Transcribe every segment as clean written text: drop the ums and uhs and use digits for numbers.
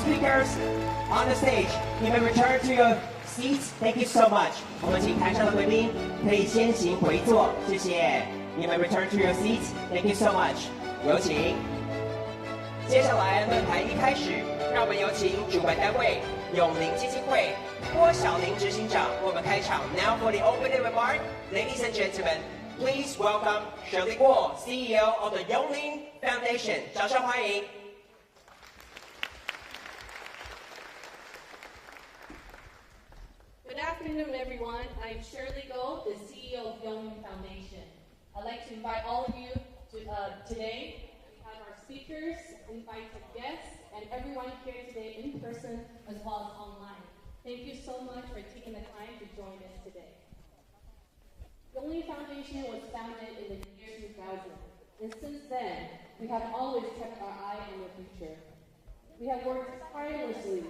speakers on the stage. You may return to your seats. Thank you so much. 我们请台上的贵宾可以先行回座，谢谢。You may return to your seats. Thank you so much. 有请。接下来论坛一开始，让我们有请主办单位永龄基金会郭晓玲执行长为我们开场。Now for the opening remark, ladies and gentlemen, please welcome Shirley Guo, CEO of the Yongling Foundation. 掌声欢迎。Good afternoon, everyone. I'm Shirley Guo, the CEO of Yongling Foundation. I'd like to invite all of you to today. We have our speakers, invited guests, and everyone here today in person as well as online. Thank you so much for taking the time to join us today. Yongling Foundation was founded in the year 2000, and since then, we have always kept our eye on the future. We have worked tirelessly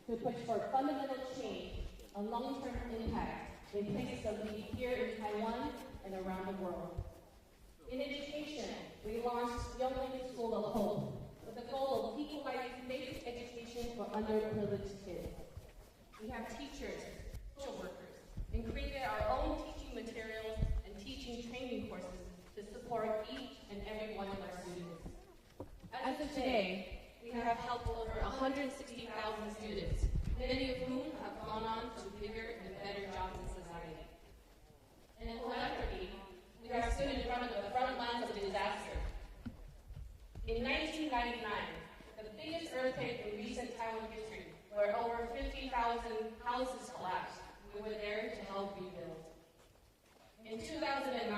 to push for fundamental change, a long-term impact in places of need here in Taiwan and around the world. In education, we launched Yongling School of Hope with the goal of equalizing basic education for underprivileged kids. We have teachers, social workers, and created our own teaching materials and teaching training courses to support each and every one of our students. As of today, we have helped over 160,000 students, many of whom have gone on to bigger and better jobs in society. And in philanthropy, we have stood in front of the front lines of disaster. In 1999, the biggest earthquake in recent Taiwan history, where over 50,000 houses collapsed, we were there to help rebuild. In 2009,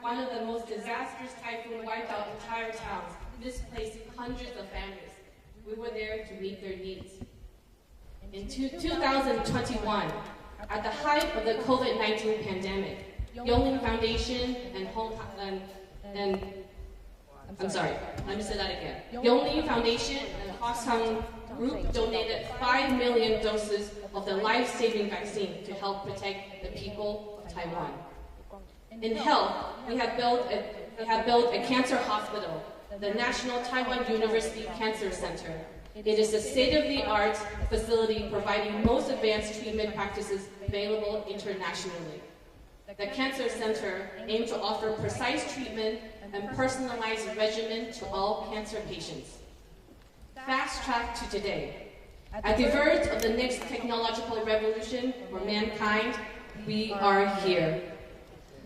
one of the most disastrous typhoons wiped out entire towns, displacing hundreds of families. We were there to meet their needs. In 2021, at the height of the COVID-19 pandemic, Yongling Foundation Yongling Foundation and Hosang Group donated 5 million doses of the life-saving vaccine to help protect the people of Taiwan. In health, we have built a cancer hospital, the National Taiwan University Cancer Center. It is a state-of-the-art facility providing most advanced treatment practices available internationally. The Cancer Center aims to offer precise treatment and personalized regimen to all cancer patients. Fast track to today. At the verge of the next technological revolution for mankind, we are here.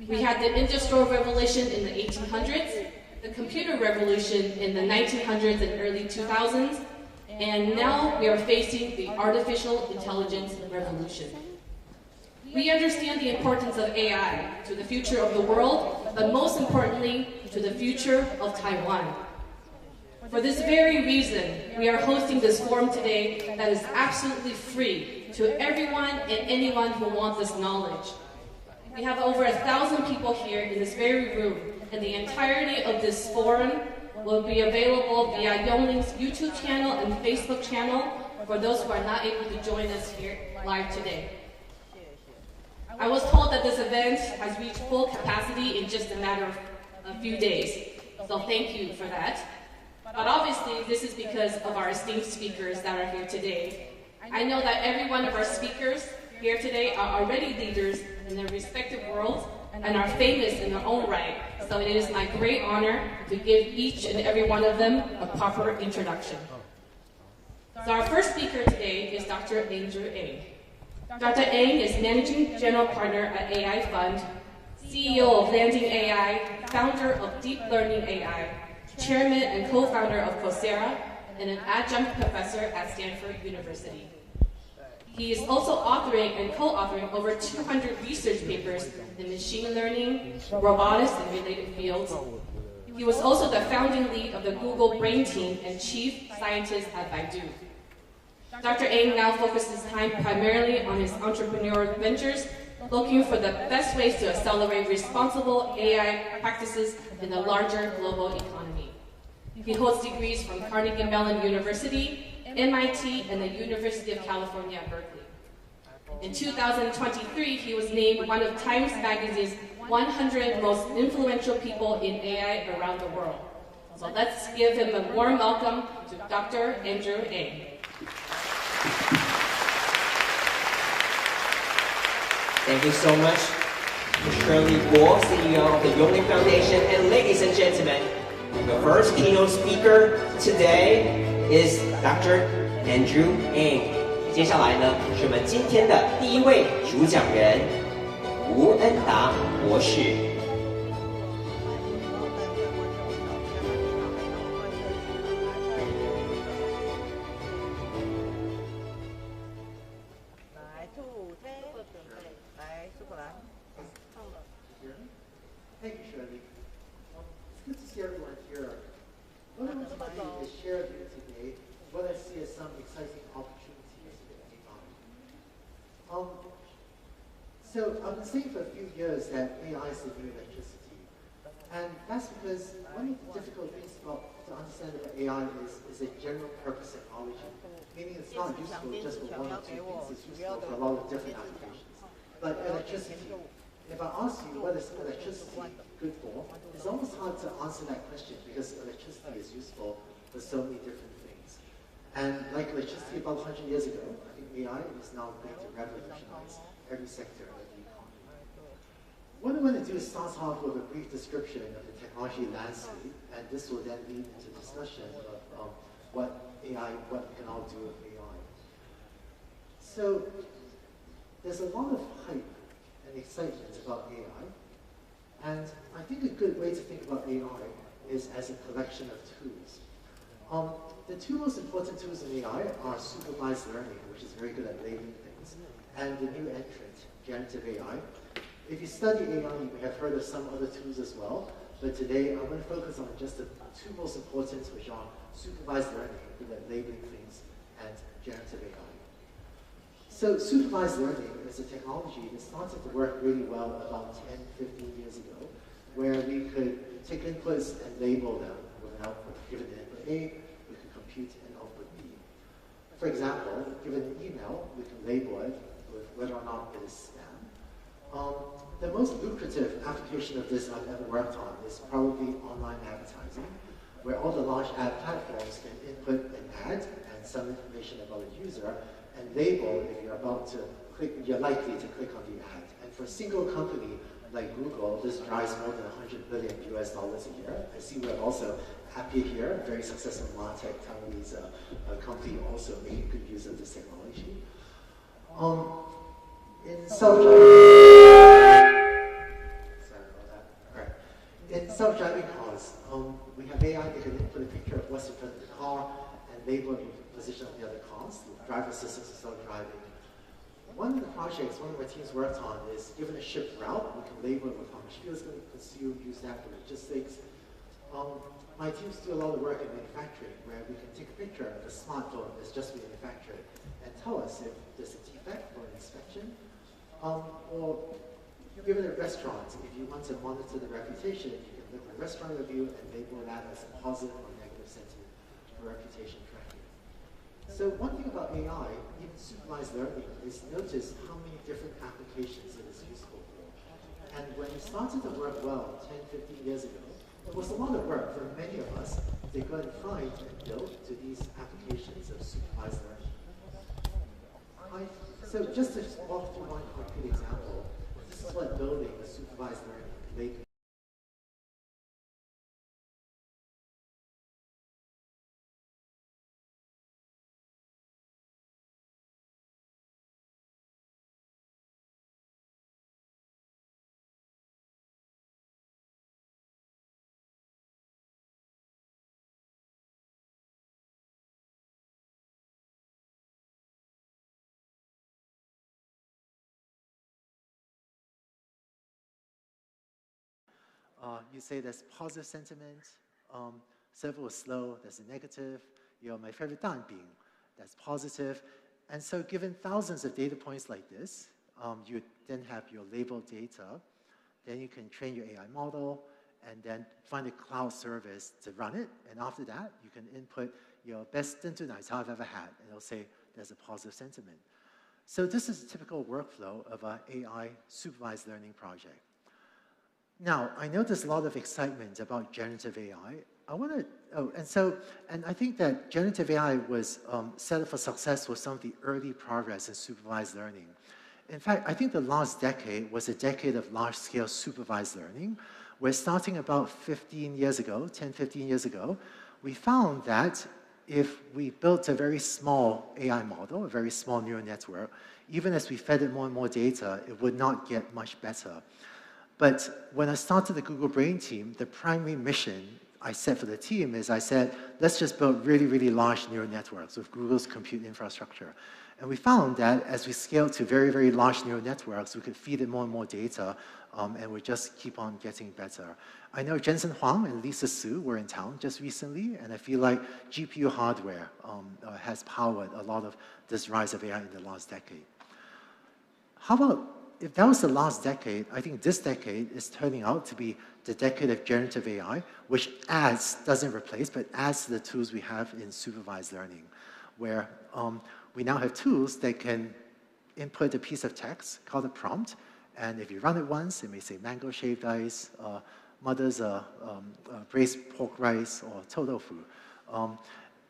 We had the Industrial Revolution in the 1800s, the Computer Revolution in the 1900s and early 2000s, and now we are facing the artificial intelligence revolution. We understand the importance of AI to the future of the world, but most importantly, to the future of Taiwan. For this very reason, we are hosting this forum today that is absolutely free to everyone and anyone who wants this knowledge. We have over 1,000 people here in this very room, and the entirety of this forum will be available via Yongling's YouTube channel and Facebook channel for those who are not able to join us here live today. I was told that this event has reached full capacity in just a matter of a few days, so thank you for that. But obviously, this is because of our esteemed speakers that are here today. I know that every one of our speakers here today are already leaders in their respective worlds and are famous in their own right, so it is my great honor to give each and every one of them a proper introduction. So our first speaker today is Dr. Andrew Ng. Dr. Ng is Managing General Partner at AI Fund, CEO of Landing AI, founder of Deep Learning AI, Chairman and co-founder of Coursera, and an adjunct professor at Stanford University. He is also authoring and co-authoring over 200 research papers in machine learning, robotics, and related fields. He was also the founding lead of the Google Brain Team and chief scientist at Baidu. Dr. Ng now focuses time primarily on his entrepreneurial ventures, looking for the best ways to accelerate responsible AI practices in the larger global economy. He holds degrees from Carnegie Mellon University, MIT, and the University of California, Berkeley. In 2023, he was named one of Times Magazine's 100 most influential people in AI around the world. So let's give him a warm welcome to Dr. Andrew Ng. Thank you so much, Shirley Guo, CEO of the Yongling Foundation. And ladies and gentlemen, the first keynote speaker today is Dr. Andrew Ng. 接下来呢，是我们今天的第一位主讲人吴恩达博士。Thank you, Shirley. It's good to see everyone here. What I want to do is share with you today what I see as some exciting opportunities in AI. So I've been saying for a few years that AI is the new electricity. And that's because one of the difficult things to understand about AI is a general purpose technology, meaning it's not useful just for one or two things, it's useful for a lot of different applications. Like electricity. If I ask you what is electricity good for, it's almost hard to answer that question because electricity is useful for so many different things. And like electricity about 100 years ago, I think AI is now going to revolutionize every sector of the economy. What I'm going to do is start off with a brief description of the technology landscape, and this will then lead into discussion of what we can all do with AI. So there's a lot of hype and excitement about AI. And I think a good way to think about AI is as a collection of tools. The two most important tools in AI are supervised learning, which is very good at labeling things, and the new entrant, generative AI. If you study AI, you may have heard of some other tools as well, but today I'm going to focus on just the two most important, which are supervised learning, good at labeling things, and generative AI. So supervised learning is a technology that started to work really well about 10, 15 years ago, where we could take inputs and label them with an output. Given an input A, we could compute an output B. For example, given an email, we can label it with whether or not it is spam. The most lucrative application of this I've ever worked on is probably online advertising, where all the large ad platforms can input an ad and some information about a user, and label if you're about to click, you're likely to click on the ad. And for a single company like Google, this drives more than $100 billion US a year. I see we're also happy here, very successful MarTech Taiwanese company also making good use of this technology. In self-driving cars, we have AI that can input a picture of what's in front of the car and label the position of the other cars, driver assistance to self-driving. One of the projects one of our teams worked on is given a ship route, we can label it with how much fuel it's going to consume, use that for logistics. My teams do a lot of work in manufacturing, where we can take a picture of a smartphone that's just been manufactured and tell us if there's a defect or an inspection. Or given a restaurant, if you want to monitor the reputation, you can look at a restaurant review and label that as a positive or negative sentiment for reputation tracking. So one thing about AI, even supervised learning, is notice how many different applications it is useful for. And when it started to work well 10, 15 years ago, it was a lot of work for many of us to go and find and build to these applications of supervised learning. So just to walk through one concrete example, this is what building a supervised learning labeling. You say there's positive sentiment, server was slow, there's a negative, my favorite being, that's positive. And so given thousands of data points like this, you then have your labeled data, then you can train your AI model, and then find a cloud service to run it, and after that, you can input your best dinner nights I've ever had, and it'll say there's a positive sentiment. So this is a typical workflow of an AI supervised learning project. Now, I know there's a lot of excitement about generative AI, And I think that generative AI was set up for success with some of the early progress in supervised learning. In fact, I think the last decade was a decade of large-scale supervised learning, where starting about 15 years ago, 10, 15 years ago, we found that if we built a very small AI model, a very small neural network, even as we fed it more and more data, it would not get much better. But when I started the Google Brain team, the primary mission I set for the team is I said, let's just build really, really large neural networks with Google's compute infrastructure. And we found that as we scaled to very, very large neural networks, we could feed it more and more data, and we just keep on getting better. I know Jensen Huang and Lisa Su were in town just recently, and I feel like GPU hardware has powered a lot of this rise of AI in the last decade. How about, if that was the last decade, I think this decade is turning out to be the decade of generative AI, which adds, doesn't replace, but adds to the tools we have in supervised learning, where we now have tools that can input a piece of text called a prompt, and if you run it once, it may say mango shaved ice, mother's braised pork rice, or tofu.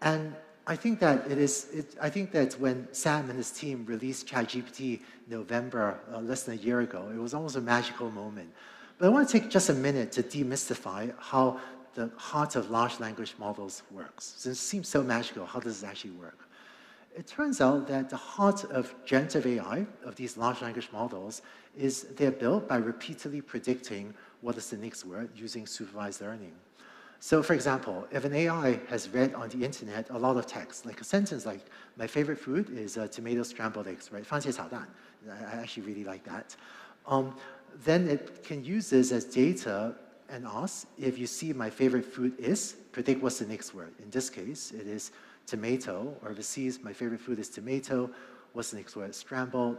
And I think that I think that when Sam and his team released ChatGPT in November, less than a year ago, it was almost a magical moment. But I want to take just a minute to demystify how the heart of large language models works. Since it seems so magical, how does it actually work? It turns out that the heart of generative AI, of these large language models, is they're built by repeatedly predicting what is the next word using supervised learning. So for example, if an AI has read on the internet a lot of text, like a sentence like, my favorite food is tomato scrambled eggs, right? 番茄炒蛋. I actually really like that. Then it can use this as data and ask, if you see my favorite food is, predict what's the next word. In this case, it is tomato, or if it sees my favorite food is tomato, what's the next word? Scrambled,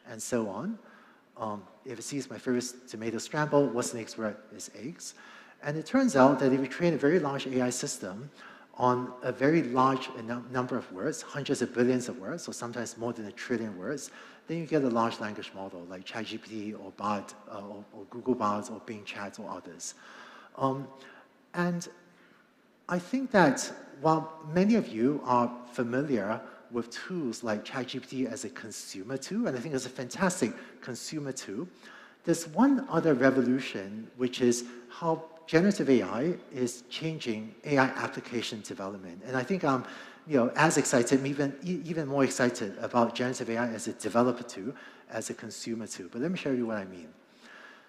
and so on. If it sees my favorite tomato scrambled, what's the next word? Is eggs. And it turns out that if you train a very large AI system on a very large number of words, hundreds of billions of words, or sometimes more than 1 trillion words, then you get a large language model like ChatGPT or Bard, or Google Bard, or Bing Chat, or others. And I think that while many of you are familiar with tools like ChatGPT as a consumer tool, and I think it's a fantastic consumer tool, there's one other revolution, which is how generative AI is changing AI application development. And I think I'm as excited, even more excited about generative AI as a developer tool, as a consumer tool. But let me show you what I mean.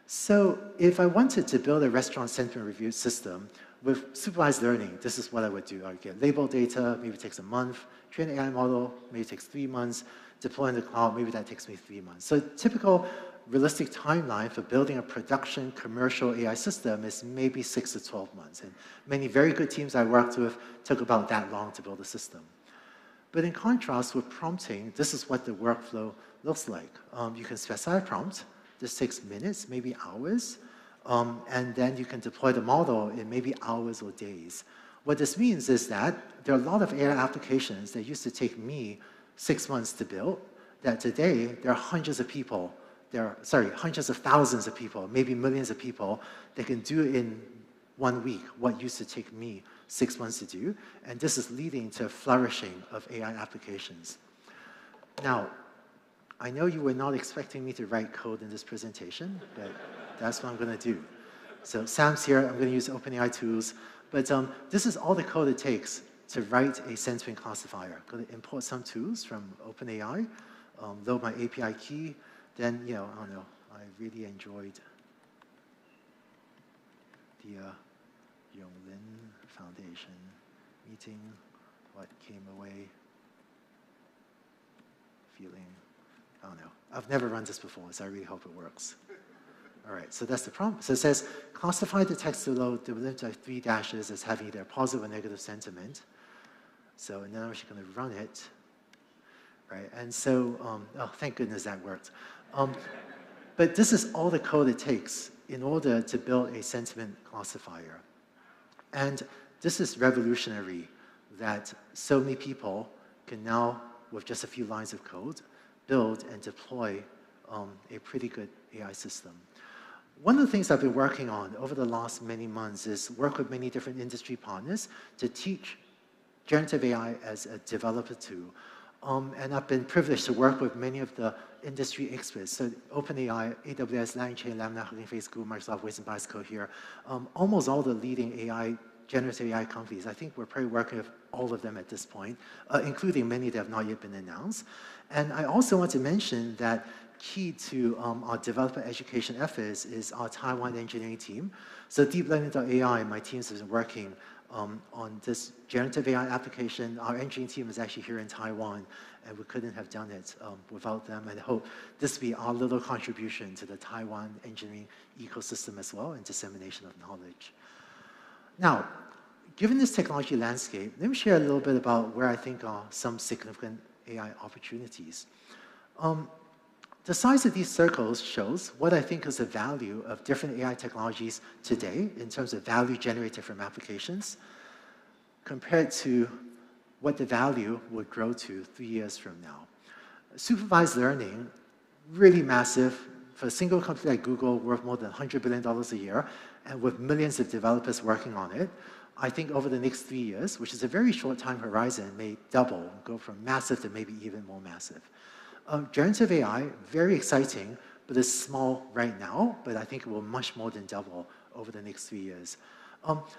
So if I wanted to build a restaurant sentiment review system with supervised learning, this is what I would do. I would get label data, maybe it takes a month. Train an AI model, maybe it takes 3 months. Deploy in the cloud, maybe that takes me 3 months. So typical realistic timeline for building a production commercial AI system is maybe 6 to 12 months. And many very good teams I worked with took about that long to build a system. But in contrast with prompting, this is what the workflow looks like. You can specify a prompt. This takes minutes, maybe hours. And then you can deploy the model in maybe hours or days. What this means is that there are a lot of AI applications that used to take me 6 months to build, that today there are hundreds of people, hundreds of thousands of people, maybe millions of people that can do in 1 week what used to take me 6 months to do. And this is leading to a flourishing of AI applications. Now, I know you were not expecting me to write code in this presentation, but that's what I'm going to do. So Sam's here. I'm going to use OpenAI tools. But this is all the code it takes to write a sentiment classifier. I'm going to import some tools from OpenAI, load my API key. Then, I don't know, I really enjoyed the Yonglin Foundation meeting. What came away feeling, I don't know. I've never run this before, so I really hope it works. All right, so that's the prompt. So it says, classify the text below the limit of 3 dashes as having either positive or negative sentiment. So, and then I'm actually going to run it. Right, and so, oh, thank goodness that worked. But this is all the code it takes in order to build a sentiment classifier. And this is revolutionary that so many people can now, with just a few lines of code, build and deploy a pretty good AI system. one of the things I've been working on over the last many months is work with many different industry partners to teach generative AI as a developer tool. And I've been privileged to work with many of the industry experts. So OpenAI, AWS, LangChain, Lambda, Hugging Face, Google, Microsoft, Waze and Bicycle here. Almost all the leading generative AI companies. I think we're probably working with all of them at this point, including many that have not yet been announced. And I also want to mention that key to our developer education efforts is our Taiwan engineering team. So deeplearning.ai, my team has been working on this generative AI application. Our engineering team is actually here in Taiwan, and we couldn't have done it without them. And I hope this will be our little contribution to the Taiwan engineering ecosystem as well, and dissemination of knowledge. Now, given this technology landscape, let me share a little bit about where I think are some significant AI opportunities. The size of these circles shows what I think is the value of different AI technologies today in terms of value generated from applications compared to what the value would grow to 3 years from now. Supervised learning, really massive. For a single company like Google, worth more than $100 billion a year, and with millions of developers working on it, I think over the next 3 years, which is a very short time horizon, may double, go from massive to maybe even more massive. Generative AI, very exciting, but it's small right now, but I think it will much more than double over the next 3 years.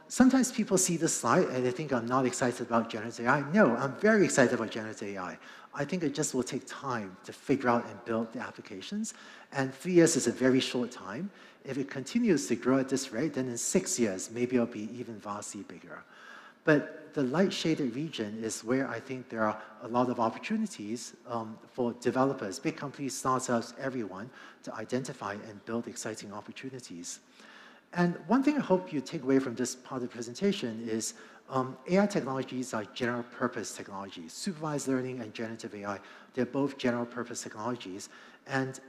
Sometimes people see this slide and they think I'm not excited about generative AI. No, I'm very excited about generative AI. I think it just will take time to figure out and build the applications, and 3 years is a very short time. If it continues to grow at this rate, then in 6 years, maybe it'll be even vastly bigger. But the light shaded region is where I think there are a lot of opportunities for developers, big companies, startups, everyone, to identify and build exciting opportunities. And one thing I hope you take away from this part of the presentation is AI technologies are general purpose technologies. Supervised learning and generative AI, they're both general purpose technologies. And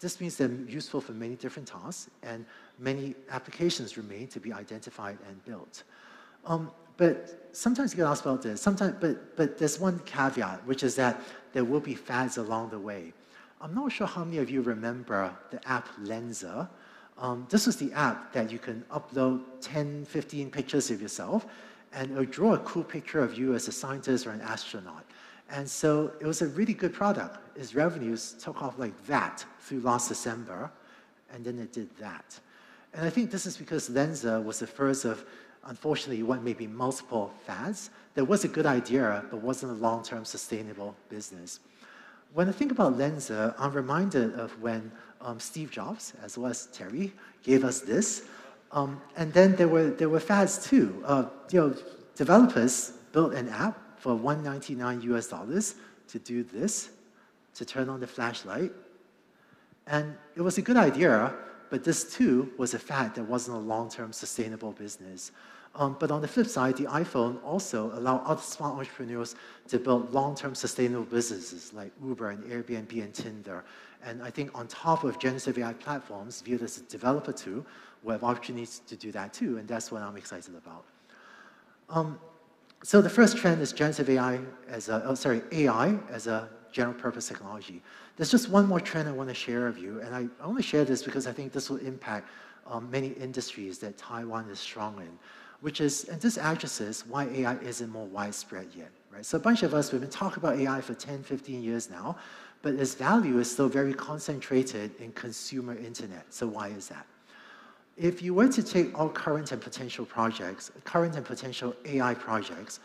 this means they're useful for many different tasks, and many applications remain to be identified and built. But sometimes you get asked about this. But there's one caveat, which is that there will be fads along the way. I'm not sure how many of you remember the app Lensa. This was the app that you can upload 10, 15 pictures of yourself, and it'll draw a cool picture of you as a scientist or an astronaut. And so it was a really good product. Its revenues took off like that through last December, and then it did that. And I think this is because Lensa was the first of, unfortunately, what may be multiple fads. There was a good idea, but wasn't a long-term sustainable business. When I think about Lensa, I'm reminded of when Steve Jobs, as well as Terry, gave us this. And then there were fads too. Developers built an app for $199 US to do this, to turn on the flashlight. And it was a good idea, but this too was a fad that wasn't a long-term sustainable business. But on the flip side, the iPhone also allowed other smart entrepreneurs to build long-term sustainable businesses like Uber and Airbnb and Tinder. And I think on top of generative AI platforms, viewed as a developer tool, we have opportunities to do that too, and that's what I'm excited about. So the first trend is generative AI as AI as a general purpose technology. There's just one more trend I want to share with you, and I want to share this because I think this will impact many industries that Taiwan is strong in, which is, and this addresses why AI isn't more widespread yet, right? So a bunch of us, we've been talking about AI for 10, 15 years now, but its value is still very concentrated in consumer internet. So why is that? If you were to take all current and potential projects, current and potential AI projects,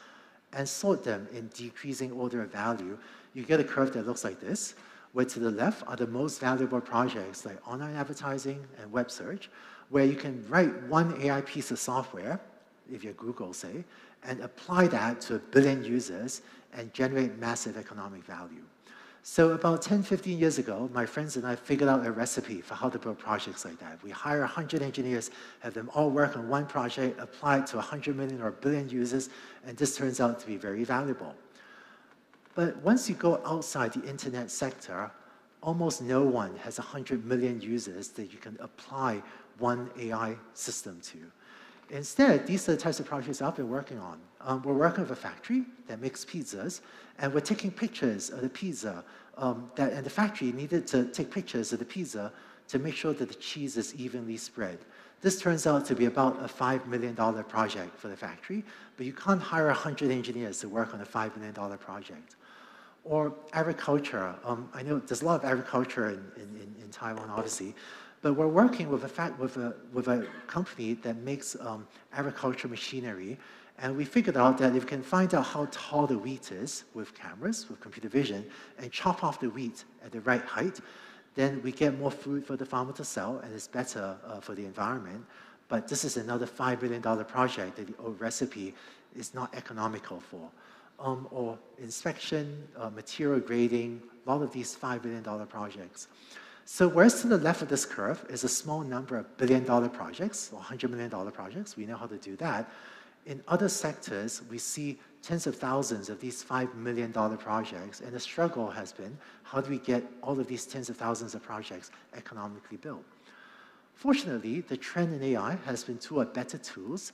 and sort them in decreasing order of value, you get a curve that looks like this, where to the left are the most valuable projects like online advertising and web search, where you can write one AI piece of software, if you're Google, say, and apply that to 1 billion users and generate massive economic value. So about 10, 15 years ago, my friends and I figured out a recipe for how to build projects like that. We hire 100 engineers, have them all work on one project, apply it to 100 million or 1 billion users, and this turns out to be very valuable. But once you go outside the internet sector, almost no one has 100 million users that you can apply one AI system to. Instead, these are the types of projects I've been working on. We're working with a factory that makes pizzas, and we're taking pictures of the pizza, and the factory needed to take pictures of the pizza to make sure that the cheese is evenly spread. This turns out to be about a $5 million project for the factory, but you can't hire 100 engineers to work on a $5 million project. Or agriculture. I know there's a lot of agriculture in Taiwan, obviously, but we're working with a company that makes agriculture machinery, and we figured out that if we can find out how tall the wheat is with cameras, with computer vision, and chop off the wheat at the right height, then we get more food for the farmer to sell, and it's better for the environment. But this is another $5 million project that the old recipe is not economical for. Or inspection, material grading, a lot of these $5 billion projects. So whereas to the left of this curve is a small number of billion-dollar projects or $100 million projects, we know how to do that. In other sectors, we see tens of thousands of these $5 million projects, and the struggle has been, how do we get all of these tens of thousands of projects economically built? Fortunately, the trend in AI has been toward better tools,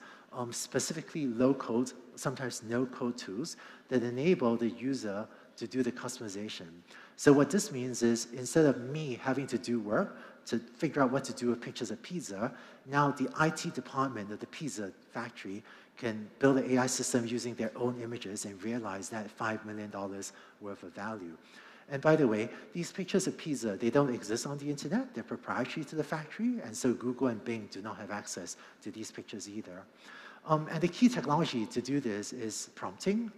specifically low-code, sometimes no-code tools that enable the user to do the customization. So what this means is, instead of me having to do work to figure out what to do with pictures of pizza, now the IT department of the pizza factory can build an AI system using their own images and realize that $5 million worth of value. And by the way, these pictures of pizza, they don't exist on the internet. They're proprietary to the factory, and so Google and Bing do not have access to these pictures either. And the key technology to do this is prompting,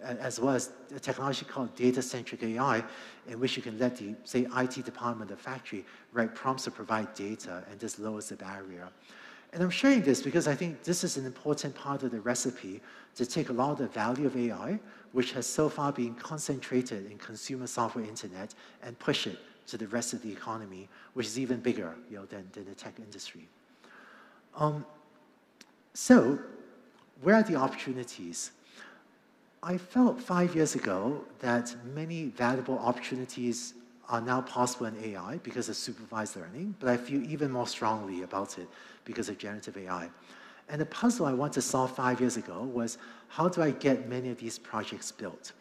as well as a technology called data-centric AI, in which you can let the, say, IT department of the factory write prompts to provide data, and this lowers the barrier. And I'm sharing this because I think this is an important part of the recipe to take a lot of the value of AI, which has so far been concentrated in consumer software internet, and push it to the rest of the economy, which is even bigger, than the tech industry. So, where are the opportunities? I felt 5 years ago that many valuable opportunities are now possible in AI because of supervised learning, but I feel even more strongly about it because of generative AI. And the puzzle I wanted to solve 5 years ago was, how do I get many of these projects built?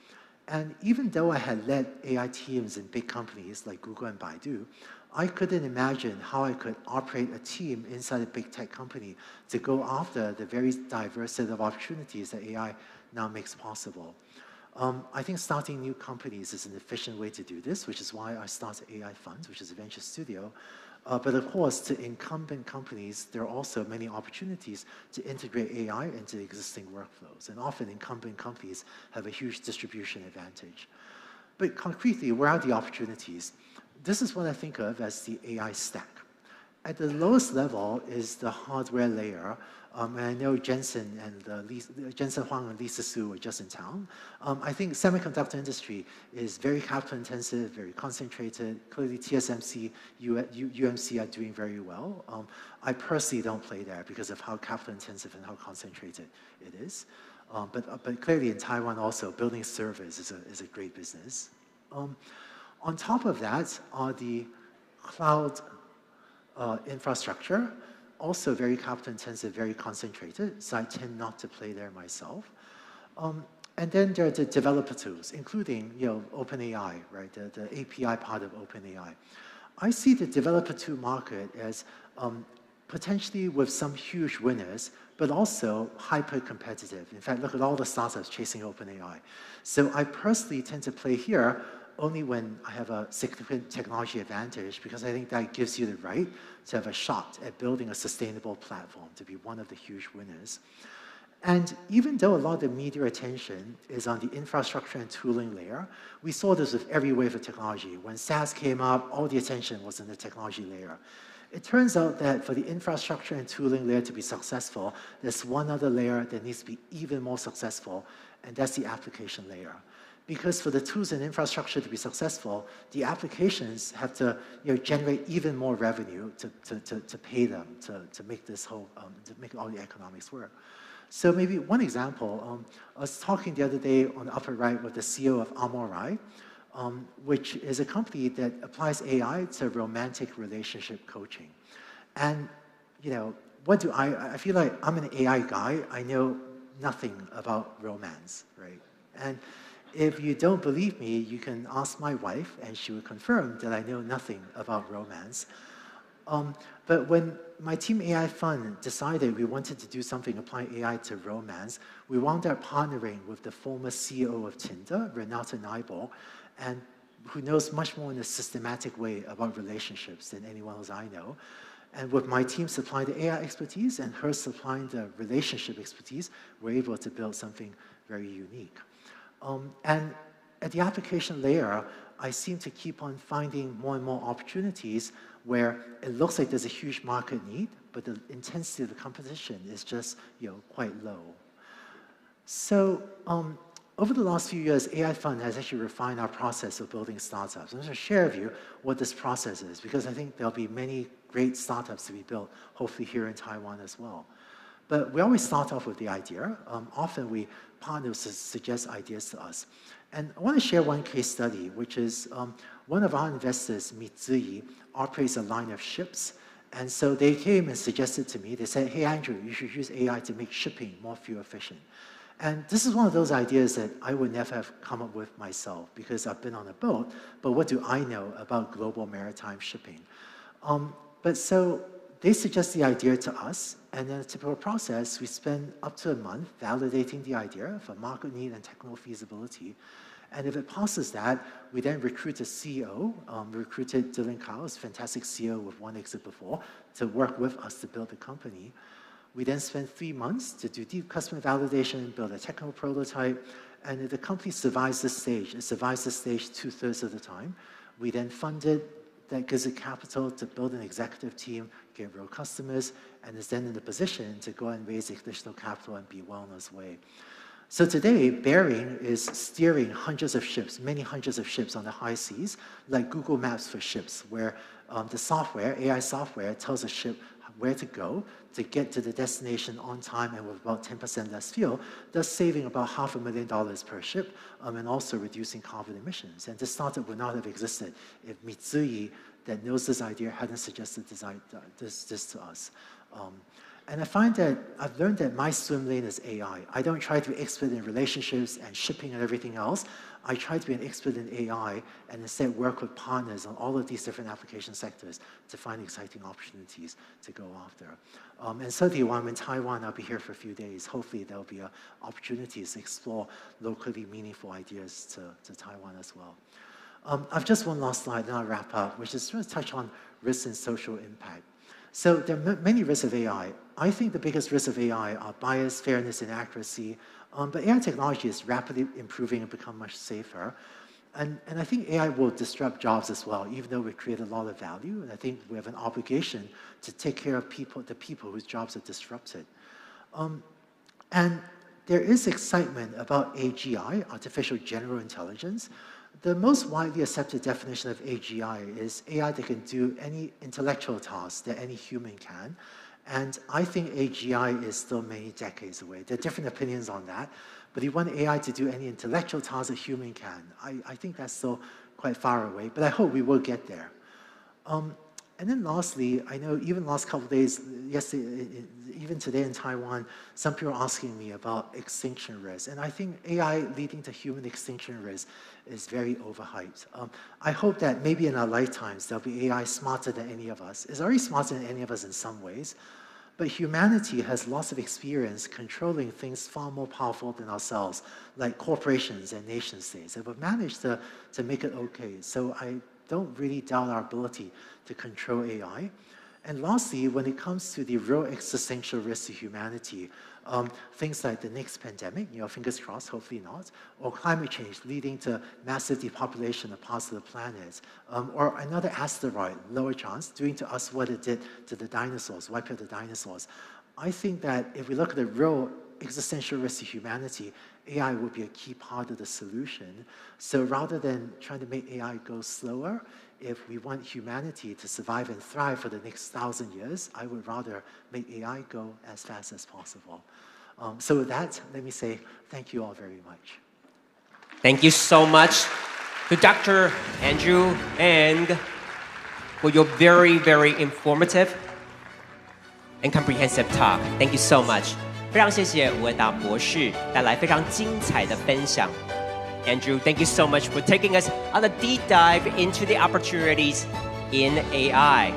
And even though I had led AI teams in big companies like Google and Baidu, I couldn't imagine how I could operate a team inside a big tech company to go after the very diverse set of opportunities that AI now makes possible. I think starting new companies is an efficient way to do this, which is why I started AI Funds, which is a venture studio. But of course, to incumbent companies, there are also many opportunities to integrate AI into existing workflows. And often incumbent companies have a huge distribution advantage. But concretely, where are the opportunities? This is what I think of as the AI stack. At the lowest level is the hardware layer. And I know Jensen Huang and Lisa Su were just in town. I think semiconductor industry is very capital intensive, very concentrated. Clearly TSMC, UMC are doing very well. I personally don't play there because of how capital intensive and how concentrated it is. But clearly in Taiwan also, building servers is a great business. On top of that are the cloud infrastructure, also very capital intensive, very concentrated, so I tend not to play there myself. And then there are the developer tools, including OpenAI, right? The API part of OpenAI. I see the developer tool market as potentially with some huge winners, but also hyper-competitive. In fact, look at all the startups chasing OpenAI. So I personally tend to play here only when I have a significant technology advantage, because I think that gives you the right to have a shot at building a sustainable platform, to be one of the huge winners. And even though a lot of the media attention is on the infrastructure and tooling layer, we saw this with every wave of technology. When SaaS came up, all the attention was in the technology layer. It turns out that for the infrastructure and tooling layer to be successful, there's one other layer that needs to be even more successful, and that's the application layer. Because for the tools and infrastructure to be successful, the applications have to generate even more revenue to pay them, to make this whole, to make all the economics work. So maybe one example, I was talking the other day on the upper right with the CEO of Amorai, which is a company that applies AI to romantic relationship coaching. And what do I feel like I'm an AI guy, I know nothing about romance, right? And if you don't believe me, you can ask my wife, and she will confirm that I know nothing about romance. But when my Team AI Fund decided we wanted to do something applying AI to romance, we wound up partnering with the former CEO of Tinder, Renata Nyborg, and who knows much more in a systematic way about relationships than anyone else I know. And with my team supplying the AI expertise and her supplying the relationship expertise, we're able to build something very unique. And at the application layer, I seem to keep on finding more and more opportunities where it looks like there's a huge market need, but the intensity of the competition is just quite low. So over the last few years, AI Fund has actually refined our process of building startups. I'm going to share with you what this process is, because I think there'll be many great startups to be built, hopefully here in Taiwan as well. But we always start off with the idea. Often we partners suggest ideas to us. And I want to share one case study, which is one of our investors, Mitsui, operates a line of ships. And so they came and suggested to me, they said, hey, Andrew, you should use AI to make shipping more fuel efficient. And this is one of those ideas that I would never have come up with myself, because I've been on a boat, but what do I know about global maritime shipping? But so they suggest the idea to us, and in a typical process, we spend up to a month validating the idea for market need and technical feasibility. And if it passes that, we then recruit a CEO. We recruited Dylan Cowles, fantastic CEO with one exit before, to work with us to build the company. We then spent 3 months to do deep customer validation, build a technical prototype, and if the company survives this stage, it survives this stage 2/3 of the time. We then funded, that gives it capital to build an executive team, get real customers, and is then in the position to go and raise additional capital and be well on its way. So today, Bering is steering hundreds of ships, many hundreds of ships on the high seas, like Google Maps for ships, where the software, AI software, tells a ship where to go to get to the destination on time and with about 10% less fuel, thus saving about $500,000 per ship, and also reducing carbon emissions. And this startup would not have existed if Mitsui, that knows this idea, hadn't suggested this to us. And I find that I've learned that my swim lane is AI. I don't try to be expert in relationships and shipping and everything else. I try to be an expert in AI and instead work with partners on all of these different application sectors to find exciting opportunities to go after. And certainly while I'm in Taiwan, I'll be here for a few days. Hopefully there'll be opportunities to explore locally meaningful ideas to Taiwan as well. I've just one last slide, and I'll wrap up, which is to touch on risks and social impact. So there are many risks of AI. I think the biggest risks of AI are bias, fairness, and accuracy. But AI technology is rapidly improving and become much safer. And I think AI will disrupt jobs as well, even though we create a lot of value. And I think we have an obligation to take care of the people whose jobs are disrupted. And there is excitement about AGI, artificial general intelligence. The most widely accepted definition of AGI is AI that can do any intellectual task that any human can. And I think AGI is still many decades away. There are different opinions on that. But if you want AI to do any intellectual task a human can, I think that's still quite far away. But I hope we will get there. And then lastly, I know even the last couple of days, yesterday, even today in Taiwan, some people are asking me about extinction risk. And I think AI leading to human extinction risk is very overhyped. I hope that maybe in our lifetimes, there'll be AI smarter than any of us. It's already smarter than any of us in some ways. But humanity has lots of experience controlling things far more powerful than ourselves, like corporations and nation states. And we've managed to make it okay. So I don't really doubt our ability to control AI. And lastly, when it comes to the real existential risk to humanity, things like the next pandemic, fingers crossed, hopefully not, or climate change leading to massive depopulation of parts of the planet, or another asteroid, lower chance, doing to us what it did to the dinosaurs, wipe out the dinosaurs. I think that if we look at the real existential risk to humanity, AI would be a key part of the solution. So rather than trying to make AI go slower, if we want humanity to survive and thrive for the next 1,000 years, I would rather make AI go as fast as possible. So with that, let me say thank you all very much. Thank you so much to Dr. Andrew and for your very, very informative and comprehensive talk. Thank you so much. 非常谢谢吴文达博士带来非常精彩的分享。Andrew, thank you so much for taking us on a deep dive into the opportunities in AI.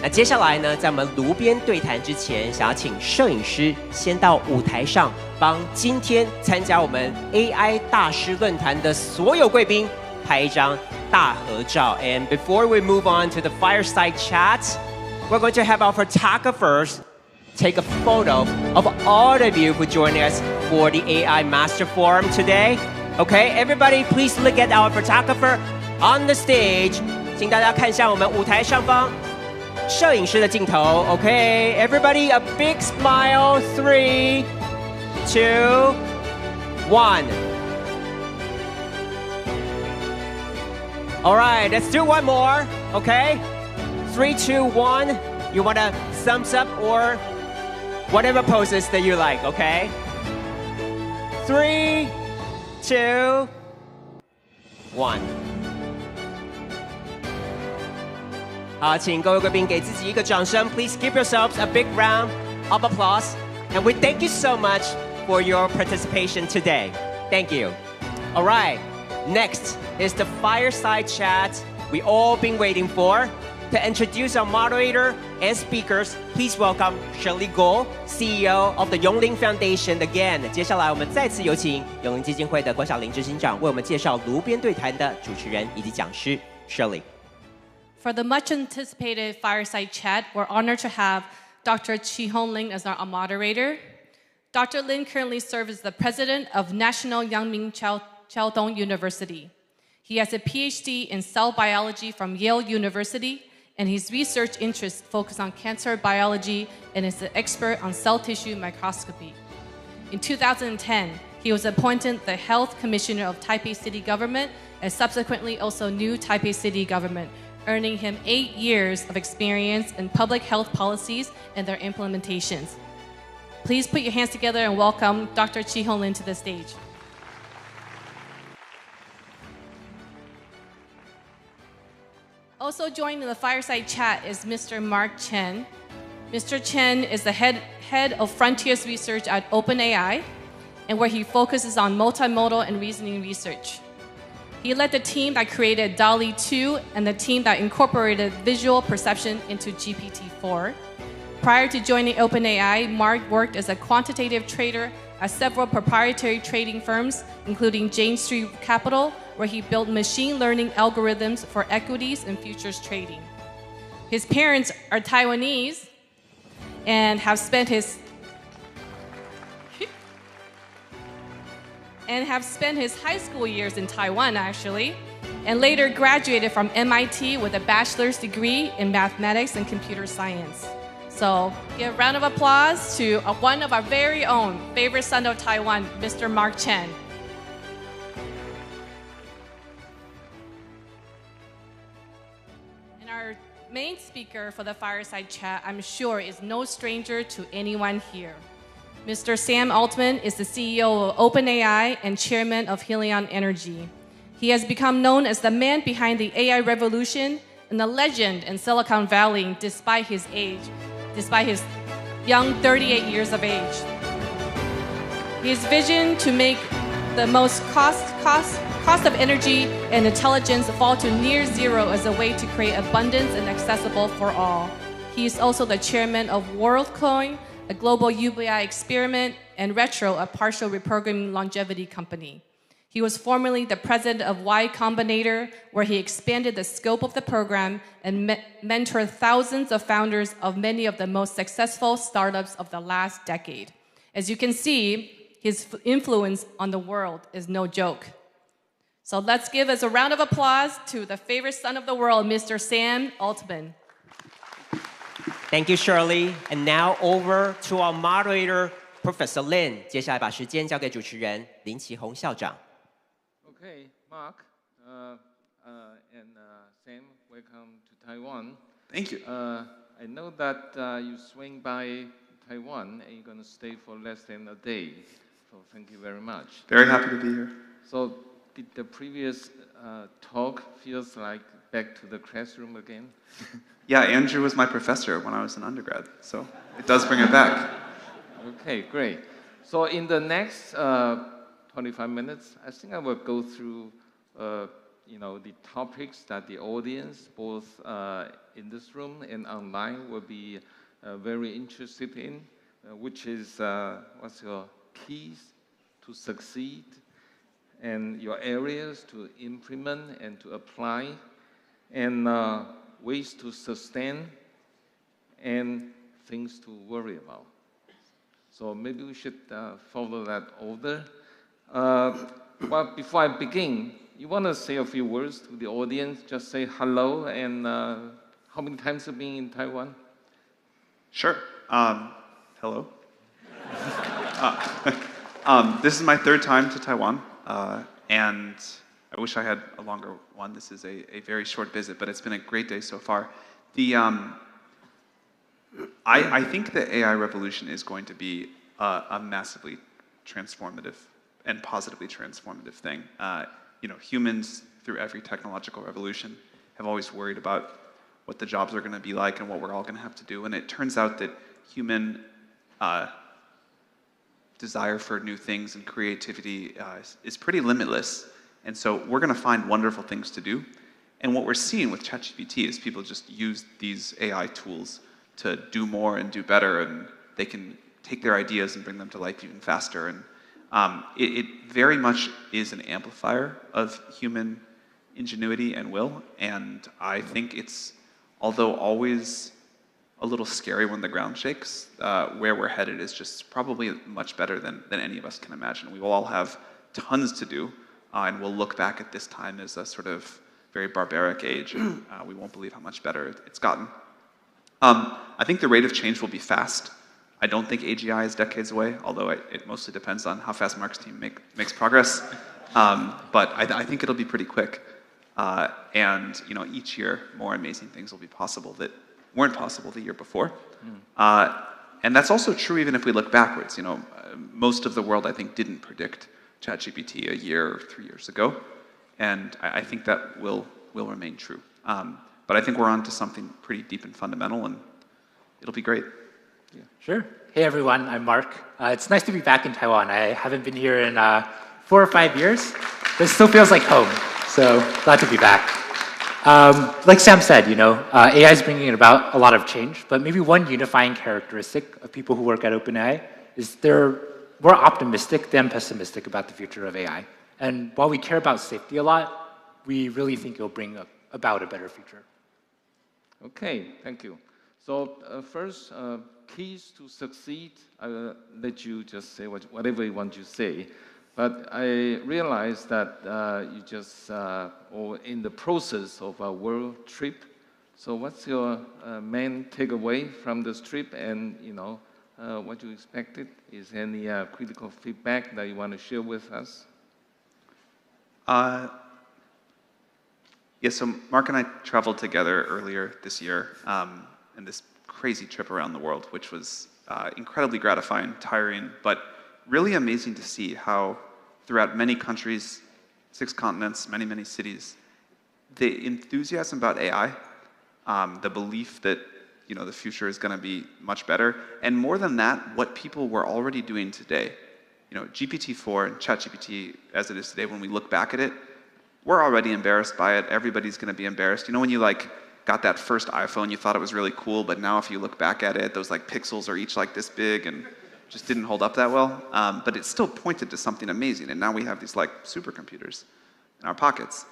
那接下来呢，在我们炉边对谈之前，想要请摄影师先到舞台上，帮今天参加我们 AI 大师论坛的所有贵宾拍一张大合照。And before we move on to the fireside chat, we're going to have our photographers take a photo of all of you who joined us for the AI Master Forum today. Okay, everybody, please look at our photographer on the stage. 请大家看向我们舞台上方摄影师的镜头。Okay, everybody, a big smile. 3, 2, 1. All right, let's do one more. Okay, 3, 2, 1. You want a thumbs up or whatever poses that you like, okay? 3, 2, 1. 好，请各位贵宾给自己一个掌声。Please give yourselves a big round of applause. And we thank you so much for your participation today. Thank you. All right, next is the fireside chat we all been waiting for. To introduce our moderator and speakers, please welcome Shirley Guo, CEO of the Yongling Foundation again. 接下来我们再次有请永龄基金会的郭晓玲执行长为我们介绍炉边对谈的主持人以及讲师 Shirley. For the much anticipated fireside chat, we're honored to have Dr. Chi-Hong Lin as our moderator. Dr. Lin currently serves as the president of National Yangming Chiaodong University. He has a PhD in cell biology from Yale University, and his research interests focus on cancer biology and is an expert on cell tissue microscopy. In 2010, he was appointed the Health Commissioner of Taipei City Government and subsequently also new Taipei City Government, earning him 8 years of experience in public health policies and their implementations. Please put your hands together and welcome Dr. Chi-Hong Lin to the stage. Also joining the fireside chat is Mr. Mark Chen. Mr. Chen is the head of Frontiers Research at OpenAI, and where he focuses on multimodal and reasoning research. He led the team that created DALL-E 2 and the team that incorporated visual perception into GPT-4. Prior to joining OpenAI, Mark worked as a quantitative trader at several proprietary trading firms, including Jane Street Capital, where he built machine learning algorithms for equities and futures trading. His parents are Taiwanese and have spent his high school years in Taiwan, actually, and later graduated from MIT with a bachelor's degree in mathematics and computer science. So give a round of applause to one of our very own favorite son of Taiwan, Mr. Mark Chen. And our main speaker for the fireside chat, I'm sure, is no stranger to anyone here. Mr. Sam Altman is the CEO of OpenAI and chairman of Helion Energy. He has become known as the man behind the AI revolution and a legend in Silicon Valley despite his young 38 years of age. His vision to make the most cost of energy and intelligence fall to near zero as a way to create abundance and accessible for all. He is also the chairman of WorldCoin, a global UBI experiment, and Retro, a partial reprogramming longevity company. He was formerly the president of Y Combinator, where he expanded the scope of the program and mentored thousands of founders of many of the most successful startups of the last decade. As you can see, his influence on the world is no joke. So let's give us a round of applause to the favorite son of the world, Mr. Sam Altman. Thank you, Shirley. And now over to our moderator, Professor Lin. 接下来把时间交给主持人林奇宏校长。Okay, Mark and Sam, welcome to Taiwan. Thank you. I know that you swing by Taiwan and you're going to stay for less than a day. So thank you very much. Very happy to be here. So did the previous talk feels like back to the classroom again? Yeah, Andrew was my professor when I was an undergrad, so it does bring it back. Okay, great. So in the next 25 minutes, I think I will go through the topics that the audience, both in this room and online, will be very interested in, which is what's your keys to succeed, and your areas to implement and to apply, and ways to sustain, and things to worry about. So maybe we should follow that order. But before I begin, you want to say a few words to the audience? Just say hello, and how many times have you been in Taiwan? Sure. Hello. This is my third time to Taiwan, and I wish I had a longer one. This is a very short visit, but it's been a great day so far. I think the AI revolution is going to be a massively transformative and positively transformative thing. Humans, through every technological revolution, have always worried about what the jobs are going to be like and what we're all going to have to do. And it turns out that human desire for new things and creativity is pretty limitless. And so we're going to find wonderful things to do. And what we're seeing with ChatGPT is people just use these AI tools to do more and do better, and they can take their ideas and bring them to life even faster. And it very much is an amplifier of human ingenuity and will. And I think it's, although always a little scary when the ground shakes, where we're headed is just probably much better than any of us can imagine. We will all have tons to do, and we'll look back at this time as a sort of very barbaric age, and we won't believe how much better it's gotten. I think the rate of change will be fast. I don't think AGI is decades away, although it mostly depends on how fast Mark's team makes progress. But I think it'll be pretty quick. And each year, more amazing things will be possible that weren't possible the year before. And that's also true even if we look backwards. Most of the world, I think, didn't predict ChatGPT a year or 3 years ago. And I think that will remain true. But I think we're on to something pretty deep and fundamental, and it'll be great. Yeah. Sure. Hey, everyone. I'm Mark. It's nice to be back in Taiwan. I haven't been here in 4 or 5 years, but it still feels like home. So glad to be back. Like Sam said, AI is bringing about a lot of change, but maybe one unifying characteristic of people who work at OpenAI is they're more optimistic than pessimistic about the future of AI. And while we care about safety a lot, we really think it'll bring about a better future. Okay, thank you. So first, keys to succeed, I will let you just say whatever you want to say. But I realize that you just are in the process of a world trip. So what's your main takeaway from this trip, and what you expected? Is there any critical feedback that you want to share with us? Yeah, so Mark and I traveled together earlier this year in this crazy trip around the world, which was incredibly gratifying, tiring, but really amazing to see how throughout many countries, 6 continents, many, many cities, the enthusiasm about AI, the belief that the future is going to be much better, and more than that, what people were already doing today. GPT-4 and ChatGPT as it is today, when we look back at it, we're already embarrassed by it. Everybody's going to be embarrassed. When you got that first iPhone, you thought it was really cool, but now if you look back at it, those pixels are each this big and just didn't hold up that well. But it still pointed to something amazing, and now we have these supercomputers in our pockets.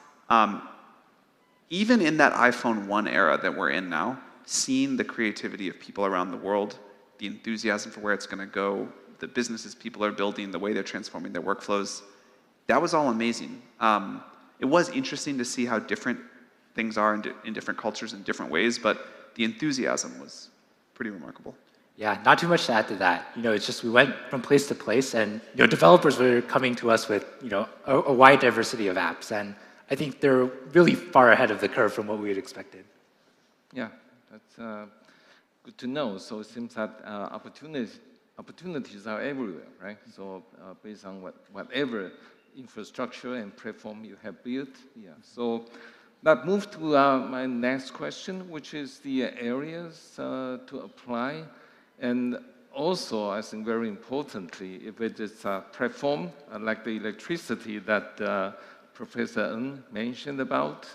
Even in that iPhone 1 era that we're in now, seeing the creativity of people around the world, the enthusiasm for where it's going to go, the businesses people are building, the way they're transforming their workflows, that was all amazing. It was interesting to see how different things are in different cultures in different ways, but the enthusiasm was pretty remarkable. Yeah, not too much to add to that. It's just we went from place to place, and developers were coming to us with a wide diversity of apps, and I think they're really far ahead of the curve from what we had expected. Yeah, that's good to know. So it seems that opportunities are everywhere, right? So based on whatever infrastructure and platform you have built, yeah. So that moves to my next question, which is the areas to apply. And also, I think very importantly, if it is a platform like the electricity that Professor Ng mentioned about,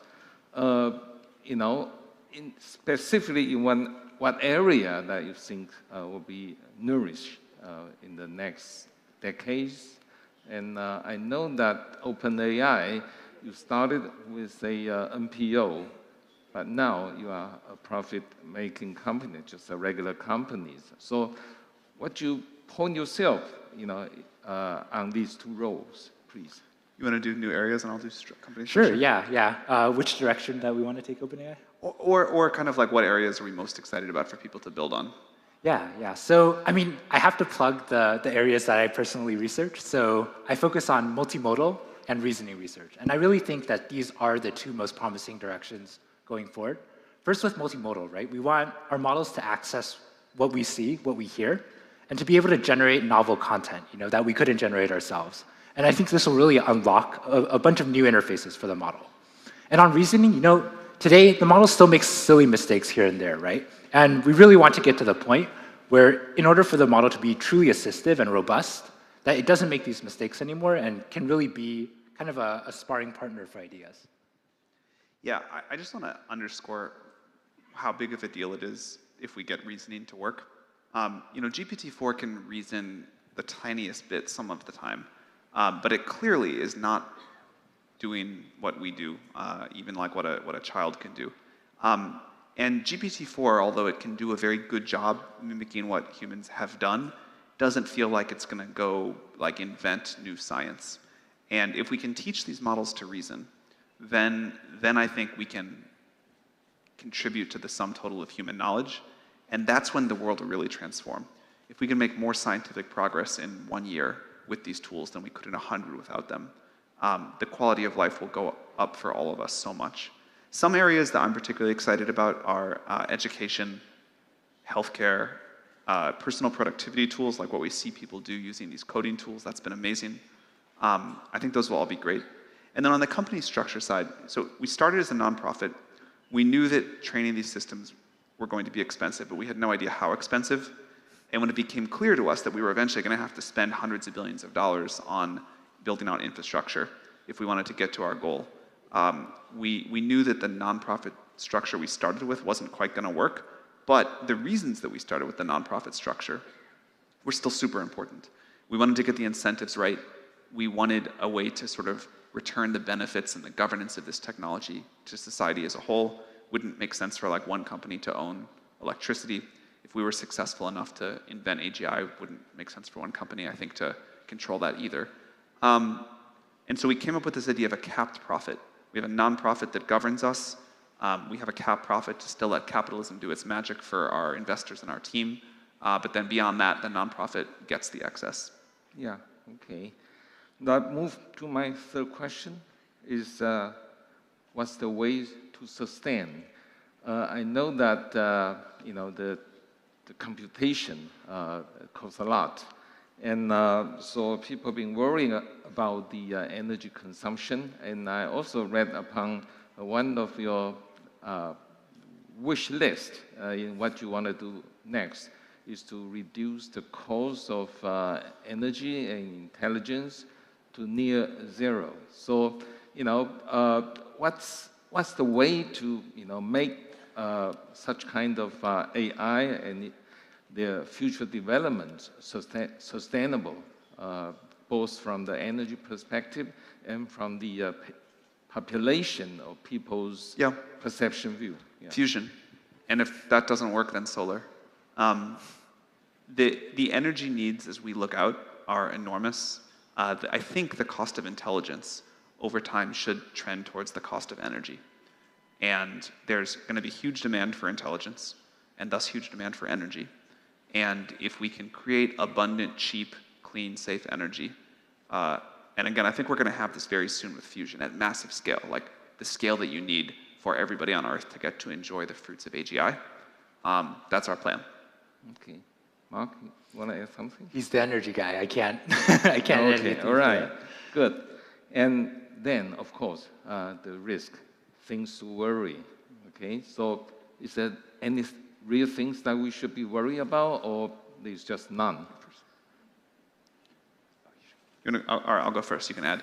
specifically in what area that you think will be nourished in the next decades. And I know that OpenAI, you started with a NPO, but now you are a profit-making company, just a regular company. So what you point yourself, on these two roles, please? You want to do new areas and I'll do company Sure, structure? yeah. Which direction that we want to take OpenAI? Or kind of like what areas are we most excited about for people to build on? Yeah. So, I have to plug the areas that I personally research. So I focus on multimodal and reasoning research. And I really think that these are the two most promising directions going forward. First, with multimodal, right? We want our models to access what we see, what we hear, and to be able to generate novel content, that we couldn't generate ourselves. And I think this will really unlock a bunch of new interfaces for the model. And on reasoning, today the model still makes silly mistakes here and there, right? And we really want to get to the point where, in order for the model to be truly assistive and robust, that it doesn't make these mistakes anymore and can really be kind of a sparring partner for ideas. Yeah, I just want to underscore how big of a deal it is if we get reasoning to work. GPT-4 can reason the tiniest bit some of the time, but it clearly is not doing what we do, even like what a child can do. And GPT-4, although it can do a very good job mimicking what humans have done, doesn't feel like it's going to go invent new science. And if we can teach these models to reason, then I think we can contribute to the sum total of human knowledge, and that's when the world will really transform. If we can make more scientific progress in 1 year with these tools than we could in 100 without them, the quality of life will go up for all of us so much. Some areas that I'm particularly excited about are education, healthcare, personal productivity tools, like what we see people do using these coding tools. That's been amazing. I think those will all be great. And then on the company structure side, so we started as a nonprofit. We knew that training these systems were going to be expensive, but we had no idea how expensive. And when it became clear to us that we were eventually going to have to spend hundreds of billions of dollars on building out infrastructure if we wanted to get to our goal, we knew that the nonprofit structure we started with wasn't quite going to work, but the reasons that we started with the nonprofit structure were still super important. We wanted to get the incentives right. We wanted a way to sort of return the benefits and the governance of this technology to society as a whole. Wouldn't make sense for one company to own electricity. If we were successful enough to invent AGI, wouldn't make sense for one company, I think, to control that either. And so we came up with this idea of a capped profit. We have a nonprofit that governs us. We have a capped profit to still let capitalism do its magic for our investors and our team. But then beyond that, the nonprofit gets the excess. Yeah, okay. Now, move to my third question is, what's the way to sustain? I know that, the computation costs a lot. And so people have been worrying about the energy consumption. And I also read upon one of your wish list in what you want to do next is to reduce the cost of energy and intelligence to near zero. So, what's the way to, make such kind of AI and their future development sustainable, both from the energy perspective and from the population of people's perception view? Yeah. Fusion. And if that doesn't work, then solar. The energy needs as we look out are enormous. I think the cost of intelligence over time should trend towards the cost of energy. And there's going to be huge demand for intelligence, and thus huge demand for energy. And if we can create abundant, cheap, clean, safe energy, and again, I think we're going to have this very soon with fusion at massive scale, like the scale that you need for everybody on Earth to get to enjoy the fruits of AGI. That's our plan. Okay. Mark, you want to add something? He's the energy guy. I can't add anything. All right. Good. And then, of course, the risk, things to worry. Okay. So, is there any real things that we should be worried about, or there's just none? All right, I'll go first. You can add.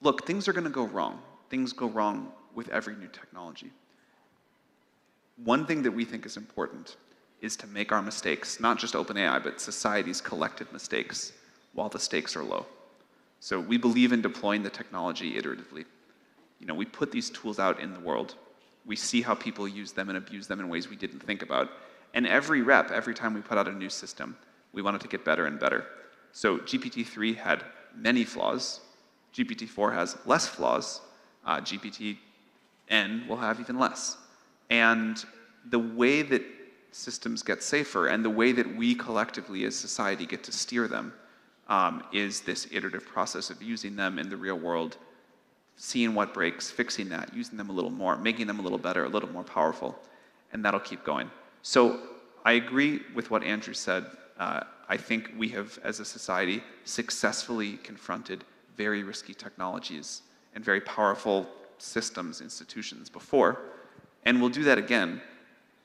Look, things are going to go wrong. Things go wrong with every new technology. One thing that we think is important is to make our mistakes, not just OpenAI, but society's collective mistakes, while the stakes are low. So we believe in deploying the technology iteratively. You know, we put these tools out in the world. We see how people use them and abuse them in ways we didn't think about. And every time we put out a new system, we want it to get better and better. So GPT-3 had many flaws. GPT-4 has less flaws. GPT-N will have even less. And the way that systems get safer and the way that we collectively as society get to steer them is this iterative process of using them in the real world, seeing what breaks, fixing that, using them a little more, making them a little better, a little more powerful, and that'll keep going. So I agree with what Andrew said. I think we have, as a society, successfully confronted very risky technologies and very powerful systems, institutions before, and we'll do that again,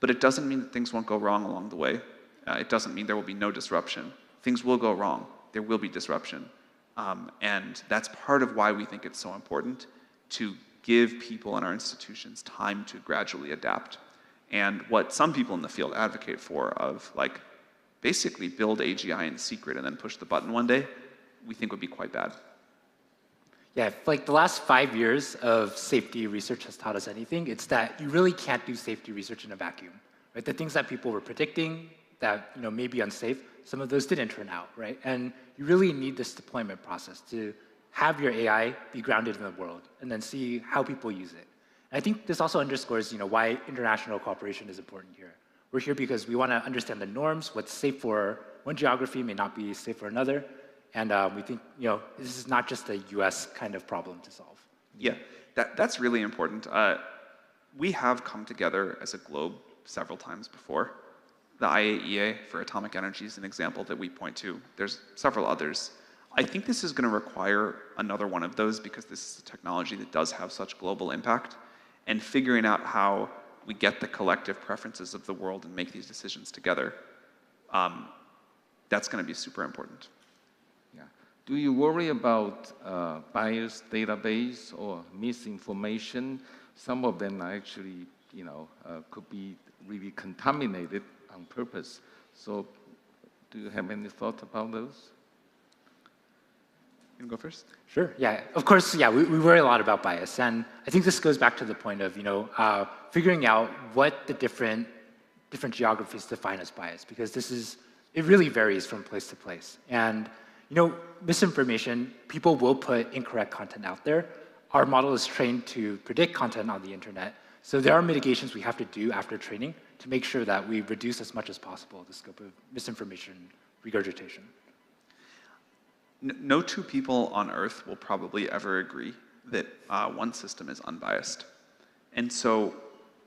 but it doesn't mean that things won't go wrong along the way. It doesn't mean there will be no disruption. Things will go wrong. There will be disruption. And that's part of why we think it's so important to give people in our institutions time to gradually adapt. And what some people in the field advocate for of like basically build AGI in secret and then push the button one day, we think would be quite bad. Yeah, like the last 5 years of safety research has taught us anything, it's that you really can't do safety research in a vacuum, right? The things that people were predicting that may be unsafe, some of those didn't turn out, right? And you really need this deployment process to have your AI be grounded in the world and then see how people use it. And I think this also underscores why international cooperation is important here. We're here because we want to understand the norms, what's safe for one geography may not be safe for another, and we think this is not just a US kind of problem to solve. Yeah, that's really important. We have come together as a globe several times before. The IAEA for atomic energy is an example that we point to. There's several others. I think this is going to require another one of those because this is a technology that does have such global impact, and figuring out how we get the collective preferences of the world and make these decisions together, that's going to be super important. Yeah. Do you worry about biased database or misinformation? Some of them are actually, could be really contaminated on purpose. So, do you have any thought about those? You can go first. Sure. Yeah. Of course. Yeah. We worry a lot about bias, and I think this goes back to the point of figuring out what the different geographies define as bias, because it really varies from place to place. And misinformation, people will put incorrect content out there. Our model is trained to predict content on the internet, so there are mitigations we have to do after training to make sure that we reduce as much as possible the scope of misinformation regurgitation. No two people on Earth will probably ever agree that one system is unbiased. And so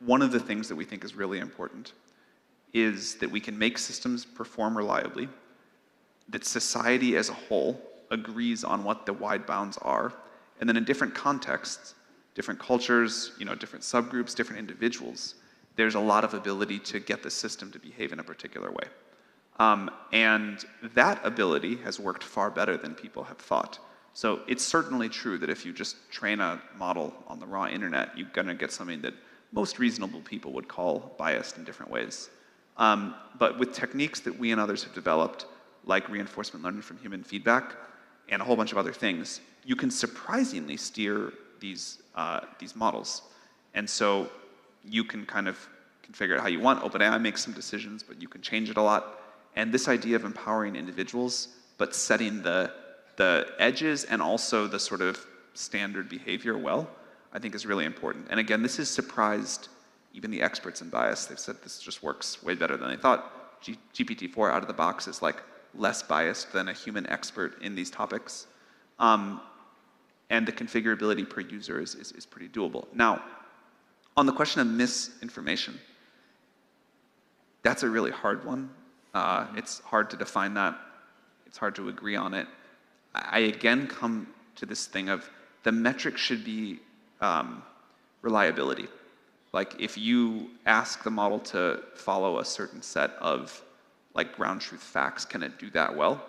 one of the things that we think is really important is that we can make systems perform reliably, that society as a whole agrees on what the wide bounds are, and then in different contexts, different cultures, different subgroups, different individuals, there's a lot of ability to get the system to behave in a particular way. And that ability has worked far better than people have thought. So it's certainly true that if you just train a model on the raw internet, you're going to get something that most reasonable people would call biased in different ways. But with techniques that we and others have developed, like reinforcement learning from human feedback and a whole bunch of other things, you can surprisingly steer these models. And so you can kind of configure it how you want. OpenAI makes some decisions, but you can change it a lot. And this idea of empowering individuals, but setting the edges and also the sort of standard behavior well, I think is really important. And again, this has surprised even the experts in bias. They've said this just works way better than they thought. GPT-4 out of the box is like less biased than a human expert in these topics. And the configurability per user is pretty doable. Now, on the question of misinformation, that's a really hard one. It's hard to define that. It's hard to agree on it. I again come to this thing of the metric should be reliability. Like if you ask the model to follow a certain set of like ground truth facts cannot do that well.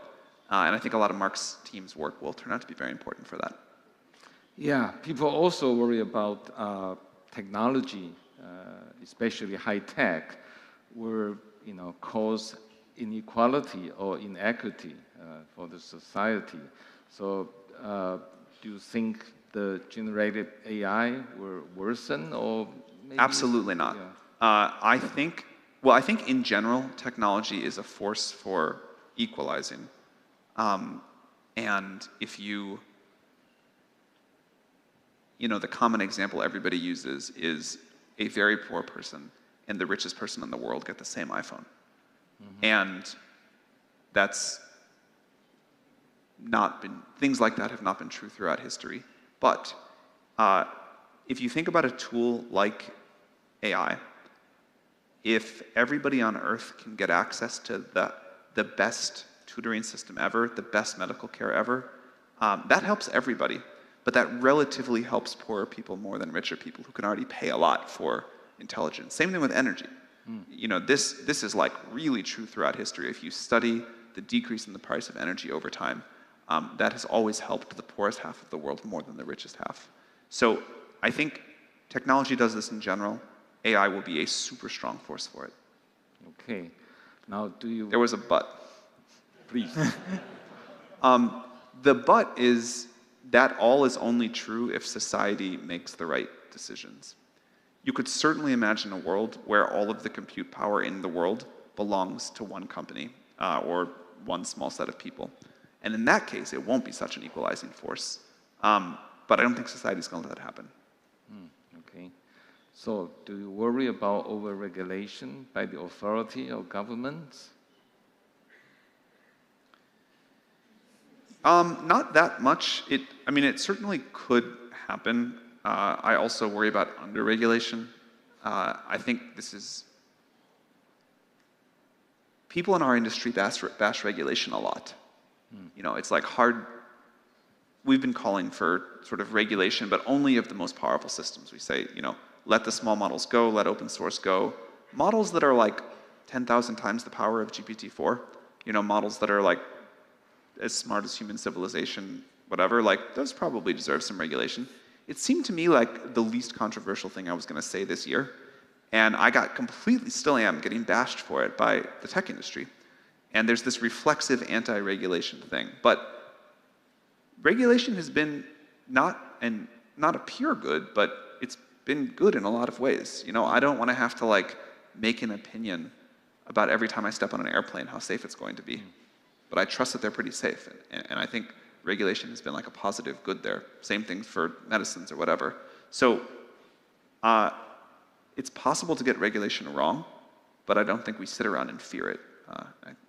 And I think a lot of Mark's team's work will turn out to be very important for that. Yeah, people also worry about technology, especially high tech, will cause inequality or inequity for the society. So, do you think the generated AI will worsen or maybe? Absolutely not. Yeah. I think in general, technology is a force for equalizing. And if the common example everybody uses is a very poor person and the richest person in the world get the same iPhone. Mm-hmm. And that's things like that have not been true throughout history. But if you think about a tool like AI, if everybody on Earth can get access to the best tutoring system ever, the best medical care ever, that helps everybody. But that relatively helps poorer people more than richer people who can already pay a lot for intelligence. Same thing with energy. This is like really true throughout history. If you study the decrease in the price of energy over time, that has always helped the poorest half of the world more than the richest half. So I think technology does this in general. AI will be a super strong force for it. Okay. Now, There was a but. Please. The but is that all is only true if society makes the right decisions. You could certainly imagine a world where all of the compute power in the world belongs to one company or one small set of people. And in that case, it won't be such an equalizing force. But I don't think society's going to let that happen. Okay. So, do you worry about over-regulation by the authority or governments? Not that much. It certainly could happen. I also worry about under-regulation. I think people in our industry bash regulation a lot. It's like hard. We've been calling for sort of regulation, but only of the most powerful systems. We say, let the small models go, let open source go. Models that are like 10,000 times the power of GPT-4, models that are like as smart as human civilization, whatever, like those probably deserve some regulation. It seemed to me like the least controversial thing I was going to say this year, and I still am getting bashed for it by the tech industry. And there's this reflexive anti-regulation thing, but regulation has been not a pure good, but it's been good in a lot of ways. I don't want to have to make an opinion about every time I step on an airplane how safe it's going to be. But I trust that they're pretty safe, and I think regulation has been like a positive good there. Same thing for medicines or whatever. So it's possible to get regulation wrong, but I don't think we sit around and fear it.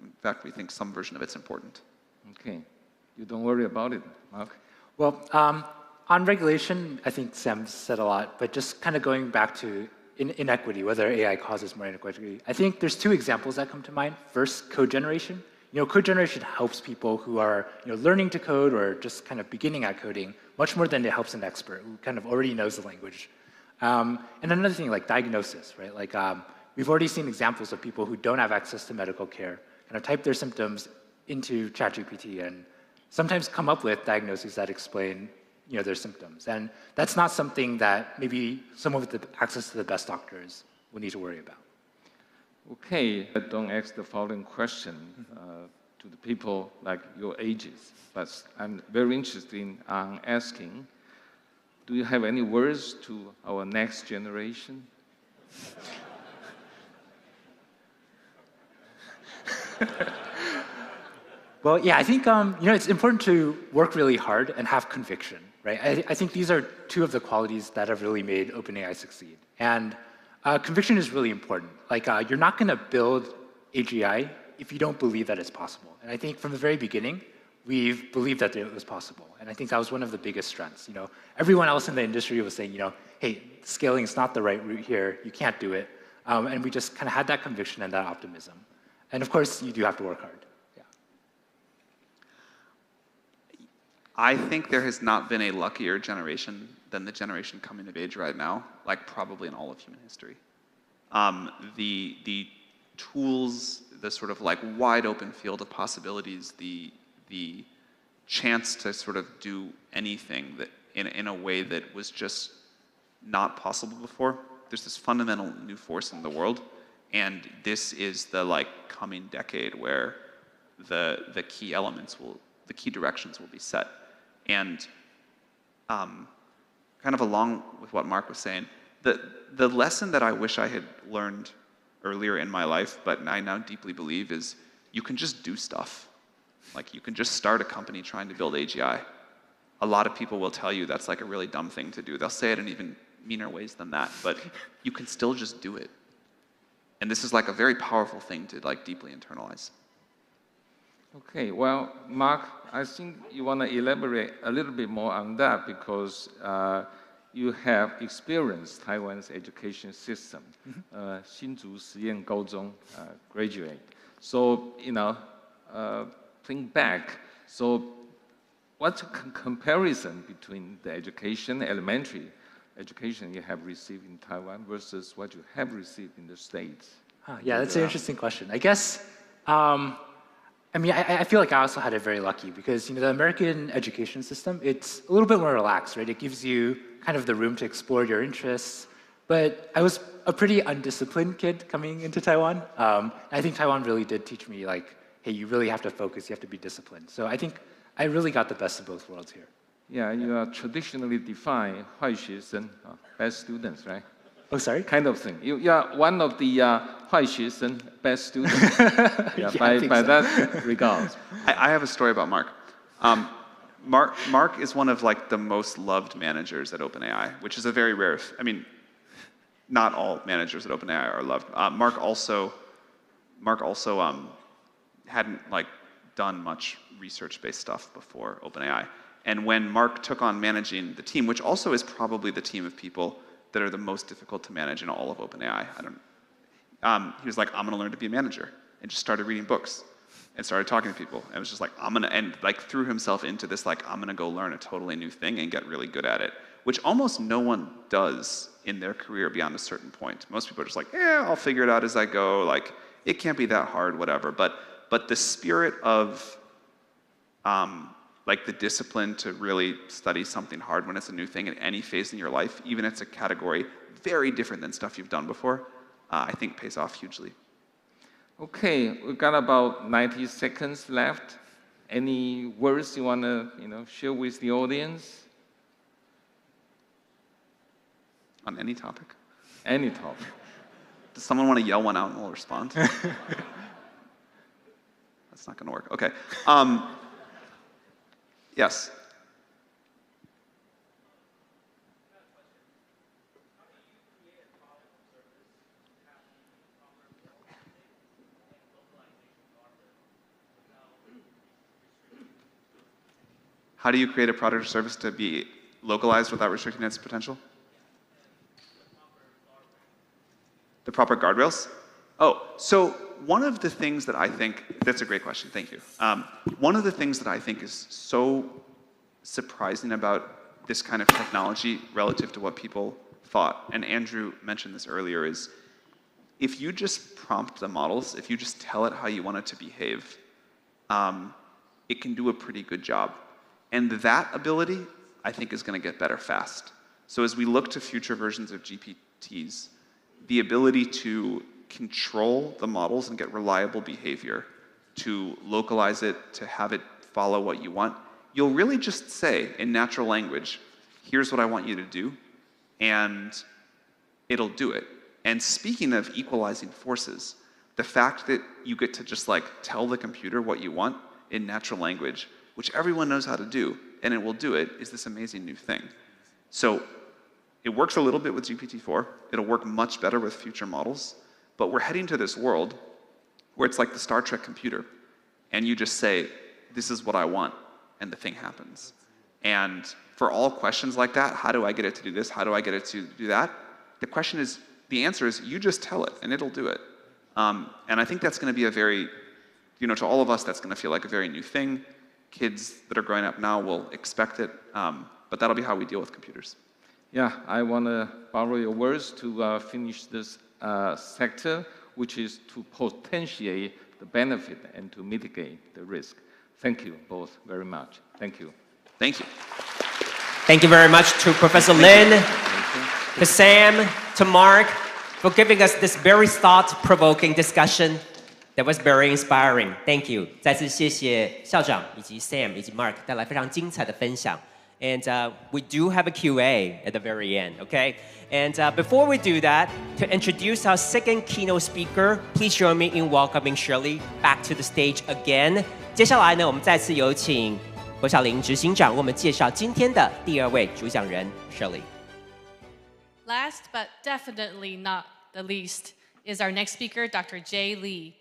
In fact, we think some version of it's important. Okay. You don't worry about it, Mark? Well, on regulation, I think Sam said a lot, but just kind of going back to inequity, whether AI causes more inequity, I think there's two examples that come to mind. First, code generation. Code generation helps people who are learning to code or just kind of beginning at coding much more than it helps an expert who kind of already knows the language. And another thing, like diagnosis, right? We've already seen examples of people who don't have access to medical care kind of type their symptoms into ChatGPT and sometimes come up with diagnoses that explain their symptoms. And that's not something that maybe someone with the access to the best doctors will need to worry about. Okay, I don't ask the following question to the people like your ages, but I'm very interested in asking, do you have any words to our next generation? Well, yeah, I think it's important to work really hard and have conviction, right? I think these are two of the qualities that have really made OpenAI succeed. And conviction is really important. You're not going to build AGI if you don't believe that it's possible. And I think from the very beginning, we've believed that it was possible. And I think that was one of the biggest strengths. Everyone else in the industry was saying, hey, scaling is not the right route here. You can't do it. And we just kind of had that conviction and that optimism. And of course, you do have to work hard. Yeah. I think there has not been a luckier generation than the generation coming of age right now, probably in all of human history. The tools, the sort of like wide open field of possibilities, the chance to sort of do anything that in a way that was just not possible before. There's this fundamental new force in the world, and this is the like coming decade where the key elements the key directions will be set. And kind of along with what Mark was saying, the lesson that I wish I had learned earlier in my life, but I now deeply believe, is you can just do stuff. Like, you can just start a company trying to build AGI. A lot of people will tell you that's like a really dumb thing to do. They'll say it in even meaner ways than that, but you can still just do it. And this is like a very powerful thing to like deeply internalize. Okay, well, Mark, I think you want to elaborate a little bit more on that because you have experienced Taiwan's education system, 新竹实验高中 graduate. So, think back. So, what's a comparison between the elementary education you have received in Taiwan versus what you have received in the States? Yeah, that's an interesting question. I guess, I feel like I also had it very lucky because, the American education system, it's a little bit more relaxed, right? It gives you kind of the room to explore your interests. But I was a pretty undisciplined kid coming into Taiwan. I think Taiwan really did teach me, like, hey, you really have to focus, you have to be disciplined. So I think I really got the best of both worlds here. Yeah, you are traditionally defined 坏学生, best students, right? Oh, sorry? Kind of thing. You are one of the 坏学生, best students. Yeah, by that regards. I have a story about Mark. Mark is one of like the most loved managers at OpenAI, which is a very rare. Not all managers at OpenAI are loved. Mark also hadn't like done much research-based stuff before OpenAI. And when Mark took on managing the team, which also is probably the team of people that are the most difficult to manage in all of OpenAI, he was like, I'm gonna learn to be a manager, and just started reading books and started talking to people. And it was just like, and like threw himself into this, like, I'm gonna go learn a totally new thing and get really good at it, which almost no one does in their career beyond a certain point. Most people are just like, yeah, I'll figure it out as I go. Like, it can't be that hard, whatever. But the spirit of, like the discipline to really study something hard when it's a new thing in any phase in your life, even if it's a category very different than stuff you've done before, I think pays off hugely. Okay, we've got about 90 seconds left. Any words you want to, share with the audience? On any topic? Any topic. Does someone want to yell one out and we'll respond? That's not going to work. Okay. Yes. How do you create a product or service to be localized without restricting its potential? The proper guardrails? Oh, so one of the things that I think, that's a great question, thank you. One of the things that I think is so surprising about this kind of technology relative to what people thought, and Andrew mentioned this earlier, is if you just prompt the models, if you just tell it how you want it to behave, it can do a pretty good job. And that ability, I think, is going to get better fast. So as we look to future versions of GPTs, the ability to control the models and get reliable behavior, to localize it, to have it follow what you want, you'll really just say in natural language, here's what I want you to do, and it'll do it. And speaking of equalizing forces, the fact that you get to just like tell the computer what you want in natural language, which everyone knows how to do, and it will do it, is this amazing new thing. So it works a little bit with GPT-4. It'll work much better with future models. But we're heading to this world where it's like the Star Trek computer. And you just say, this is what I want, and the thing happens. And for all questions like that, how do I get it to do this? How do I get it to do that? The answer is you just tell it, and it'll do it. And I think that's going to be a very, to all of us, that's going to feel like a very new thing. Kids that are growing up now will expect it, but that'll be how we deal with computers. Yeah, I want to borrow your words to finish this sector. which is to potentiate the benefit and to mitigate the risk. Thank you both very much. Thank you. Thank you. Thank you very much to Professor Lin, to Sam, to Mark, for giving us this very thought-provoking discussion that was very inspiring. Thank you. 再次谢谢校长以及 Sam 以及 Mark 带来非常精彩的分享。And we do have a QA at the very end, okay? And before we do that, to introduce our second keynote speaker, please join me in welcoming Shirley back to the stage again. 接下来呢，我们再次有请侯晓玲执行长为我们介绍今天的第二位主讲人 Shirley. Last but definitely not the least is our next speaker, Dr. Jay Lee.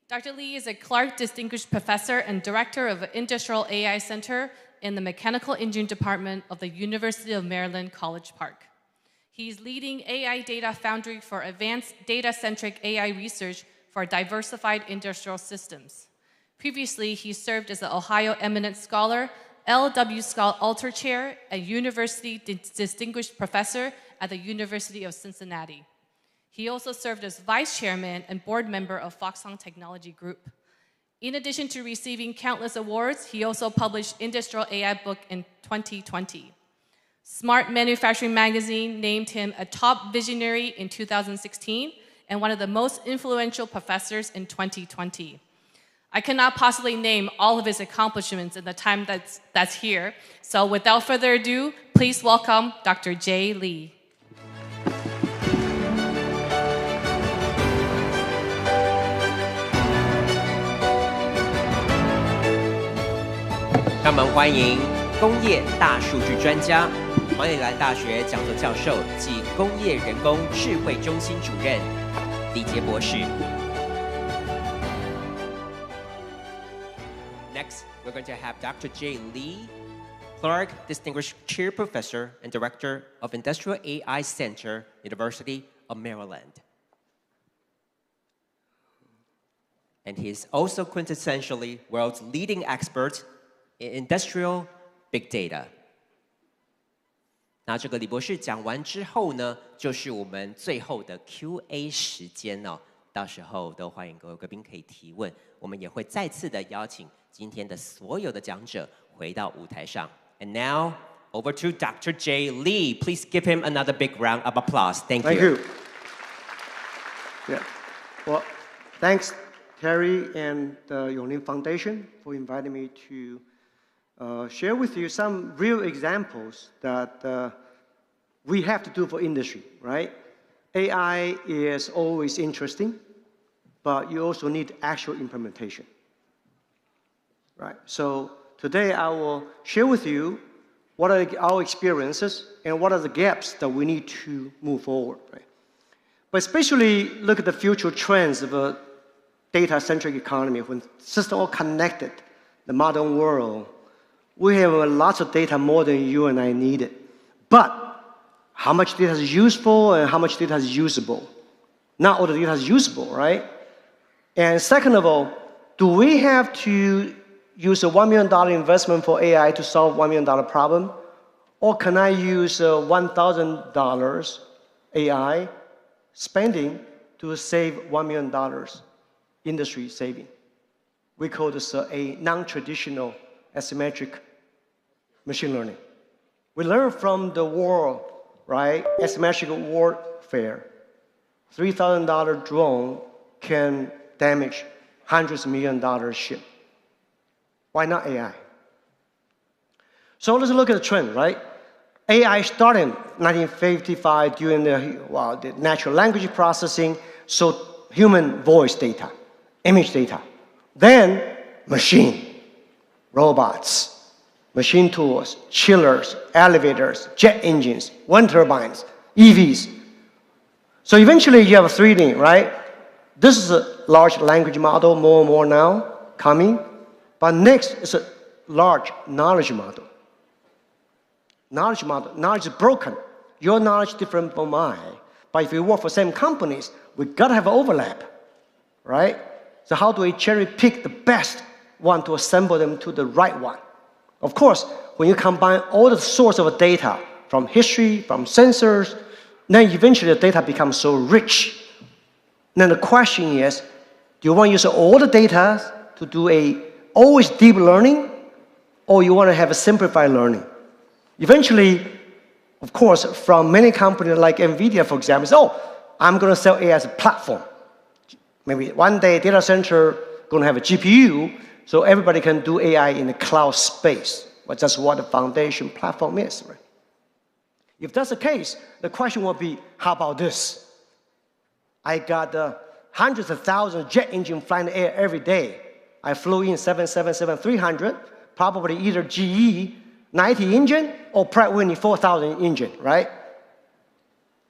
Dr. Lee is a Clark Distinguished Professor and Director of the Industrial AI Center in the Mechanical Engineering Department of the University of Maryland, College Park. He's leading AI Data Foundry for advanced data-centric AI research for diversified industrial systems. Previously, he served as the Ohio Eminent Scholar, L.W. Scott Alter Chair, and University Distinguished Professor at the University of Cincinnati. He also served as Vice Chairman and Board Member of Foxconn Technology Group. In addition to receiving countless awards, he also published Industrial AI book in 2020. Smart Manufacturing Magazine named him a top visionary in 2016 and one of the most influential professors in 2020. I cannot possibly name all of his accomplishments in the time that's here. So without further ado, please welcome Dr. Jay Lee. 让我们欢迎工业大数据专家、马里兰大学讲座教授及工业人工智慧中心主任李杰博士。Next, we're going to have Dr. Jay Lee, Clark Distinguished Chair Professor and Director of Industrial AI Center, University of Maryland. And he is also quintessentially world's leading expert in industrial big data. 那这个李博士讲完之后呢，就是我们最后的 Q&A 时间哦。到时候都欢迎各位贵宾可以提问，我们也会再次的邀请今天的所有的讲者回到舞台上。And now over to Dr. Jay Lee. Please give him another big round of applause. Thank you. Thank you. Yeah. Well, thanks, Terry and the Yonglin Foundation for inviting me to share with you some real examples that we have to do for industry, right? AI is always interesting, but you also need actual implementation, right? So today I will share with you what are our experiences and what are the gaps that we need to move forward, right? But especially look at the future trends of a data-centric economy when systems are connected, the modern world. We have lots of data more than you and I need it. But how much data is useful and how much data is usable? Not all the data is usable, right? And second of all, do we have to use a $1 million investment for AI to solve $1 million problem? Or can I use $1,000 AI spending to save $1 million industry saving? We call this a non-traditional asymmetric machine learning. We learn from the war, right? Asymmetric warfare. $3,000 drone can damage hundreds of $1 million ship. Why not AI? So let's look at the trend, right? AI started in 1955 during the natural language processing, so human voice data, image data. Then machine, robots, machine tools, chillers, elevators, jet engines, wind turbines, EVs. So eventually you have a 3D, right? This is a large language model, more and more now coming. But next is a large knowledge model. Knowledge is broken. Your knowledge is different from mine. But if we work for same companies, we gotta have overlap, right? So how do we cherry pick the best one to assemble them to the right one? Of course, when you combine all the source of data from history, from sensors, then eventually the data becomes so rich. Then the question is, do you want to use all the data to do always deep learning, or you want to have a simplified learning? Eventually, of course, from many companies like NVIDIA, for example, say, oh, I'm going to sell AI as a platform. Maybe one day data center going to have a GPU, so everybody can do AI in the cloud space. But that's what the foundation platform is, right? If that's the case, the question will be, how about this? I got hundreds of thousands of jet engines flying in the air every day. I flew in 777-300, probably either GE 90 engine or Pratt & Whitney 4,000 engine, right?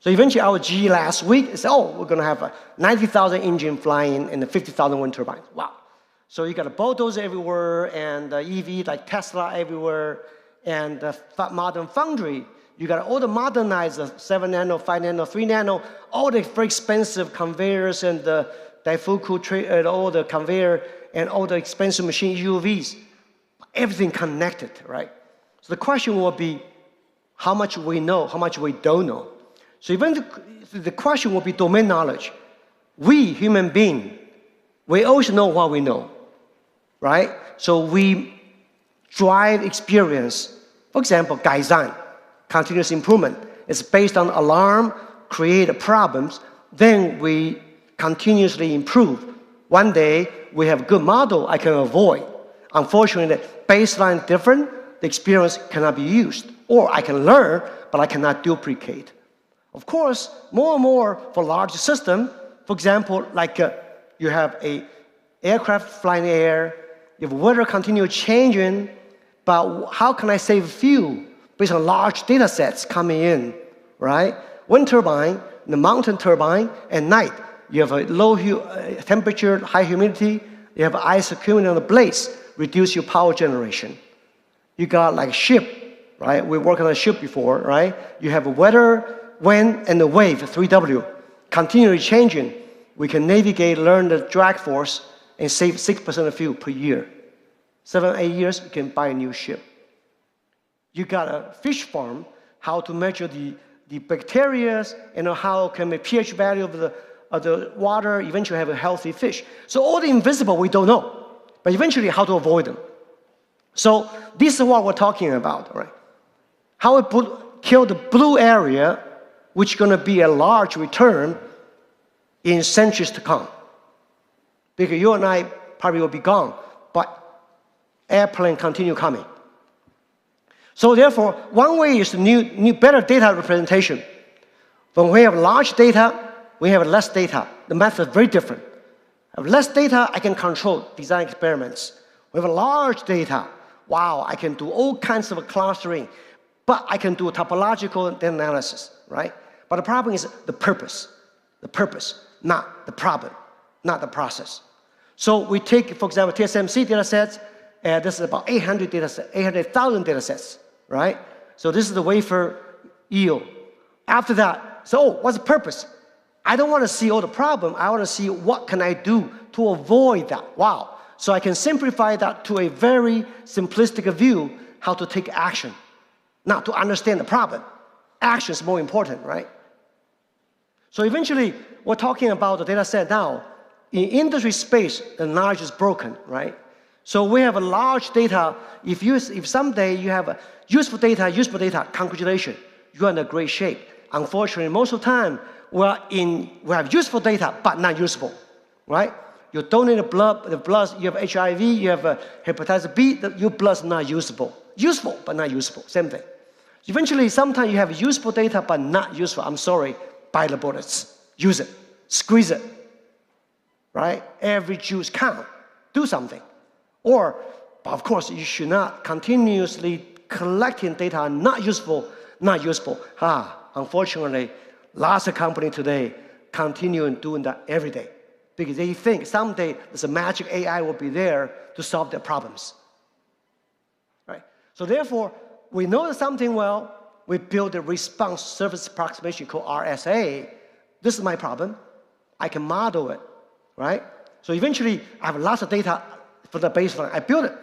So eventually our GE last week said, oh, we're going to have a 90,000 engine flying and 50,000 wind turbines. Wow. So you got a bulldozer everywhere and EV like Tesla everywhere and modern foundry. You got all the modernized 7 nano, 5 nano, 3 nano, all the very expensive conveyors and the Daifuku, all the conveyor and all the expensive machine UVs. Everything connected, right? So the question will be, how much we know, how much we don't know. So even the question will be domain knowledge. We, human beings, we always know what we know, right? So we drive experience. For example, Kaizen, continuous improvement. It's based on alarm, create problems, then we continuously improve. One day, we have a good model I can avoid. Unfortunately, the baseline different, the experience cannot be used. Or I can learn, but I cannot duplicate. Of course, more and more for large system, for example, like you have a aircraft flying in the air, you have weather continue changing, but how can I save fuel based on large data sets coming in, right? Wind turbine, the mountain turbine, at night, you have a low temperature, high humidity, you have ice accumulating on the blades, reduce your power generation. You got like a ship, right? We worked on a ship before, right? You have a weather, wind, and the wave, 3W, continually changing. We can navigate, learn the drag force, and save 6% of fuel per year. 7, 8 years, you can buy a new ship. You got a fish farm, how to measure the bacteria, and how can the pH value of the water eventually have a healthy fish. So all the invisible we don't know, but eventually how to avoid them. So this is what we're talking about, right? How we kill the blue area, which is going to be a large return in centuries to come. Because you and I probably will be gone, but airplane continue coming. So therefore, one way is new better data representation. When we have large data, we have less data. The method is very different. I have less data, I can control design experiments. We have a large data. Wow, I can do all kinds of clustering, but I can do topological analysis, right? But the problem is the purpose, not the problem, not the process. So we take, for example, TSMC data sets, this is about 800,000 data sets, right? So this is the wafer yield. After that, so what's the purpose? I don't want to see all the problem. I want to see what can I do to avoid that. Wow. So I can simplify that to a very simplistic view, how to take action, not to understand the problem. Action is more important, right? So eventually, we're talking about the data set now. In industry space, the knowledge is broken, right? So we have a large data. If someday you have a useful data, congratulations, you're in a great shape. Unfortunately, most of the time, we have useful data, but not usable, right? You donate the blood, you have HIV, you have hepatitis B, your blood is not usable. Useful, but not usable, same thing. Eventually, sometimes you have useful data, but not useful. I'm sorry, buy the bullets, use it, squeeze it, right? Every juice count, do something. Or, of course, you should not continuously collecting data not useful. Unfortunately, lots of companies today continue doing that every day because they think someday there's a magic AI will be there to solve their problems. Right? So therefore, we know something well, we build a response service approximation called RSA. This is my problem. I can model it, right? So eventually, I have lots of data for the baseline. I build it.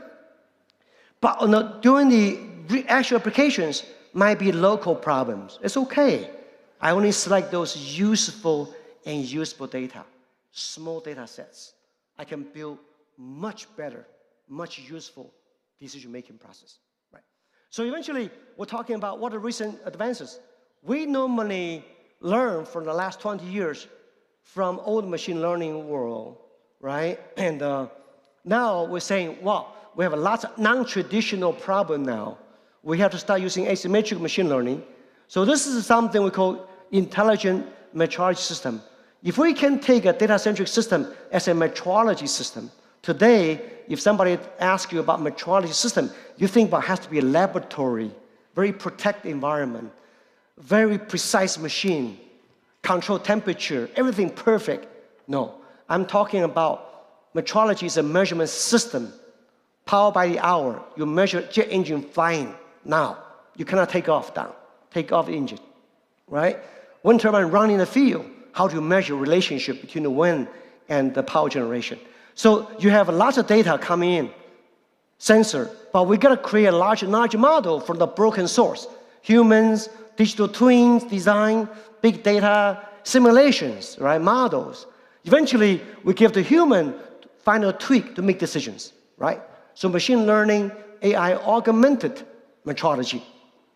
But during the actual applications, might be local problems. It's okay. I only select those useful and useful data. small data sets, I can build much better, much useful decision-making process, right? So eventually, we're talking about what are recent advances. We normally learn from the last 20 years from old machine learning world, right? And now we're saying, well, we have a lot of non-traditional problem now. We have to start using asymmetric machine learning. So this is something we call intelligent metrology system. If we can take a data-centric system as a metrology system, today, if somebody asks you about metrology system, you think about it has to be a laboratory, very protected environment, very precise machine, control temperature, everything perfect. No, I'm talking about metrology is a measurement system, powered by the hour. You measure jet engine flying now. You cannot take off the engine, right? Wind turbine running in the field, how do you measure relationship between the wind and the power generation? So you have lots of data coming in, sensor, but we got to create a large model from the broken source. Humans, digital twins, design, big data, simulations, right, models. Eventually, we give the human final tweak to make decisions, right? So machine learning, AI augmented metrology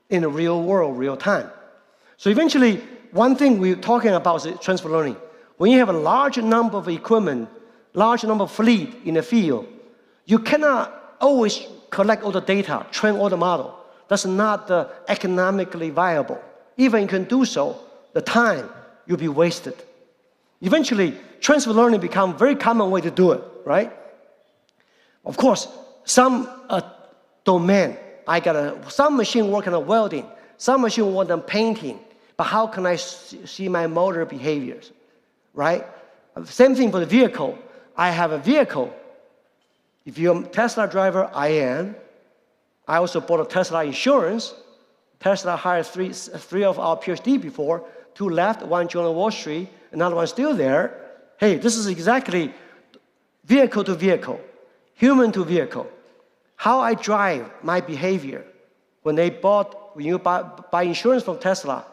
in the real world, real time. So eventually, one thing we're talking about is transfer learning. When you have a large number of equipment, large number of fleet in the field, you cannot always collect all the data, train all the model. That's not economically viable. Even you can do so, the time will be wasted. Eventually, transfer learning becomes a very common way to do it, right? Of course, some domain, some machine work on welding, some machine work on painting, but how can I see my motor behaviors, right? Same thing for the vehicle. I have a vehicle. If you're a Tesla driver, I am. I also bought a Tesla insurance. Tesla hired three of our PhD before, 2 left, 1 joined Wall Street, another one still there. Hey, this is exactly vehicle to vehicle, human to vehicle. How I drive, my behavior. When you buy insurance from Tesla,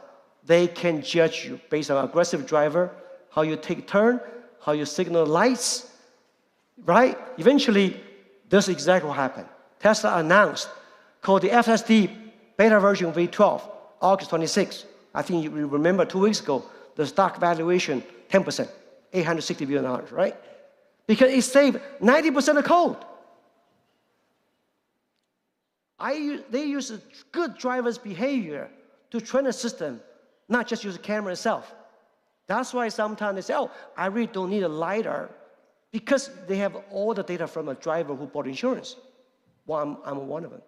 they can judge you based on aggressive driver, how you take turn, how you signal lights, right? Eventually, this is exactly what happened. Tesla announced, called the FSD beta version V12, August 26. I think you remember 2 weeks ago, the stock valuation, 10%, $860 billion, right? Because it saved 90% of code. They use good driver's behavior to train a system, not just use the camera itself. That's why sometimes they say, oh, I really don't need a LiDAR, because they have all the data from a driver who bought insurance. Well, I'm one of them,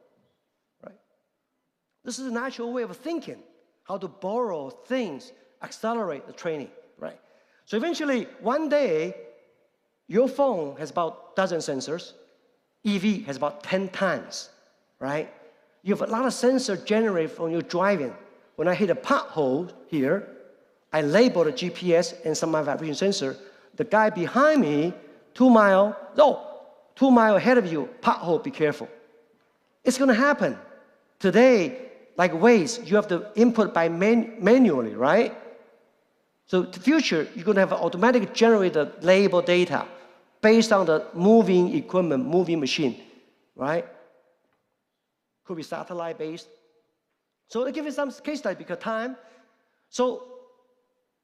right? This is a natural way of thinking, how to borrow things, accelerate the training, right? So eventually, one day, your phone has about a dozen sensors. EV has about 10 times, right? You have a lot of sensors generated from your driving. When I hit a pothole here, I label the GPS and some of my vibration sensor. The guy behind me, 2 miles ahead of you, pothole, be careful. It's going to happen. Today, like Waze, you have to input by manually, right? So in the future, you're going to have automatic generated label data based on the moving equipment, moving machine, right? Could be satellite-based. So I'll give you some case study because time. So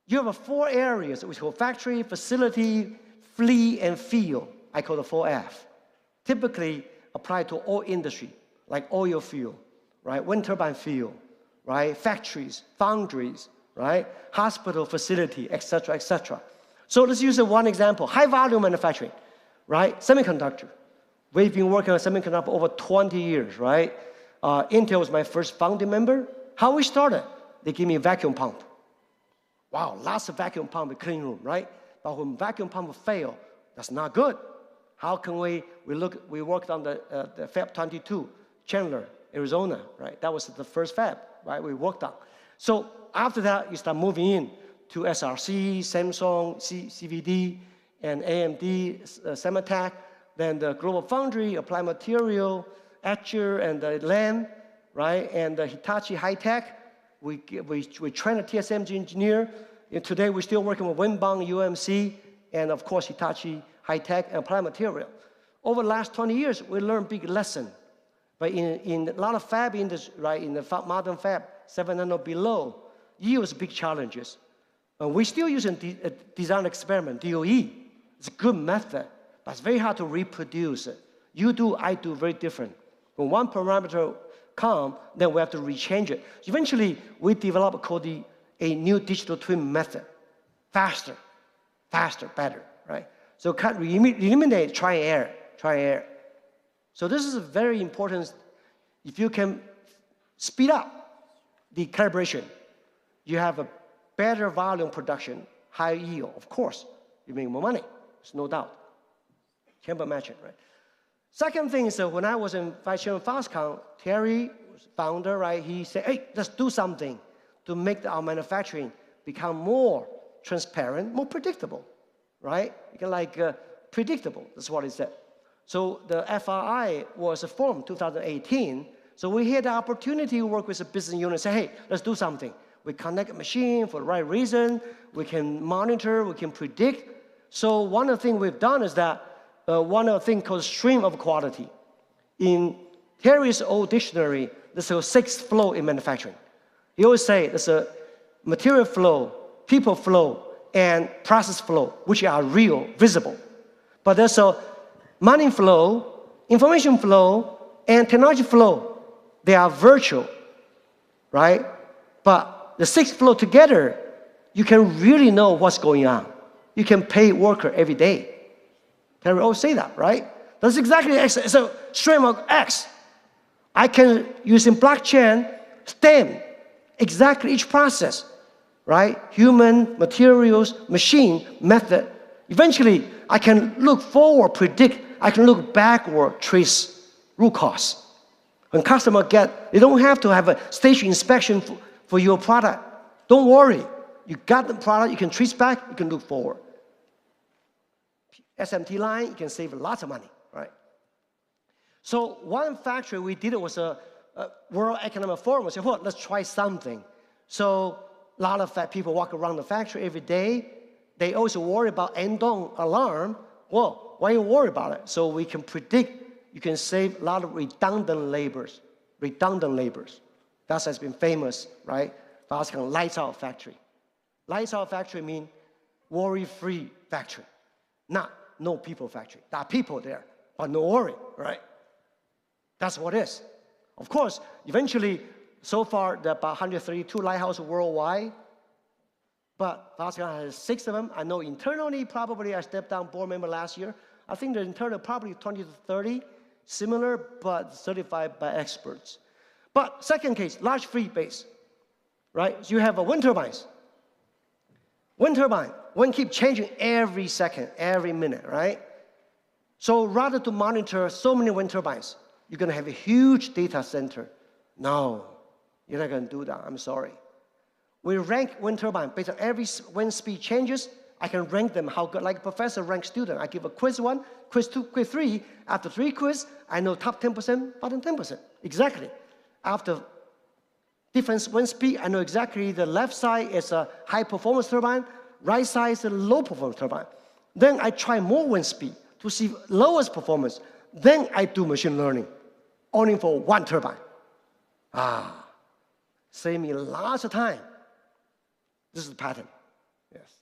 you have 4 areas, which call factory, facility, fleet, and field. I call the 4F. Typically applied to all industry, like oil field, right? Wind turbine field, right? Factories, foundries, right? Hospital facility, et cetera, et cetera. So let's use one example, high volume manufacturing, right? Semiconductor. We've been working on semiconductor over 20 years, right? Intel was my first founding member. How we started? They give me a vacuum pump. Wow, lots of vacuum pump in clean room, right? But when vacuum pump fail, that's not good. How can we worked on the Fab 22, Chandler, Arizona, right? That was the first fab, right, we worked on. So after that, you start moving in to SRC, Samsung, CVD, and AMD, Sematech, then the Global Foundry, Applied Material, Etcher, and the Lam, right? And the Hitachi High-Tech. We train a TSMC engineer. And today, we're still working with Winbang, UMC, and of course Hitachi High-Tech and Applied Material. Over the last 20 years, we learned big lesson. But in a lot of fab industry, right, in the modern fab, 7 nano below, yields big challenges. We're still using design experiment, DOE. It's a good method, but it's very hard to reproduce it. You do, I do, very different. When one parameter comes, then we have to rechange it. Eventually, we developed a new digital twin method. Faster, better, right? So eliminate try and error. So this is very important. If you can speed up the calibration, you have a better volume production, higher yield. Of course, you make more money. There's no doubt. Can't imagine, right? Second thing is when I was in Vice Chairman Foxconn, Terry was founder, right? He said, hey, let's do something to make our manufacturing become more transparent, more predictable, right? You can predictable, that's what he said. So the FRI was formed 2018. So we had the opportunity to work with a business unit and say, hey, let's do something. We connect a machine for the right reason. We can monitor, we can predict. So one of the things we've done is that one of the things called stream of quality. In Terry's old dictionary, there's a 6th flow in manufacturing. He always say there's a material flow, people flow, and process flow, which are real, visible. But there's a money flow, information flow, and technology flow. They are virtual, right? But the 6 flow together, you can really know what's going on. You can pay worker every day. Can we all say that, right? That's exactly X. It's a stream of X. I can, using blockchain, stem exactly each process, right? Human, materials, machine, method. Eventually, I can look forward, predict. I can look backward, trace root cause. When customers they don't have to have a station inspection for your product. Don't worry. You got the product, you can trace back, you can look forward. SMT line, you can save lots of money, right? So one factory we did was a World Economic Forum. We said, well, let's try something. So a lot of people walk around the factory every day. They also worry about end-on alarm. Well, why you worry about it? So we can predict, you can save a lot of redundant labors. That has been famous, right? Foxconn lights out factory. Lights out factory means worry-free factory, not no people factory. There are people there, but no worry, right? That's what it is. Of course, eventually, so far, there are about 132 lighthouses worldwide, but Foxconn has 6 of them. I know internally, probably I stepped down board member last year. I think the internal probably 20 to 30, similar, but certified by experts. But second case, large fleet base, right? So you have a wind turbines. Wind turbine, wind keep changing every second, every minute, right? So rather to monitor so many wind turbines, you're going to have a huge data center. No, you're not going to do that. I'm sorry. We rank wind turbine based on every wind speed changes. I can rank them how good, like a professor ranks student. I give a quiz 1, quiz 2, quiz 3. After 3 quiz, I know top 10%, bottom 10%. Exactly. After different wind speed, I know exactly the left side is a high performance turbine, right side is a low performance turbine. Then I try more wind speed to see lowest performance. Then I do machine learning, only for one turbine. Save me lots of time. This is the pattern. Yes.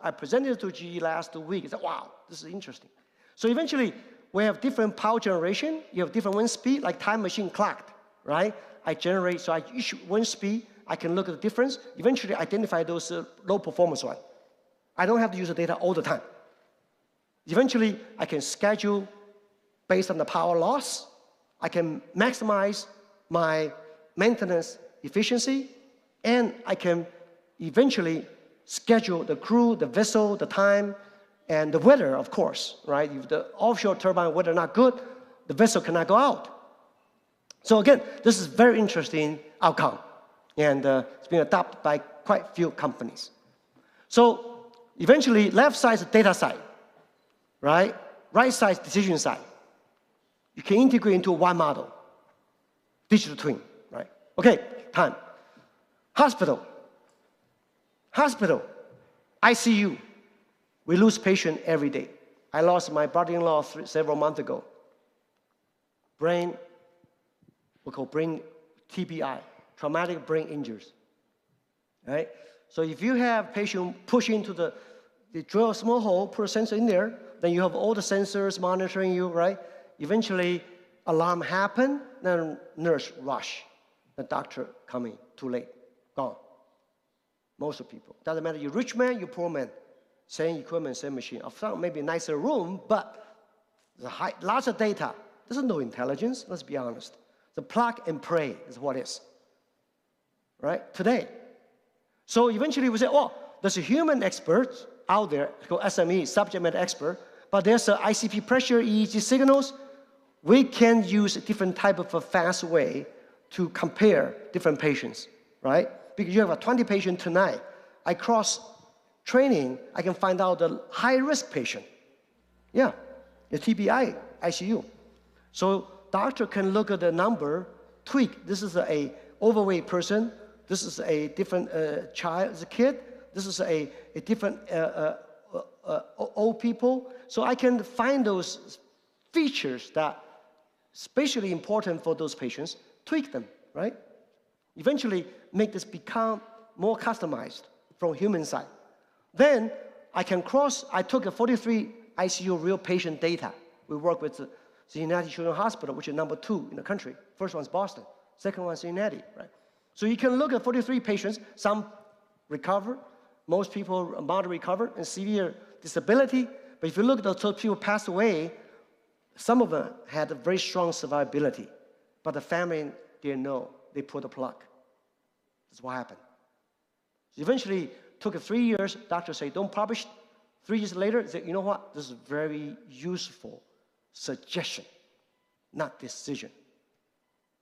I presented it to GE last week. I said, wow, this is interesting. So eventually, we have different power generation. You have different wind speed, like time machine clocked, right? I generate, so each wind speed, I can look at the difference, eventually identify those low performance ones. I don't have to use the data all the time. Eventually, I can schedule based on the power loss. I can maximize my maintenance efficiency, and I can eventually schedule the crew, the vessel, the time, and the weather, of course, right? If the offshore turbine weather not good, the vessel cannot go out. So again, this is very interesting outcome, and it's been adopted by quite a few companies. So eventually, left side is the data side, right? Right side is decision side. You can integrate into one model, digital twin, right? Okay, time. Hospital, ICU, We lose patients every day. I lost my brother-in-law several months ago. We call brain TBI, traumatic brain injuries. Right? So if you have patient push into they drill a small hole, put a sensor in there, then you have all the sensors monitoring you, right? Eventually, alarm happen, then nurse rush. The doctor coming, too late, gone. Most of people. Doesn't matter, you rich man, you poor man. Same equipment, same machine. Maybe a nicer room, but lots of data. There's no intelligence, let's be honest. The plug and pray is what it is. Right? Today. So eventually we say, oh, there's a human expert out there called SME, subject matter expert, but there's a ICP pressure, EEG signals. We can use a different type of a fast way to compare different patients, right? Because you have 20 patients tonight. I cross training, I can find out the high-risk patient. Yeah, the TBI, ICU. So doctor can look at the number, tweak. This is a overweight person. This is a different child, as a kid. This is a different old people. So I can find those features that especially important for those patients, tweak them, right? Eventually make this become more customized from human side. Then I took a 43 ICU real patient data. We work with the Cincinnati Children's Hospital, which is number 2 in the country. First one's Boston, second one's Cincinnati, right? So you can look at 43 patients, some recover, most people moderate recover and severe disability. But if you look at those people passed away, some of them had a very strong survivability, but the family didn't know. They pulled the plug. That's what happened. So eventually, took 3 years. Doctors say, don't publish. 3 years later, they say, you know what? This is a very useful suggestion, not decision.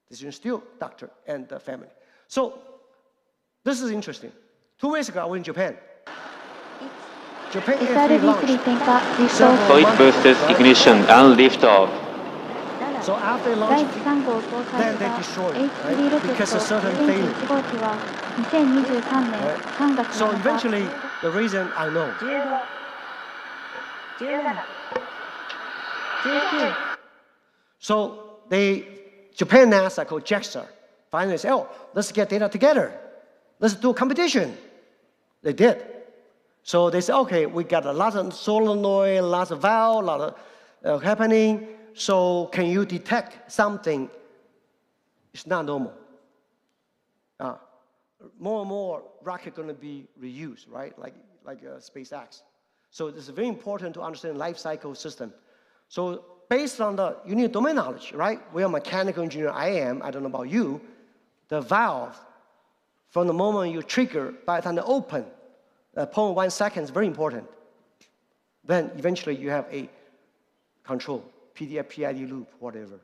Decision still doctor and the family. So this is interesting. 2 weeks ago, I was in Japan. Japan actually launched So it boosts ignition and liftoff. So after they launched, then they destroyed it, right? Because of certain failure. Right? So eventually, the reason I know. So Japan NASA called JAXA finally said, oh, let's get data together. Let's do a competition. They did. So they said, okay, we got a lot of solenoid, lots of valve, a lot of happening. So can you detect something? It's not normal. More and more rocket going to be reused, right? Like SpaceX. So it's very important to understand life cycle system. So based on you need domain knowledge, right? We are mechanical engineer. I don't know about you. The valve, from the moment you trigger, by the time they open, 0.1 seconds, very important. Then eventually you have a control, PDF, PID loop, whatever.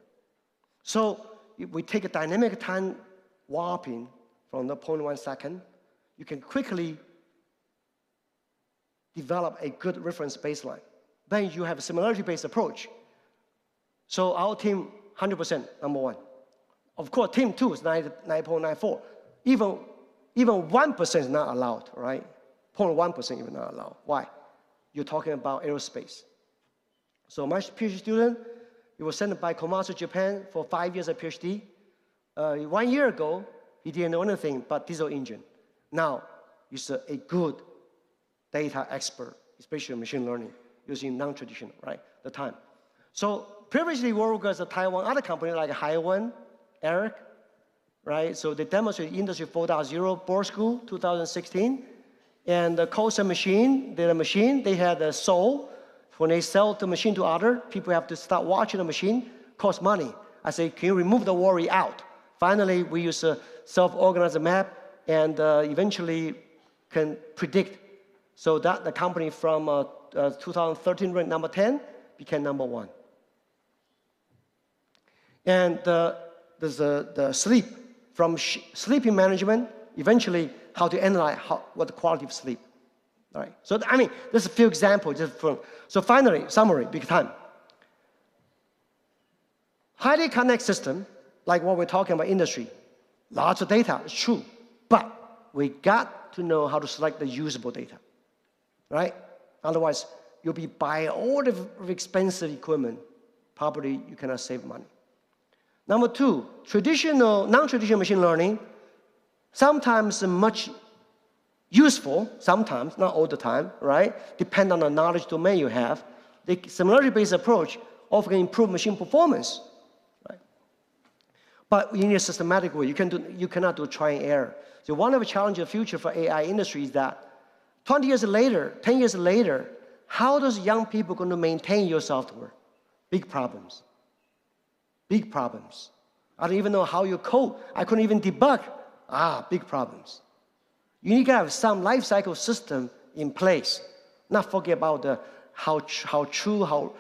So if we take a dynamic time warping from the 0.1 second, you can quickly develop a good reference baseline. Then you have a similarity-based approach. So our team, 100%, number 1. Of course, team 2 is 9.94. Even 1% is not allowed, right? 0.1% even not allowed. Why? You're talking about aerospace. So my PhD student, he was sent by Komatsu, Japan for 5 years of PhD. 1 year ago, he didn't know anything but diesel engine. Now, he's a good data expert, especially machine learning, using non-traditional, right, the time. So previously, we worked with a Taiwan other company like Haiwan, Eric, right? So they demonstrated Industry 4.0 board school, 2016. And the Coulson machine, they had a soul. When they sell the machine to other, people have to start watching the machine, cost money. I say, can you remove the worry out? Finally, we use a self-organized map and eventually can predict. So that the company from 2013 ranked number 10 became number 1. And there's the sleep, from sleeping management, eventually how to analyze what the quality of sleep. All right. So I mean, there's a few examples. So finally, summary, big time. Highly connected system, like what we're talking about industry, lots of data, it's true. But we got to know how to select the usable data, right? Otherwise, you'll be buying all the expensive equipment. Probably you cannot save money. Number two, non-traditional machine learning, sometimes much useful, sometimes, not all the time, right? Depend on the knowledge domain you have. The similarity-based approach often can improve machine performance, right? But in a systematic way, you cannot do try and error. So one of the challenges of the future for AI industry is that 20 years later, 10 years later, how does young people going to maintain your software? Big problems. Big problems. I don't even know how you code. I couldn't even debug. Big problems. You need to have some life cycle system in place. Not forget about how true.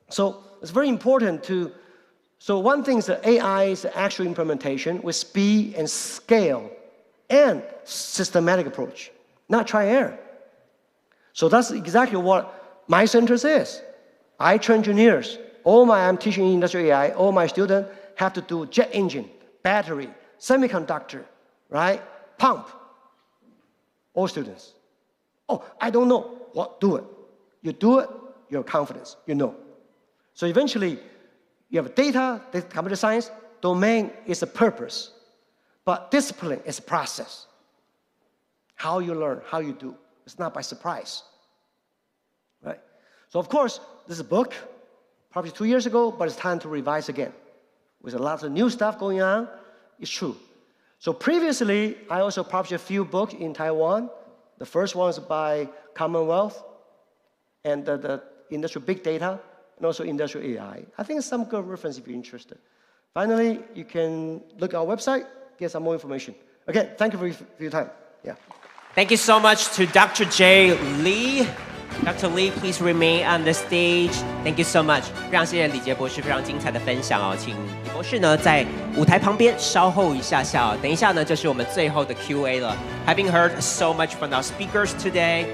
So it's very important to. So one thing is that AI is the actual implementation with speed and scale and systematic approach, not try and error. So that's exactly what my center is. I train engineers. I'm teaching industrial AI. All my students have to do jet engine, battery, semiconductor, right? Pump. All students. I don't know. What? Do it. You do it, you have confidence. You know. So eventually, you have data, computer science, domain is a purpose. But discipline is a process. How you learn, how you do. It's not by surprise. Right? So of course, this is a book, probably 2 years ago, but it's time to revise again. With a lot of new stuff going on, it's true. So previously, I also published a few books in Taiwan. The first one is by Commonwealth, and the industrial big data, and also industrial AI. I think it's some good reference if you're interested. Finally, you can look at our website, get some more information. Okay, thank you for your time. Yeah. Thank you so much to Dr. Jay Lee. Dr. Lee, please remain on the stage. Thank you so much. 非常谢谢李杰博士非常精彩的分享哦，请李博士呢在舞台旁边稍后一下下哦，等一下呢就是我们最后的 Q&A 了。Having heard so much from our speakers today,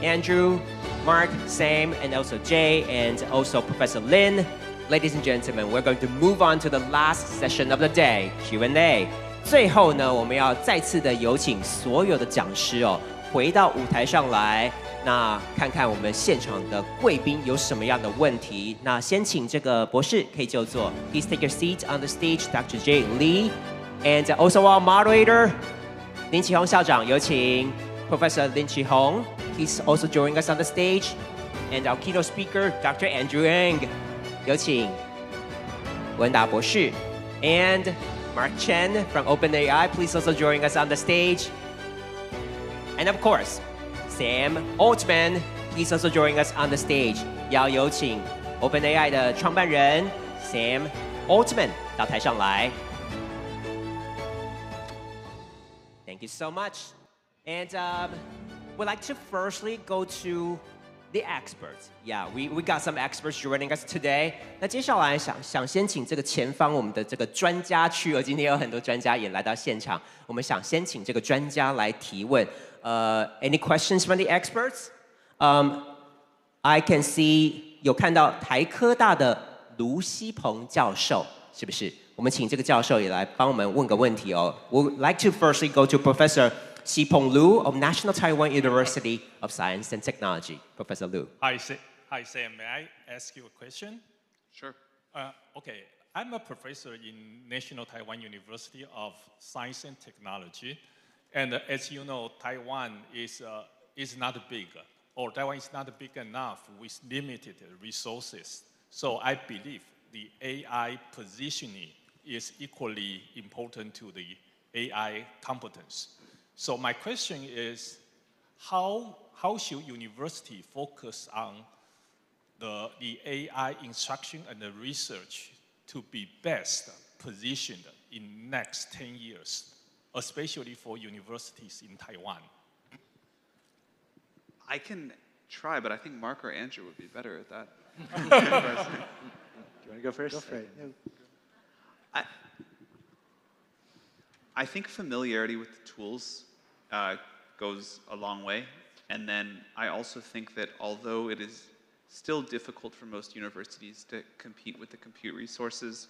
Andrew, Mark, Sam, and also Jay, and also Professor Lin. Ladies and gentlemen, we're going to move on to the last session of the day, Q&A. 最后呢，我们要再次的有请所有的讲师哦，回到舞台上来，那看看我们现场的贵宾有什么样的问题。那先请这个博士可以就坐。Please take your seat on the stage, Dr. Jay Lee, and also our moderator, 林启宏校长，有请 Professor Lin Qihong. He's also joining us on the stage, and our keynote speaker, Dr. Andrew Ng. 有请文达博士 and Mark Chen from OpenAI. Please also join us on the stage. And of course, Sam Altman. Please also join us on the stage. 要有请 OpenAI 的创办人 Sam Altman 到台上来。Thank you so much. And we'd like to firstly go to the experts. Yeah, we got some experts joining us today. 那接下来想先请这个前方我们的这个专家区，今天有很多专家也来到现场，我们想先请这个专家来提问。Any questions from the experts? I can see 有看到台科大的卢锡鹏教授，是不是？我们请这个教授也来帮我们问个问题哦。We'd like to firstly go to Professor Xipeng Liu of National Taiwan University of Science and Technology. Professor Liu. Hi, Sam. May I ask you a question? Sure. Okay. I'm a professor in National Taiwan University of Science and Technology. And as you know, Taiwan is not big, or Taiwan is not big enough with limited resources. So I believe the AI positioning is equally important to the AI competence. So my question is, how should university focus on the AI instruction and the research to be best positioned in next 10 years, especially for universities in Taiwan? I can try, but I think Mark or Andrew would be better at that. Do you want to go first? Go for it. I think familiarity with the tools goes a long way. And then I also think that although it is still difficult for most universities to compete with the compute resources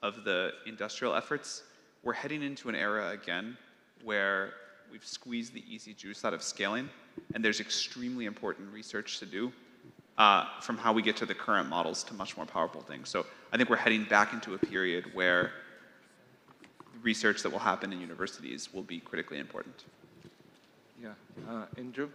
of the industrial efforts, we're heading into an era again where we've squeezed the easy juice out of scaling, and there's extremely important research to do from how we get to the current models to much more powerful things. So I think we're heading back into a period where research that will happen in universities will be critically important. Yeah, Andrew?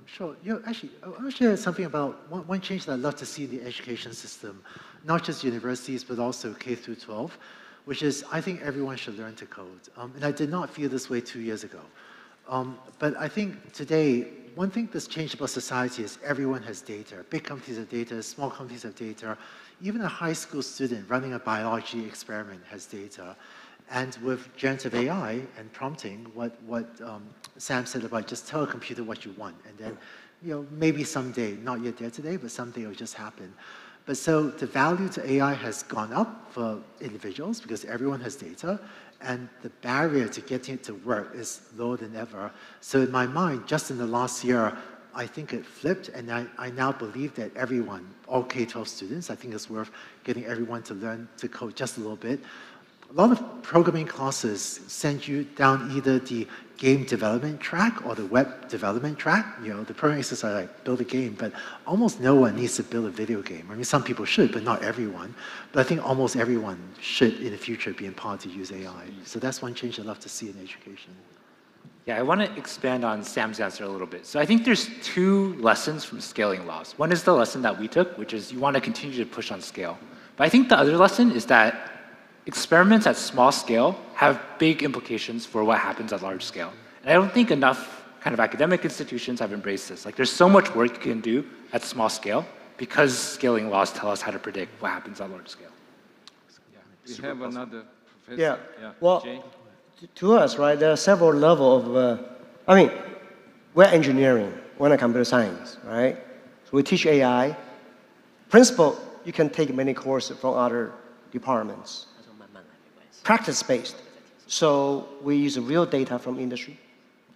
Sure. Actually, I want to share something about one change that I'd love to see in the education system, not just universities, but also K through 12, which is I think everyone should learn to code. And I did not feel this way 2 years ago. But I think today, one thing that's changed about society is everyone has data. Big companies have data, small companies have data. Even a high school student running a biology experiment has data. And with generative AI and prompting, what Sam said about just tell a computer what you want, and then, maybe someday, not yet there today, but someday it'll just happen. But so the value to AI has gone up for individuals because everyone has data, and the barrier to getting it to work is lower than ever. So in my mind, just in the last year, I think it flipped, and I now believe that everyone, all K-12 students, I think it's worth getting everyone to learn to code just a little bit. A lot of programming classes send you down either the game development track or the web development track. The programming exercise are like build a game, but almost no one needs to build a video game. I mean, some people should, but not everyone. But I think almost everyone should in the future be empowered to use AI. So that's one change I'd love to see in education. Yeah, I want to expand on Sam's answer a little bit. So I think there's two lessons from scaling laws. One is the lesson that we took, which is you want to continue to push on scale. But I think the other lesson is that experiments at small scale have big implications for what happens at large scale. And I don't think enough kind of academic institutions have embraced this. Like, there's so much work you can do at small scale because scaling laws tell us how to predict what happens at large scale. Yeah. We have another professor. Yeah. Well, Jay? to us, right, there are several levels of, we're engineering, we're not computer science, right? So we teach AI. Principle, you can take many courses from other departments. Practice-based. So we use real data from industry.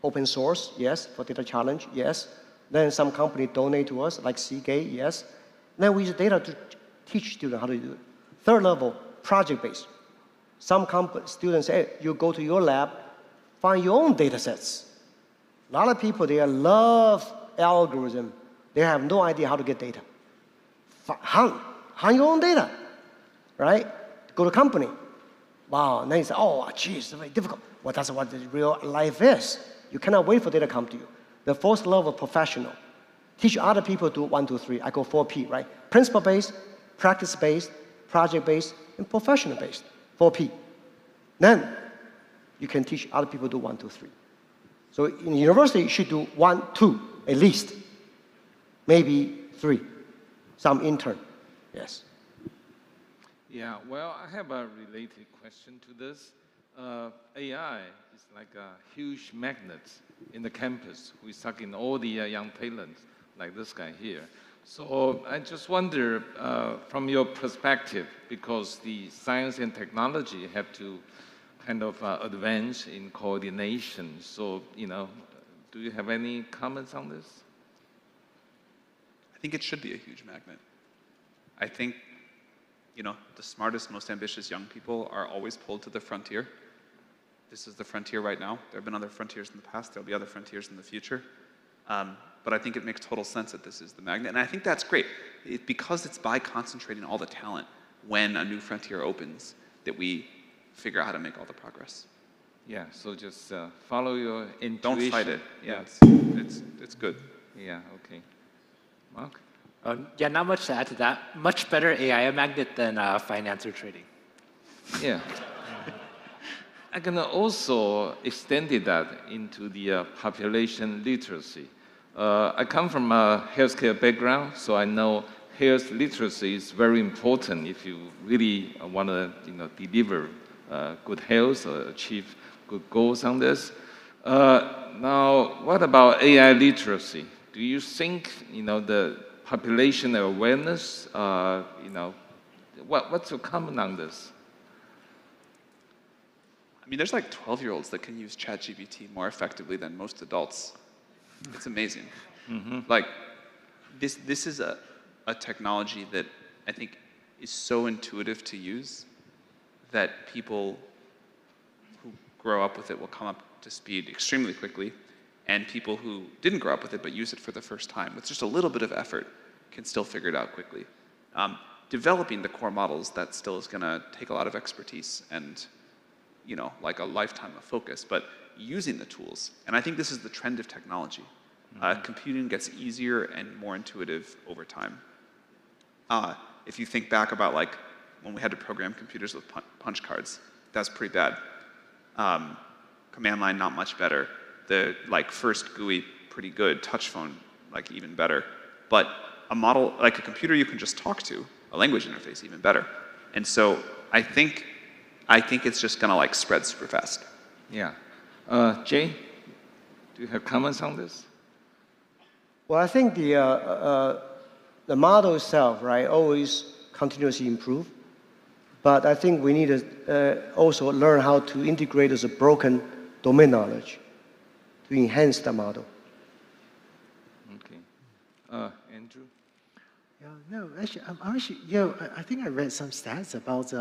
Open source, yes. For data challenge, yes. Then some company donate to us, like Seagate, yes. Then we use data to teach students how to do it. Third level, project-based. Some students say, you go to your lab, find your own data sets. A lot of people, they love algorithm. They have no idea how to get data. Hunt your own data, right? Go to company. Wow, and then you say, oh, geez, it's very difficult. Well, that's what the real life is. You cannot wait for data to come to you. The fourth level, professional. Teach other people to do 1, 2, 3. I go 4P, right? Principle-based, practice-based, project-based, and professional-based. 4P. Then you can teach other people to do 1, 2, 3. So in university, you should do 1, 2, at least. Maybe 3. Some intern, yes. Yeah, well, I have a related question to this. AI is like a huge magnet in the campus. We suck in all the young talents, like this guy here. So I just wonder, from your perspective, because the science and technology have to kind of advance in coordination. So, do you have any comments on this? I think it should be a huge magnet. I think the smartest, most ambitious young people are always pulled to the frontier. This is the frontier right now. There have been other frontiers in the past. There'll be other frontiers in the future. But I think it makes total sense that this is the magnet. And I think that's great. Because it's by concentrating all the talent when a new frontier opens that we figure out how to make all the progress. Yeah, so just follow your intuition. Don't fight it. Yeah, it's good. Yeah, okay. Mark? Yeah, not much to add to that. Much better AI magnet than finance or trading. Yeah. I can also extend that into the population literacy. I come from a healthcare background, so I know health literacy is very important if you really want to deliver good health or achieve good goals on this. Now, what about AI literacy? Do you think the population awareness, what's your comment on this? I mean, there's like 12-year-olds that can use ChatGPT more effectively than most adults. It's amazing. Mm-hmm. Like, this is a technology that I think is so intuitive to use that people grow up with it will come up to speed extremely quickly, and people who didn't grow up with it but use it for the first time, with just a little bit of effort, can still figure it out quickly. Developing the core models, that still is going to take a lot of expertise and, you know, like a lifetime of focus, but using the tools, and I think this is the trend of technology. Computing gets easier and more intuitive over time. If you think back about like when we had to program computers with punch cards, that's pretty bad. Command line, not much better. The like first GUI, pretty good. Touch phone, like even better. But a model, like a computer you can just talk to, a language interface, even better. And so I think it's just gonna like spread super fast. Yeah. Jay, do you have comments on this? Well, I think the model itself, right, always continuously improve. But I think we need to also learn how to integrate as a broken domain knowledge to enhance the model. Okay. Andrew? Yeah, no, actually, I think I read some stats about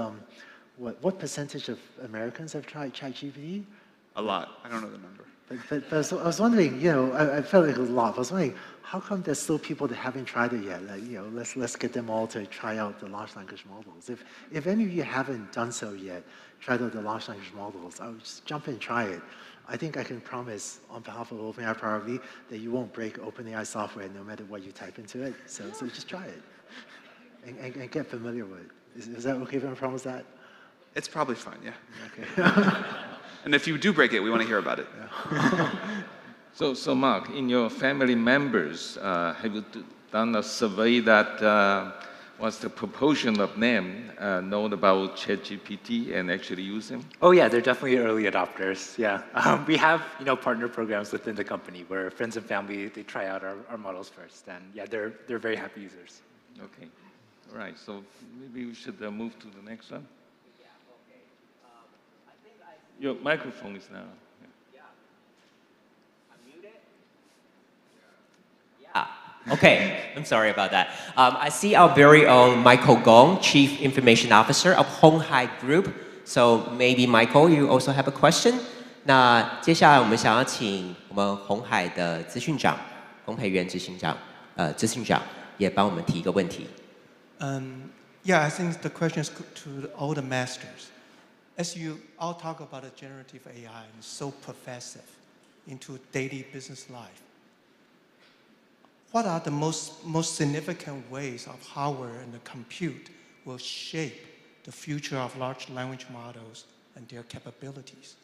what percentage of Americans have tried ChatGPT? A lot. I don't know the number. But so I was wondering, I felt like it was a lot. But I was wondering, how come there's still people that haven't tried it yet? Like, let's get them all to try out the large language models. If any of you haven't done so yet, tried out the large language models, I would just jump in and try it. I think I can promise on behalf of OpenAI probably that you won't break OpenAI software no matter what you type into it. So just try it and get familiar with it. Is that okay if I promise that? It's probably fine, yeah. Okay. And if you do break it, we want to hear about it. Yeah. So Mark, in your family members, have you done a survey that what's the proportion of them know about ChatGPT and actually use them? Oh yeah, they're definitely early adopters. Yeah, we have partner programs within the company where friends and family they try out our models first, and yeah, they're very happy users. Okay, all right. So maybe we should move to the next one. Yeah. Okay. I think your microphone is now. Okay, I'm sorry about that. I see our very own Michael Gong, Chief Information Officer of Honghai Group. So maybe Michael, you also have a question? 那接下来我们想要请我们鸿海的资讯长洪培元资讯长也帮我们提一个问题。Yeah, I think the question is to all the masters. As you all talk about the generative AI and so pervasive into daily business life, what are the most significant ways of hardware and the compute will shape the future of large language models and their capabilities?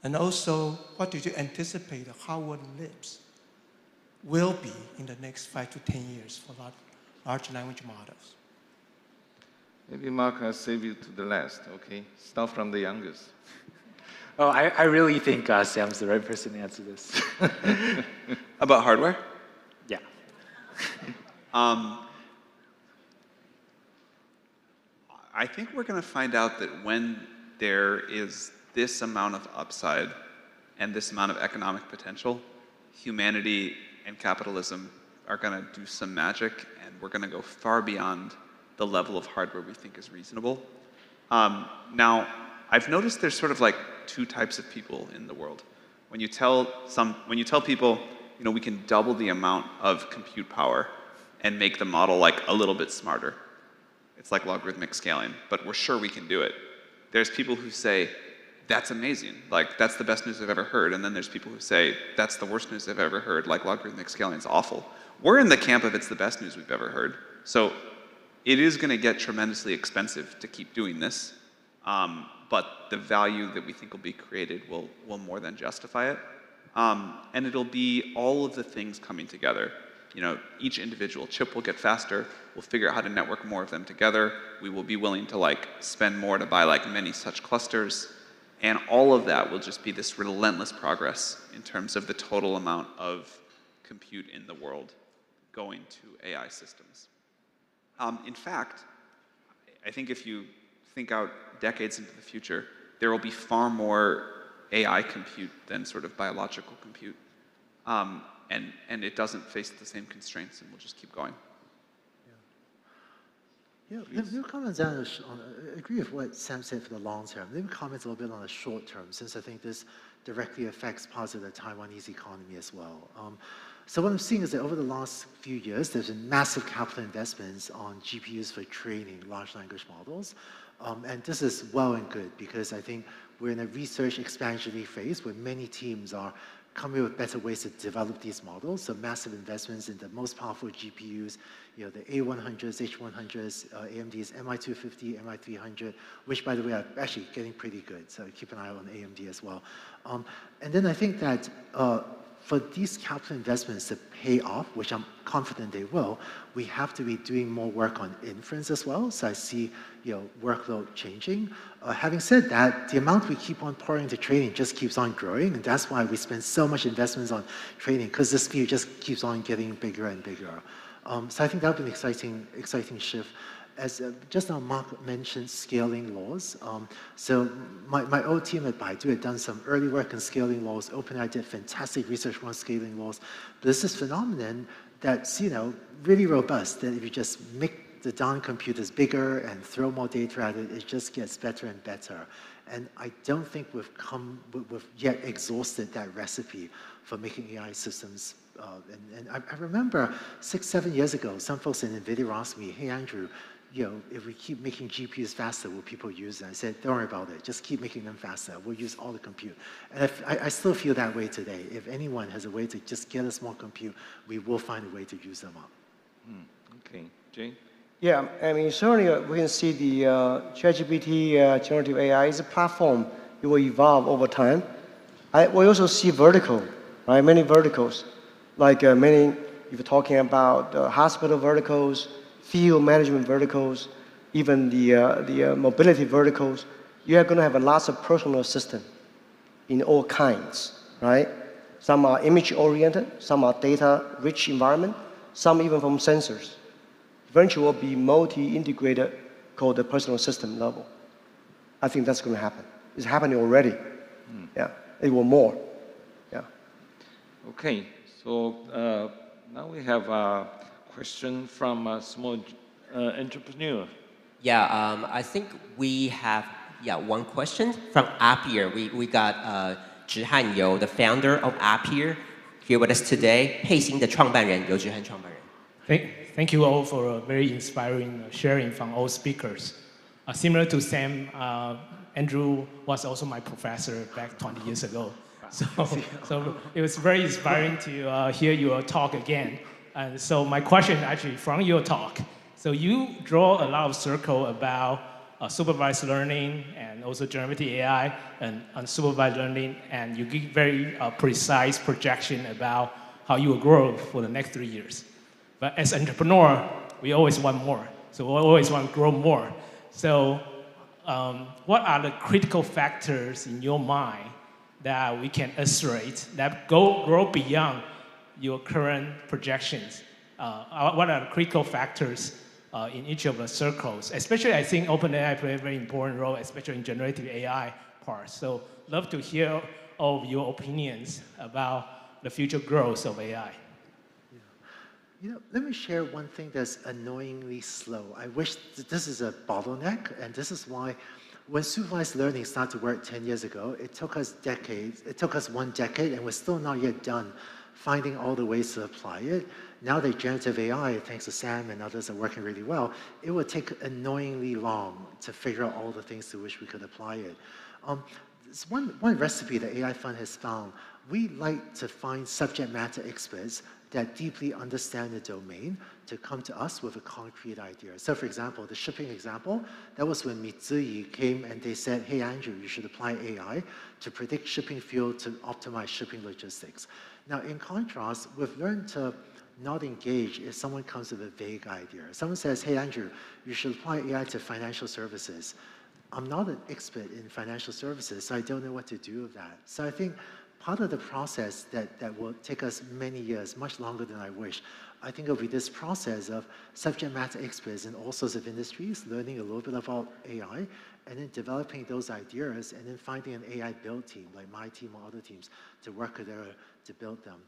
And also, what do you anticipate the hardware lips will be in the next 5 to 10 years for large language models? Maybe Mark, I'll save you to the last, okay? Start from the youngest. Oh, I really think Sam's the right person to answer this. About hardware? Yeah. I think we're going to find out that when there is this amount of upside and this amount of economic potential, humanity and capitalism are going to do some magic, and we're going to go far beyond the level of hardware we think is reasonable. Now, I've noticed there's sort of like two types of people in the world. When you tell people, we can double the amount of compute power and make the model like a little bit smarter. It's like logarithmic scaling, but we're sure we can do it. There's people who say, that's amazing, like that's the best news I've ever heard. And then there's people who say, that's the worst news I've ever heard, like logarithmic scaling is awful. We're in the camp of it's the best news we've ever heard. So it is going to get tremendously expensive to keep doing this, but the value that we think will be created will more than justify it. And it'll be all of the things coming together. Each individual chip will get faster. We'll figure out how to network more of them together. We will be willing to spend more to buy many such clusters. And all of that will just be this relentless progress in terms of the total amount of compute in the world going to AI systems. In fact, I think if you think out decades into the future, there will be far more AI compute than sort of biological compute. And it doesn't face the same constraints, and we'll just keep going. Let me comment on, I agree with what Sam said for the long term. Let me comment a little bit on the short term, since I think this directly affects parts of the Taiwanese economy as well. So what I'm seeing is that over the last few years, there's been massive capital investments on GPUs for training large language models. And this is well and good, because I think we're in a research expansionary phase where many teams are coming up with better ways to develop these models. So massive investments in the most powerful GPUs, the A100s, H100s, AMD's MI250, MI300, which, by the way, are actually getting pretty good. So keep an eye on AMD as well. And then I think that for these capital investments to pay off, which I'm confident they will, we have to be doing more work on inference as well. So I see workload changing. Having said that, the amount we keep on pouring into training just keeps on growing, and that's why we spend so much investments on training, because this field just keeps on getting bigger and bigger. So I think that would be an exciting shift. As just now Mark mentioned scaling laws. So my old team at Baidu had done some early work in scaling laws. OpenAI did fantastic research on scaling laws. But there's this phenomenon that's really robust, that if you just make the darn computers bigger and throw more data at it, it just gets better and better. And I don't think we've yet exhausted that recipe for making AI systems. And I remember 6, 7 years ago, some folks in NVIDIA asked me, hey, Andrew, if we keep making GPUs faster, will people use it? I said, don't worry about it. Just keep making them faster. We'll use all the compute. And I still feel that way today. If anyone has a way to just get us more compute, we will find a way to use them up. Okay, Jay? Yeah, I mean, certainly we can see the ChatGPT generative AI is a platform. It will evolve over time. We also see vertical, right? Many verticals, like if you're talking about hospital verticals, field management verticals, even the mobility verticals, you are going to have a lots of personal assistant in all kinds, right? Some are image-oriented, some are data-rich environment, some even from sensors. Eventually will be multi-integrated, called the personal system level. I think that's going to happen. It's happening already. Yeah, it will more. Yeah. Okay, so now we have a question from a small entrepreneur. Yeah, I think we have one question from Appier. We got Zhi Hanyu, the founder of Appier, here with us today. 佩欣的创办人，游志汉创办人。 Thank you all for a very inspiring sharing from all speakers. Similar to Sam, Andrew was also my professor back 20 years ago. So it was very inspiring to hear your talk again. And so my question actually from your talk. So you draw a lot of circle about supervised learning and also generative AI and unsupervised learning, and you give very precise projection about how you will grow for the next 3 years. But as an entrepreneur, we always want more. So we always want to grow more. So what are the critical factors in your mind that we can illustrate that grow beyond your current projections? What are the critical factors in each of the circles? Especially, I think OpenAI play a very important role, especially in generative AI part. So love to hear all of your opinions about the future growth of AI. Let me share one thing that's annoyingly slow. I wish this is a bottleneck, and this is why when supervised learning started to work 10 years ago, it took us decades. It took us 1 decade, and we're still not yet done finding all the ways to apply it. Now that generative AI, thanks to Sam and others, are working really well, it would take annoyingly long to figure out all the things to which we could apply it. It's one recipe that AI Fund has found. We like to find subject matter experts that deeply understand the domain to come to us with a concrete idea. So for example, the shipping example, that was when Mitsui came and they said, hey Andrew, you should apply AI to predict shipping fuel to optimize shipping logistics. Now in contrast, we've learned to not engage if someone comes with a vague idea. Someone says, hey Andrew, you should apply AI to financial services. I'm not an expert in financial services, so I don't know what to do with that. So I think part of the process that will take us many years, much longer than I wish, I think it'll be this process of subject matter experts in all sorts of industries, learning a little bit about AI, and then developing those ideas, and then finding an AI build team, like my team or other teams, to work together to build them.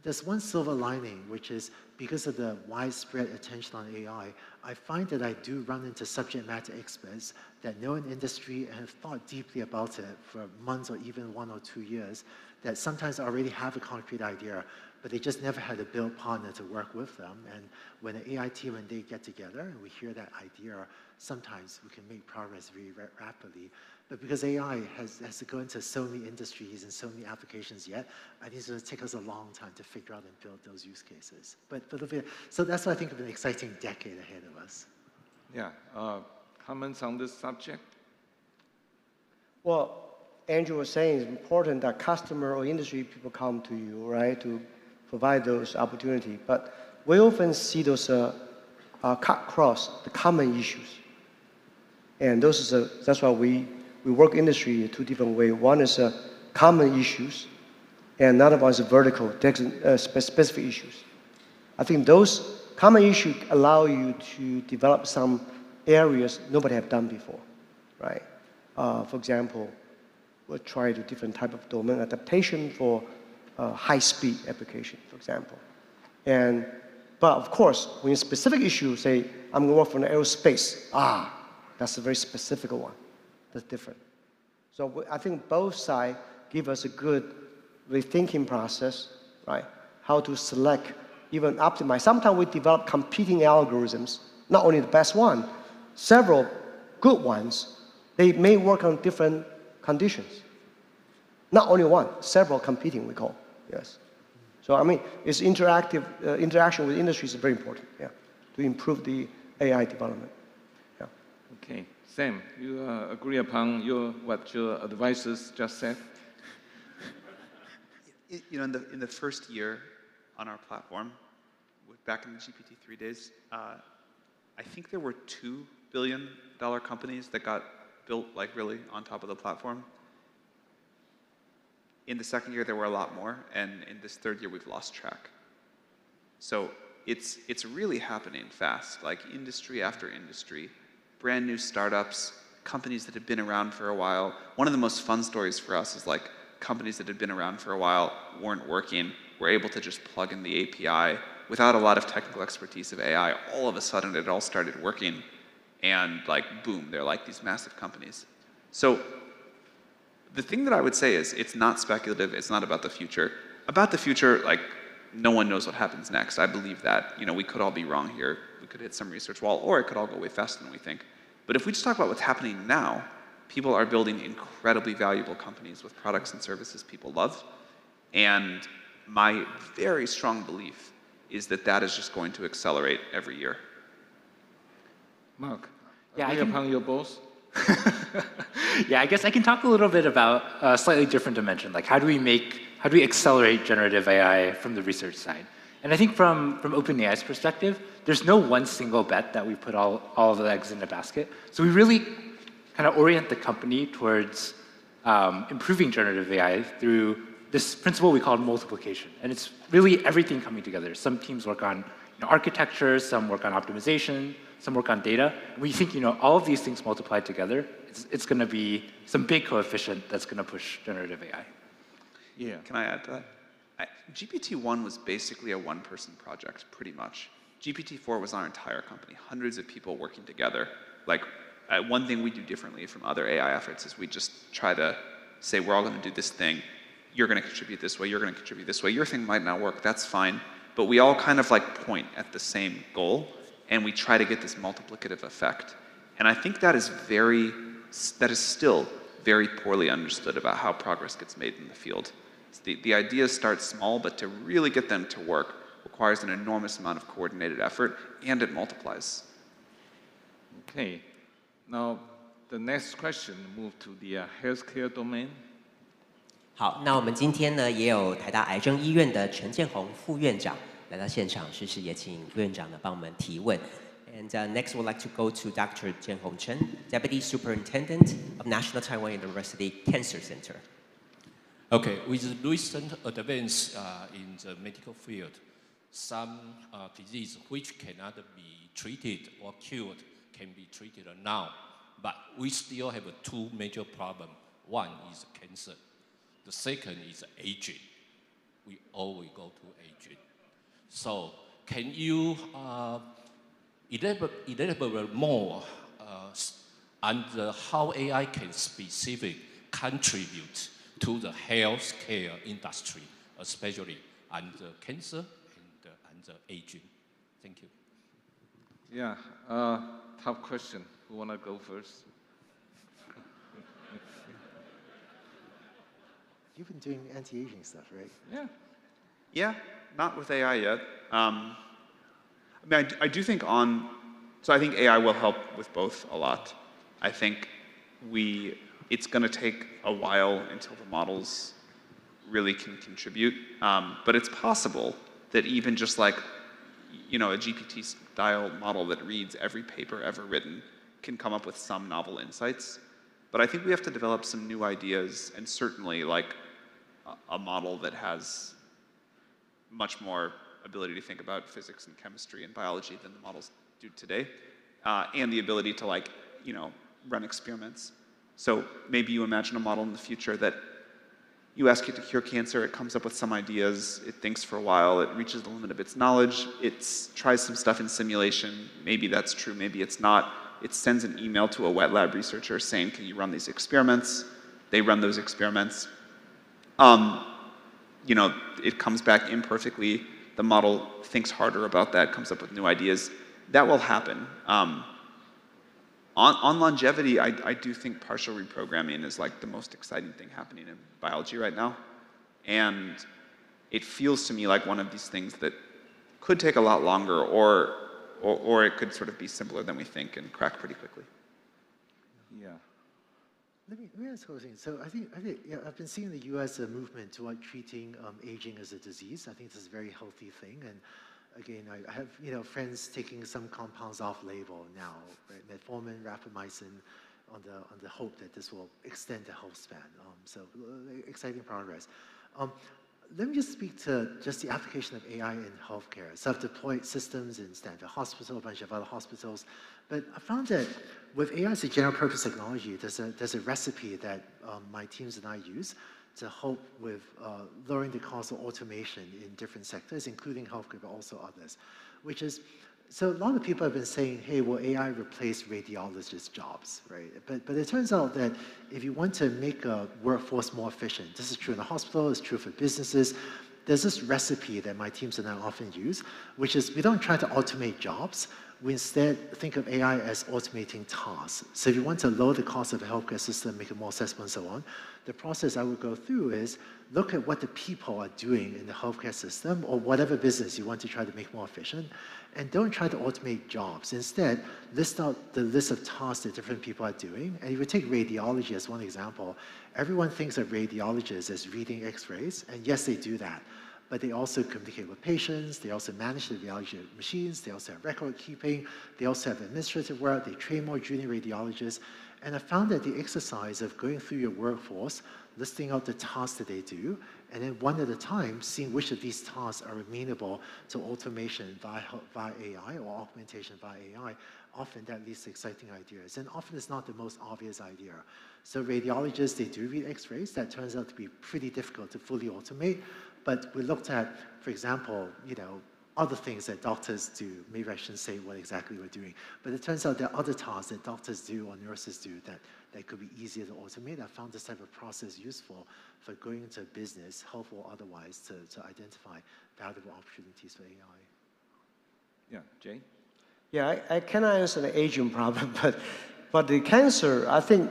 There's one silver lining, which is because of the widespread attention on AI, I find that I do run into subject matter experts that know an industry and have thought deeply about it for months or even 1 or 2 years, that sometimes already have a concrete idea, but they just never had a build partner to work with them. And when an AI team and they get together and we hear that idea, sometimes we can make progress very rapidly. But because AI has to go into so many industries and so many applications yet, I think it's going to take us a long time to figure out and build those use cases. So that's why I think of an exciting decade ahead of us. Yeah, comments on this subject? Well, Andrew was saying it's important that customer or industry people come to you, right, to provide those opportunities. But we often see those cut across the common issues. And that's why we work industry in 2 different ways. One is common issues, and another one is vertical, specific issues. I think those common issues allow you to develop some areas nobody have done before, right? For example, we'll try the different type of domain adaptation for high-speed application, for example. But of course, when you specific issue, say, I'm going to work for an aerospace, that's a very specific one. That's different. So I think both sides give us a good rethinking process, right? How to select, even optimize. Sometimes we develop competing algorithms, not only the best one, several good ones. They may work on different conditions. Not only one, several competing, we call, yes. So I mean, it's interactive, interaction with industry is very important, yeah, to improve the AI development. Yeah. Okay, Sam, you agree upon what your advisors just said? You know, in the first year on our platform, back in the GPT-3 days, I think there were $2 billion companies that got built like really on top of the platform. In the second year, there were a lot more, and in this third year, we've lost track. So it's really happening fast, like industry after industry, brand new startups, companies that had been around for a while. One of the most fun stories for us is like companies that had been around for a while, weren't working, were able to just plug in the API without a lot of technical expertise of AI. All of a sudden, it all started working, and like, boom, they're like these massive companies. So the thing that I would say is, it's not speculative, it's not about the future. About the future, like, no one knows what happens next. I believe that, you know, we could all be wrong here. We could hit some research wall, or it could all go way faster than we think. But if we just talk about what's happening now, people are building incredibly valuable companies with products and services people love. And my very strong belief is that that is just going to accelerate every year. Mark, yeah, agree upon your boss? Yeah, I guess I can talk a little bit about a slightly different dimension. Like, how do we accelerate generative AI from the research side? And I think from OpenAI's perspective, there's no one single bet that we put all of the eggs in a basket. So we really kind of orient the company towards improving generative AI through this principle we call multiplication. And it's really everything coming together. Some teams work on architecture, some work on optimization, some work on data. We think all of these things multiplied together, it's going to be some big coefficient that's going to push generative AI. Yeah. Can I add to that? GPT-1 was basically a one-person project, pretty much. GPT-4 was our entire company, hundreds of people working together. Like, one thing we do differently from other AI efforts is we just try to say, we're all going to do this thing. You're going to contribute this way. You're going to contribute this way. Your thing might not work. That's fine. But we all kind of like point at the same goal, and we try to get this multiplicative effect. And I think that is still very poorly understood about how progress gets made in the field. The ideas start small, but to really get them to work requires an enormous amount of coordinated effort, and it multiplies. Okay. Now, the next question move to the healthcare domain. 好，那我们今天呢也有台大癌症医院的陈建宏副院长来到现场，是也请副院长呢帮我们提问。And next, we'd like to go to Dr. Jianhong Chen, Deputy Superintendent of National Taiwan University Cancer Center. Okay, with recent advance in the medical field, some disease which cannot be treated or cured can be treated now, but we still have two major problems. One is cancer. The second is aging. we always go to agent. So can you elaborate more on how AI can specifically contribute to the healthcare industry, especially on the cancer and the aging? Thank you. Yeah, tough question. Who want to go first? You've been doing anti-aging stuff, right? Yeah. Yeah, not with AI yet. I mean, I do think so I think AI will help with both a lot. I think it's going to take a while until the models really can contribute. But it's possible that even just like, a GPT-style model that reads every paper ever written can come up with some novel insights. But I think we have to develop some new ideas, and certainly like a model that has much more ability to think about physics and chemistry and biology than the models do today, and the ability to run experiments. So maybe you imagine a model in the future that you ask it to cure cancer, it comes up with some ideas, it thinks for a while, it reaches the limit of its knowledge, it tries some stuff in simulation, maybe that's true, maybe it's not. It sends an email to a wet lab researcher saying, can you run these experiments? They run those experiments. It comes back imperfectly, the model thinks harder about that, comes up with new ideas. That will happen. On longevity, I do think partial reprogramming is like the most exciting thing happening in biology right now. And it feels to me like one of these things that could take a lot longer, or it could sort of be simpler than we think and crack pretty quickly. Yeah. Let me ask a thing. So I think I've been seeing in the U.S. a movement toward treating aging as a disease. I think this is a very healthy thing. And again, I have friends taking some compounds off label now, right? Metformin, rapamycin, on the hope that this will extend the health span. So exciting progress. Let me just speak to just the application of AI in healthcare. So I've deployed systems in Stanford Hospital, a bunch of other hospitals, but I found that with AI as a general purpose technology, there's a recipe that my teams and I use to help with lowering the cost of automation in different sectors, including healthcare, but also others, which is, so a lot of people have been saying, hey, will AI replace radiologists' jobs, right? But it turns out that if you want to make a workforce more efficient, this is true in the hospital, it's true for businesses, there's this recipe that my teams and I often use, which is we don't try to automate jobs, we instead think of AI as automating tasks. So if you want to lower the cost of a healthcare system, make it more accessible and so on, the process I would go through is look at what the people are doing in the healthcare system or whatever business you want to try to make more efficient, and don't try to automate jobs. Instead, list out the list of tasks that different people are doing. And if you take radiology as one example, everyone thinks of radiologists as reading x-rays, and yes, they do that. But they also communicate with patients, they also manage the radiology machines, they also have record keeping, they also have administrative work, they train more junior radiologists. And I found that the exercise of going through your workforce, listing out the tasks that they do, and then one at a time, seeing which of these tasks are amenable to automation via AI or augmentation via AI, often that leads to exciting ideas. And often it's not the most obvious idea. So radiologists, they do read x-rays. That turns out to be pretty difficult to fully automate. But we looked at, for example, other things that doctors do. Maybe I shouldn't say what exactly we're doing. But it turns out there are other tasks that doctors do or nurses do that could be easier to automate. I found this type of process useful for going into business, health or otherwise, to identify valuable opportunities for AI. Yeah, Jay? Yeah, I cannot answer the aging problem, but the cancer, I think,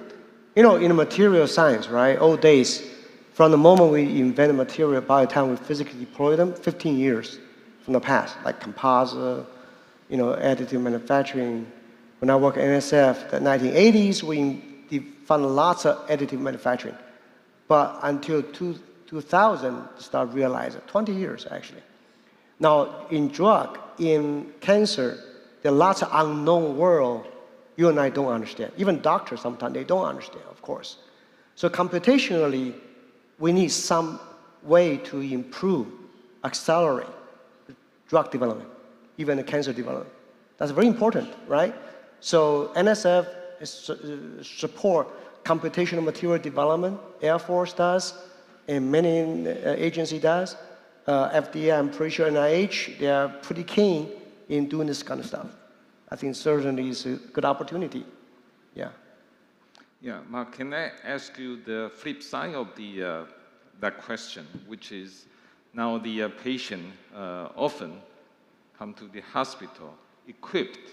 in the material science, right, old days, from the moment we invented material, by the time we physically deploy them, 15 years from the past, like composite, additive manufacturing. When I worked at NSF, the 1980s, we found lots of additive manufacturing. But until 2000, start realizing, 20 years actually. Now, in drug, in cancer, there are lots of unknown world you and I don't understand. Even doctors sometimes, they don't understand, of course. So computationally, we need some way to improve, accelerate drug development, even the cancer development. That's very important, right? So NSF support computational material development, Air Force does, and many agency does. FDA, I'm pretty sure NIH, they are pretty keen in doing this kind of stuff. I think certainly it's a good opportunity. Yeah. Yeah, Mark, can I ask you the flip side of that question, which is now the patient often come to the hospital equipped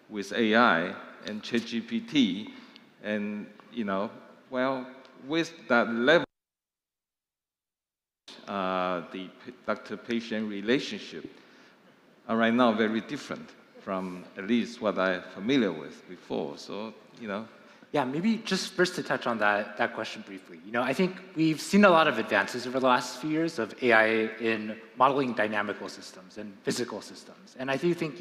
with AI and ChatGPT, and well, with that level, the doctor-patient relationship are right now very different from at least what I'm familiar with before. So, Yeah, maybe just first to touch on that question briefly. I think we've seen a lot of advances over the last few years of AI in modeling dynamical systems and physical systems. And I do think,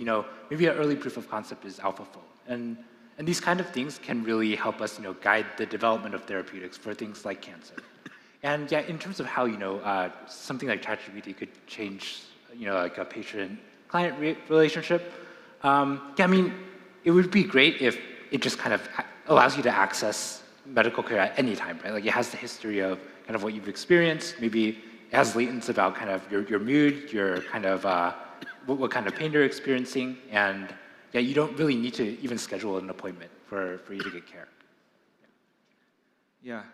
maybe an early proof of concept is AlphaFold. And these kind of things can really help us, guide the development of therapeutics for things like cancer. And yeah, in terms of how, something like ChatGPT could change, like a patient-client relationship, yeah, I mean, it would be great if it just kind of allows you to access medical care at any time, right? Like it has the history of kind of what you've experienced. Maybe it has latents about kind of your mood, your kind of what kind of pain you're experiencing, and yeah, you don't really need to even schedule an appointment for you to get care. Yeah,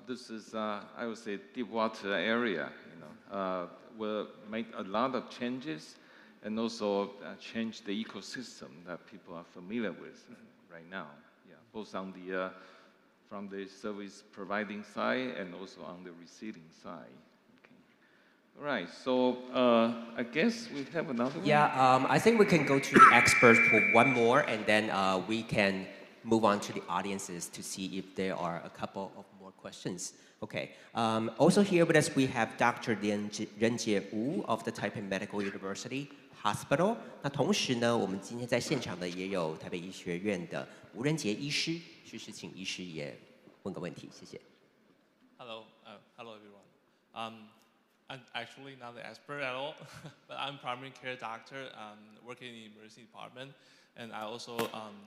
this is I would say deep water area. Will make a lot of changes, and also change the ecosystem that people are familiar with right now. Yeah, both on the from the service providing side and also on the receiving side. Okay. All right. So I guess we have another one. Yeah, I think we can go to the experts for one more, and then we can move on to the audiences to see if there are a couple of more questions. Okay. Also here with us we have Dr. Renjie Wu of the Taipei Medical University Hospital. 那同时呢，我们今天在现场的也有台北医学院的吴仁杰医师，是请医师也问个问题，谢谢。Hello, hello everyone. I'm actually not an expert at all, but I'm primary care doctor working in the emergency department, and I also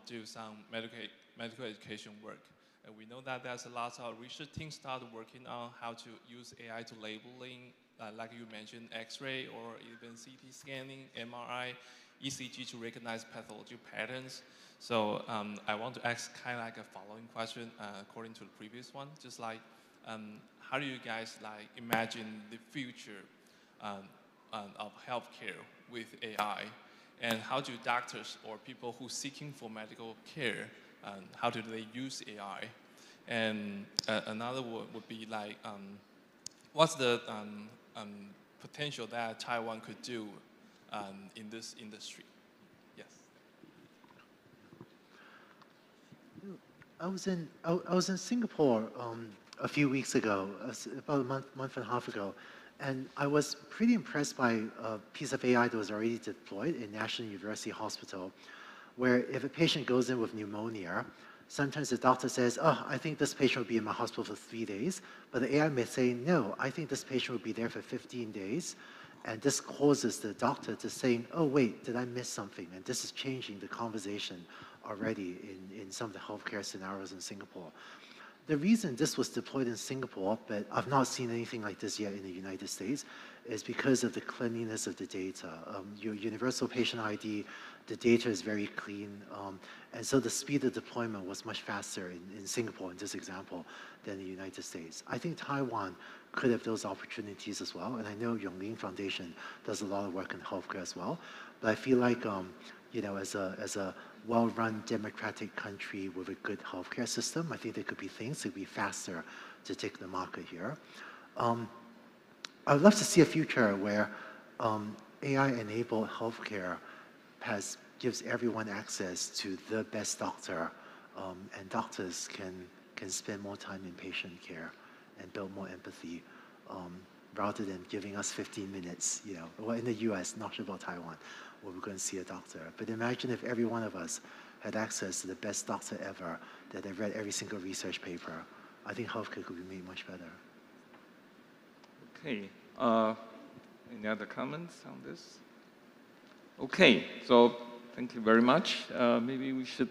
do some medical education work. And we know that there's a lot of research teams started working on how to use AI to labeling, like you mentioned, X-ray or even CT scanning, MRI, ECG to recognize pathology patterns. So I want to ask kind of like a following question according to the previous one, just like how do you guys like imagine the future of healthcare with AI, and how do doctors or people who are seeking for medical care, how do they use AI? And another would be like, what's the potential that Taiwan could do in this industry? Yes. I was in Singapore a few weeks ago, about a month and a half ago, and I was pretty impressed by a piece of AI that was already deployed in National University Hospital, where if a patient goes in with pneumonia, sometimes the doctor says, oh, I think this patient will be in my hospital for 3 days, but the AI may say, no, I think this patient will be there for 15 days, and this causes the doctor to say, oh, wait, did I miss something? And this is changing the conversation already in some of the healthcare scenarios in Singapore. The reason this was deployed in Singapore, but I've not seen anything like this yet in the United States, is because of the cleanliness of the data. Your universal patient ID, the data is very clean, and so the speed of deployment was much faster in Singapore, in this example, than the United States. I think Taiwan could have those opportunities as well, and I know Yonglin Foundation does a lot of work in healthcare as well, but I feel like, as a well-run democratic country with a good healthcare system, I think there could be things that could be faster to take the market here. I would love to see a future where AI-enabled healthcare gives everyone access to the best doctor, and doctors can spend more time in patient care and build more empathy, rather than giving us 15 minutes, well, in the US, not sure about Taiwan, where we're going to see a doctor. But imagine if every one of us had access to the best doctor ever, that they've read every single research paper. I think healthcare could be made much better. Okay. Any other comments on this? Okay. So thank you very much. Maybe we should...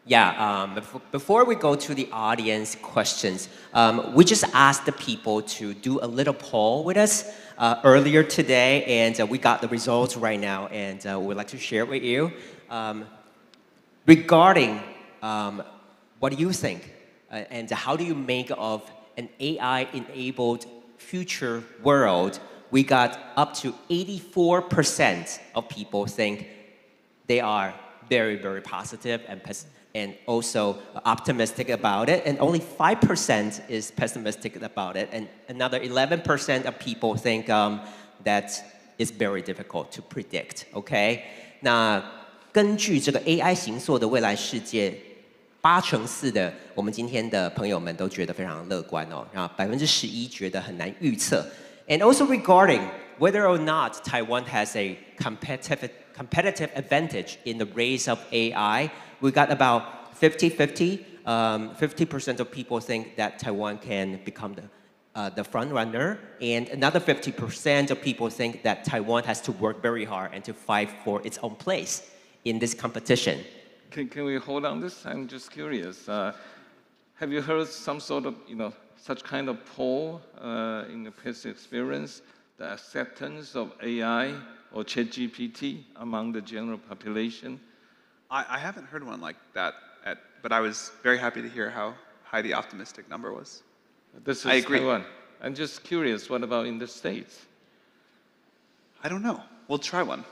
Yeah, before we go to the audience questions, we just asked the people to do a little poll with us. earlier today, and we got the results right now, and we'd like to share it with you. Regarding what do you think, and how do you make of an AI-enabled future world? We got up to 84% of people think they are very, very positive and also optimistic about it, and only 5% is pessimistic about it, and another 11% of people think that it's very difficult to predict. Okay? 那根据这个 AI 形塑的未来世界，84%的我们今天的朋友们都觉得非常乐观哦，然后11%觉得很难预测。And also regarding whether or not Taiwan has a competitive advantage in the race of AI, we got about 50-50. 50% of people think that Taiwan can become the front runner, and another 50% of people think that Taiwan has to work very hard and to fight for its own place in this competition. Can we hold on this? I'm just curious. Have you heard some sort of, such kind of poll in the past experience, the acceptance of AI or ChatGPT among the general population? I haven't heard one like that, but I was very happy to hear how high the optimistic number was. This is I agree. Taiwan. I'm just curious, what about in the States? I don't know. We'll try one.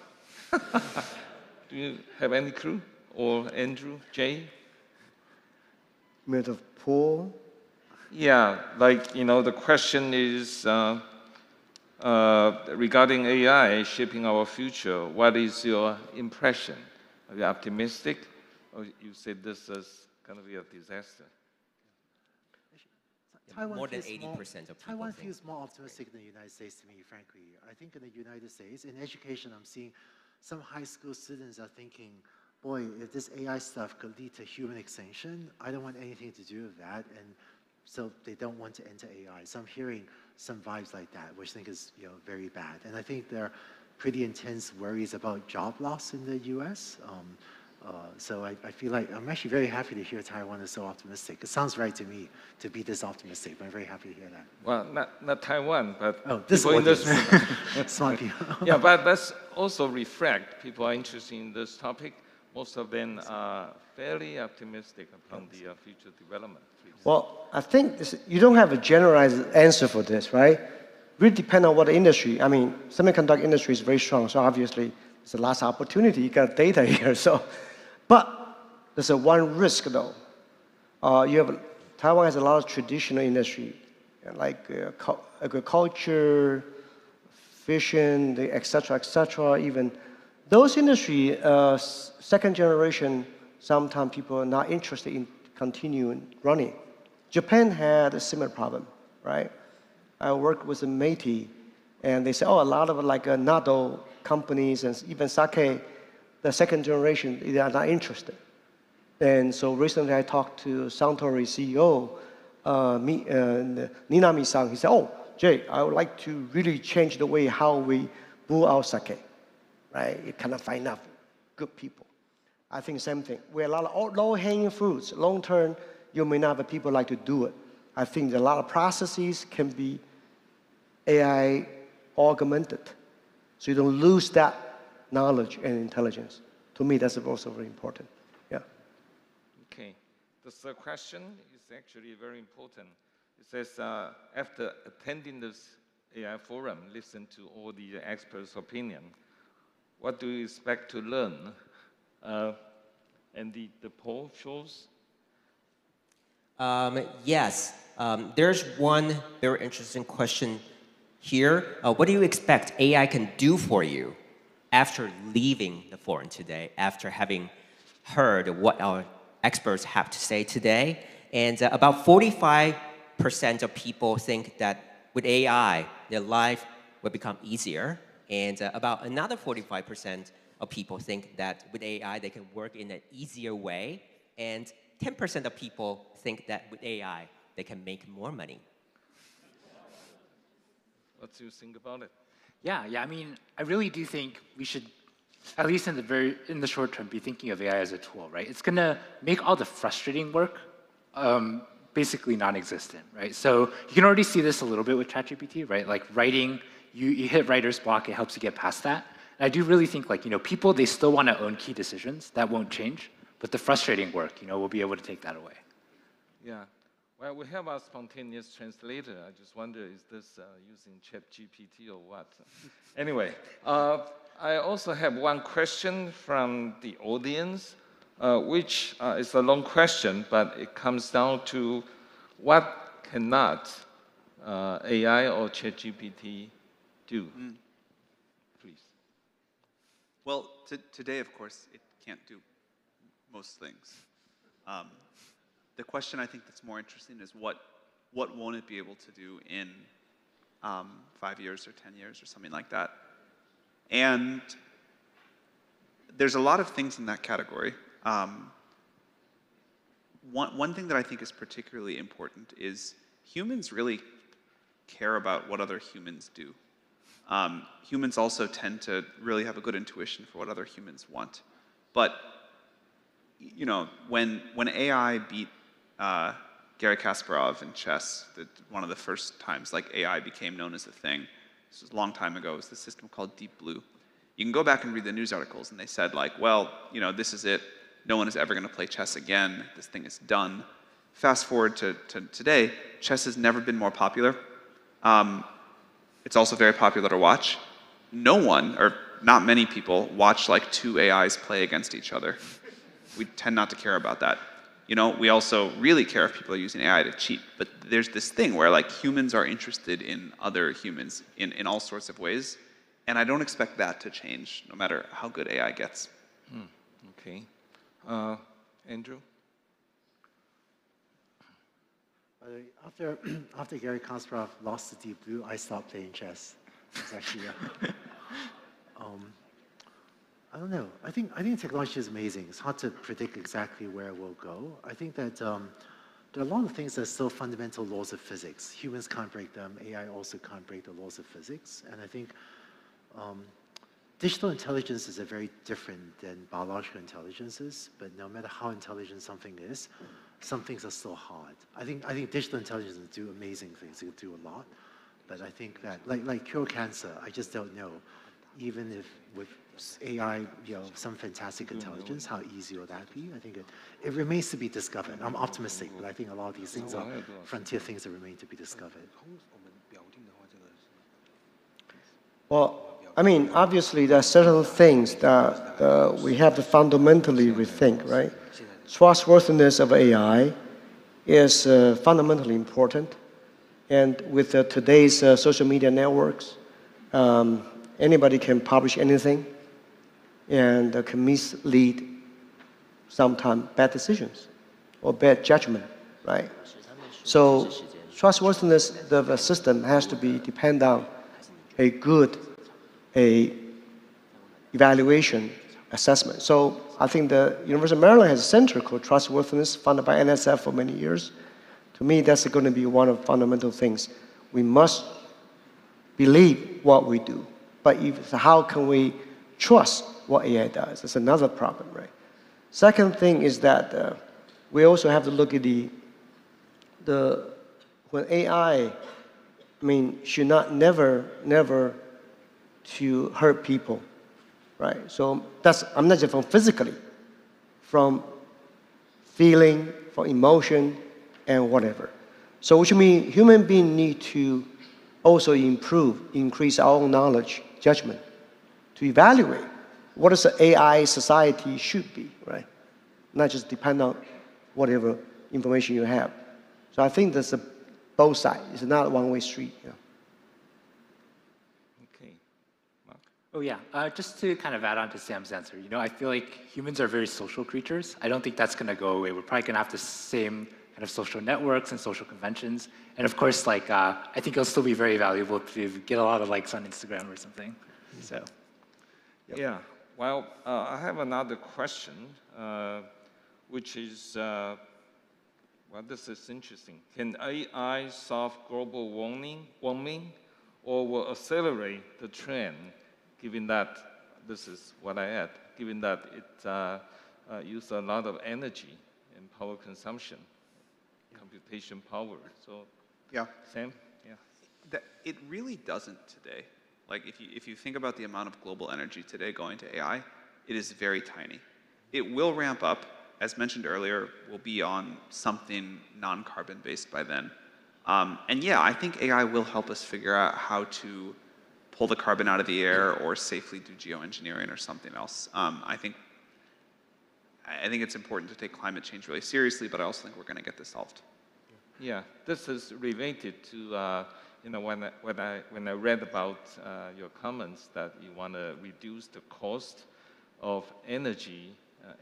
Do you have any clue? Or Andrew, Jay? Made of poll? Yeah, the question is regarding AI shaping our future. What is your impression? Are you optimistic? Or you said this is going to be a disaster? More than 80% of people Taiwan think. feels more optimistic than the United States to me, frankly. I think in the United States, in education, I'm seeing some high school students are thinking, boy, if this AI stuff could lead to human extinction, I don't want anything to do with that, and so they don't want to enter AI. So I'm hearing some vibes like that, which I think is very bad. And I think there are pretty intense worries about job loss in the US. So I feel like I'm actually very happy to hear Taiwan is so optimistic. It sounds right to me to be this optimistic, but I'm very happy to hear that. Well, not Taiwan, but this people in this smart people. Yeah, but that's also reflect people are interested in this topic. Most of them are fairly optimistic upon the future development. Please. Well, I think you don't have a generalized answer for this, right? Really depend on what the industry. I mean, semiconductor industry is very strong, so obviously it's the last opportunity. You got data here, so. But there's one risk, though. Taiwan has a lot of traditional industry, like agriculture, fishing, etc. Even those industry, second generation, sometimes people are not interested in continuing running. Japan had a similar problem, right? I worked with a Métis, and they say, a lot of natto companies and even sake, the second generation, they are not interested. And so recently I talked to Suntory CEO, Ninami-san. He said, Jay, I would like to really change the way how we brew our sake, right? You cannot find enough good people. I think same thing. We have a lot of low-hanging fruits. Long term, you may not have people like to do it. I think a lot of processes can be AI augmented, so you don't lose that knowledge and intelligence. To me, that's also very important. Yeah. Okay. The third question is actually very important. It says, after attending this AI forum, listen to all the experts' opinion, what do you expect to learn? And the poll shows? Yes. There's one very interesting question here. What do you expect AI can do for you after leaving the forum today, after having heard what our experts have to say today? And about 45% of people think that with AI, their life will become easier. And about another 45% of people think that with AI, they can work in an easier way. And 10% of people think that with AI, they can make more money. What do you think about it? Yeah. I mean, I really do think we should, at least in the short term, be thinking of AI as a tool, right? It's gonna make all the frustrating work basically non-existent, right? So you can already see this a little bit with ChatGPT, right? Like writing you hit writer's block, it helps you get past that. And I do really think like, people, they still want to own key decisions. That won't change. But the frustrating work, we'll be able to take that away. Yeah. Well, we have a spontaneous translator. I just wonder, is this using ChatGPT or what? Anyway, I also have one question from the audience, which is a long question, but it comes down to what cannot AI or ChatGPT do? Please. Well, today, of course, it can't do most things. The question I think that's more interesting is what won't it be able to do in 5 years or 10 years or something like that? And there's a lot of things in that category. One thing that I think is particularly important is humans really care about what other humans do. Humans also tend to really have a good intuition for what other humans want. But when AI beat Garry Kasparov in chess, one of the first times like AI became known as a thing, this was a long time ago, it was the system called Deep Blue. You can go back and read the news articles, and they said like, well, this is it. No one is ever going to play chess again. This thing is done. Fast forward to today, chess has never been more popular. It's also very popular to watch. No one, or not many people, watch like two AIs play against each other. We tend not to care about that. We also really care if people are using AI to cheat. But there's this thing where like humans are interested in other humans in all sorts of ways. And I don't expect that to change no matter how good AI gets. Okay. Andrew? After Garry Kasparov lost to Deep Blue, I stopped playing chess. It's actually, I don't know. I think technology is amazing. It's hard to predict exactly where it will go. I think that there are a lot of things that are still fundamental laws of physics. Humans can't break them. AI also can't break the laws of physics. And I think digital intelligence is very different than biological intelligences. But no matter how intelligent something is, some things are still hard. I think digital intelligence will do amazing things. It will do a lot. But I think that, like cure cancer, I just don't know. Even if with AI, some fantastic intelligence, how easy will that be? I think it remains to be discovered. I'm optimistic, but I think a lot of these things are frontier things that remain to be discovered. Well, I mean, obviously there are certain things that we have to fundamentally rethink, right? Trustworthiness of AI is fundamentally important. And with today's social media networks, anybody can publish anything and can mislead sometimes bad decisions or bad judgment, right? So trustworthiness of the system has to be depend on a good evaluation assessment. So I think the University of Maryland has a center called Trustworthiness, funded by NSF for many years. To me, that's going to be one of the fundamental things. We must believe what we do. But how can we trust what AI does? That's another problem, right? Second thing is that we also have to look at when AI, should not never to hurt people, right? So I'm not just from physically, from feeling, from emotion, and whatever. So which means human beings need to also increase our own knowledge, judgment, to evaluate what is the AI society should be, right? Not just depend on whatever information you have. So I think that's both sides. It's not a one-way street. Okay. Mark? Oh yeah, just to kind of add on to Sam's answer, I feel like humans are very social creatures. I don't think that's going to go away. We're probably going to have the same kind of social networks and social conventions. And of course, I think it'll still be very valuable to get a lot of likes on Instagram or something. So. Yep. Yeah. Well, I have another question, which is, this is interesting. Can AI solve global warming, or will accelerate the trend, given that, this is what I add, given that it uses a lot of energy and power consumption, computation power. So, yeah. Sam? Yeah. It really doesn't today. Like if you think about the amount of global energy today going to AI, it is very tiny. It will ramp up, as mentioned earlier, we'll be on something non-carbon based by then. And yeah, I think AI will help us figure out how to pull the carbon out of the air or safely do geoengineering or something else. I think it's important to take climate change really seriously, but I also think we're going to get this solved. Yeah, this is related to when I read about your comments that you want to reduce the cost of energy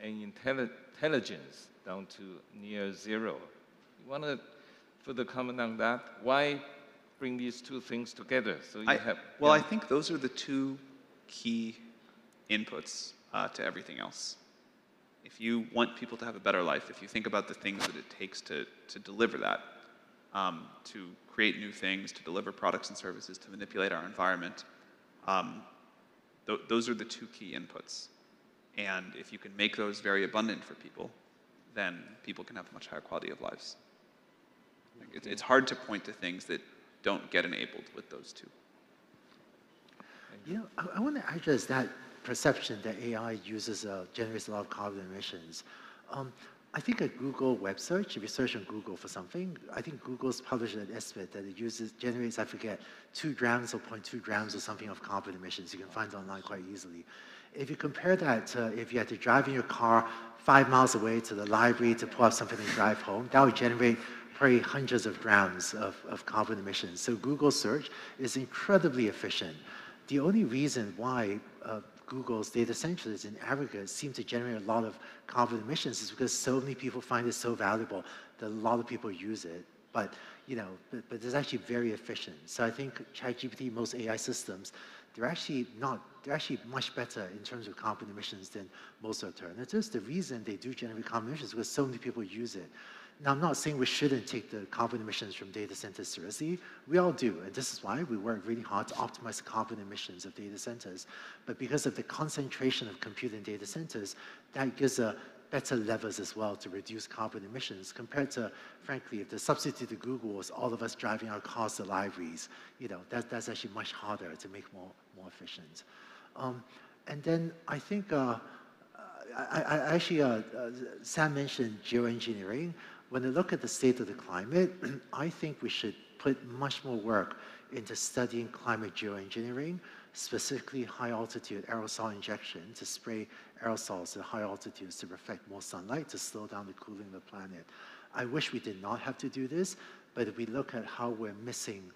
and intelligence down to near zero. You want to further comment on that? Why bring these two things together? So you I think those are the two key inputs to everything else. If you want people to have a better life, if you think about the things that it takes to deliver that, to create new things, to deliver products and services, to manipulate our environment, those are the two key inputs. And if you can make those very abundant for people, then people can have a much higher quality of lives. It's hard to point to things that don't get enabled with those two. You know, I want to address that perception that AI generates a lot of carbon emissions. I think a Google web search, if you search on Google for something, I think Google's published an estimate that it generates, I forget, 2 grams or 0.2 grams or something of carbon emissions. You can find it online quite easily. If you compare that to if you had to drive in your car 5 miles away to the library to pull up something and drive home, that would generate probably hundreds of grams of carbon emissions. So Google search is incredibly efficient. The only reason why Google's data centers in aggregate seem to generate a lot of carbon emissions is because so many people find it so valuable that a lot of people use it. But it's actually very efficient. So I think ChatGPT, most AI systems, they're actually much better in terms of carbon emissions than most alternatives. The reason they do generate carbon emissions is because so many people use it. Now, I'm not saying we shouldn't take the carbon emissions from data centers seriously. We all do, and this is why we work really hard to optimize the carbon emissions of data centers. But because of the concentration of compute in data centers, that gives better levers as well to reduce carbon emissions compared to, frankly, if the substitute to Google was all of us driving our cars to libraries, that's actually much harder to make more efficient. And then I think, Sam mentioned geoengineering. When I look at the state of the climate, I think we should put much more work into studying climate geoengineering, specifically high-altitude aerosol injection to spray aerosols at high altitudes to reflect more sunlight to slow down the cooling of the planet. I wish we did not have to do this, but if we look at how we're missing,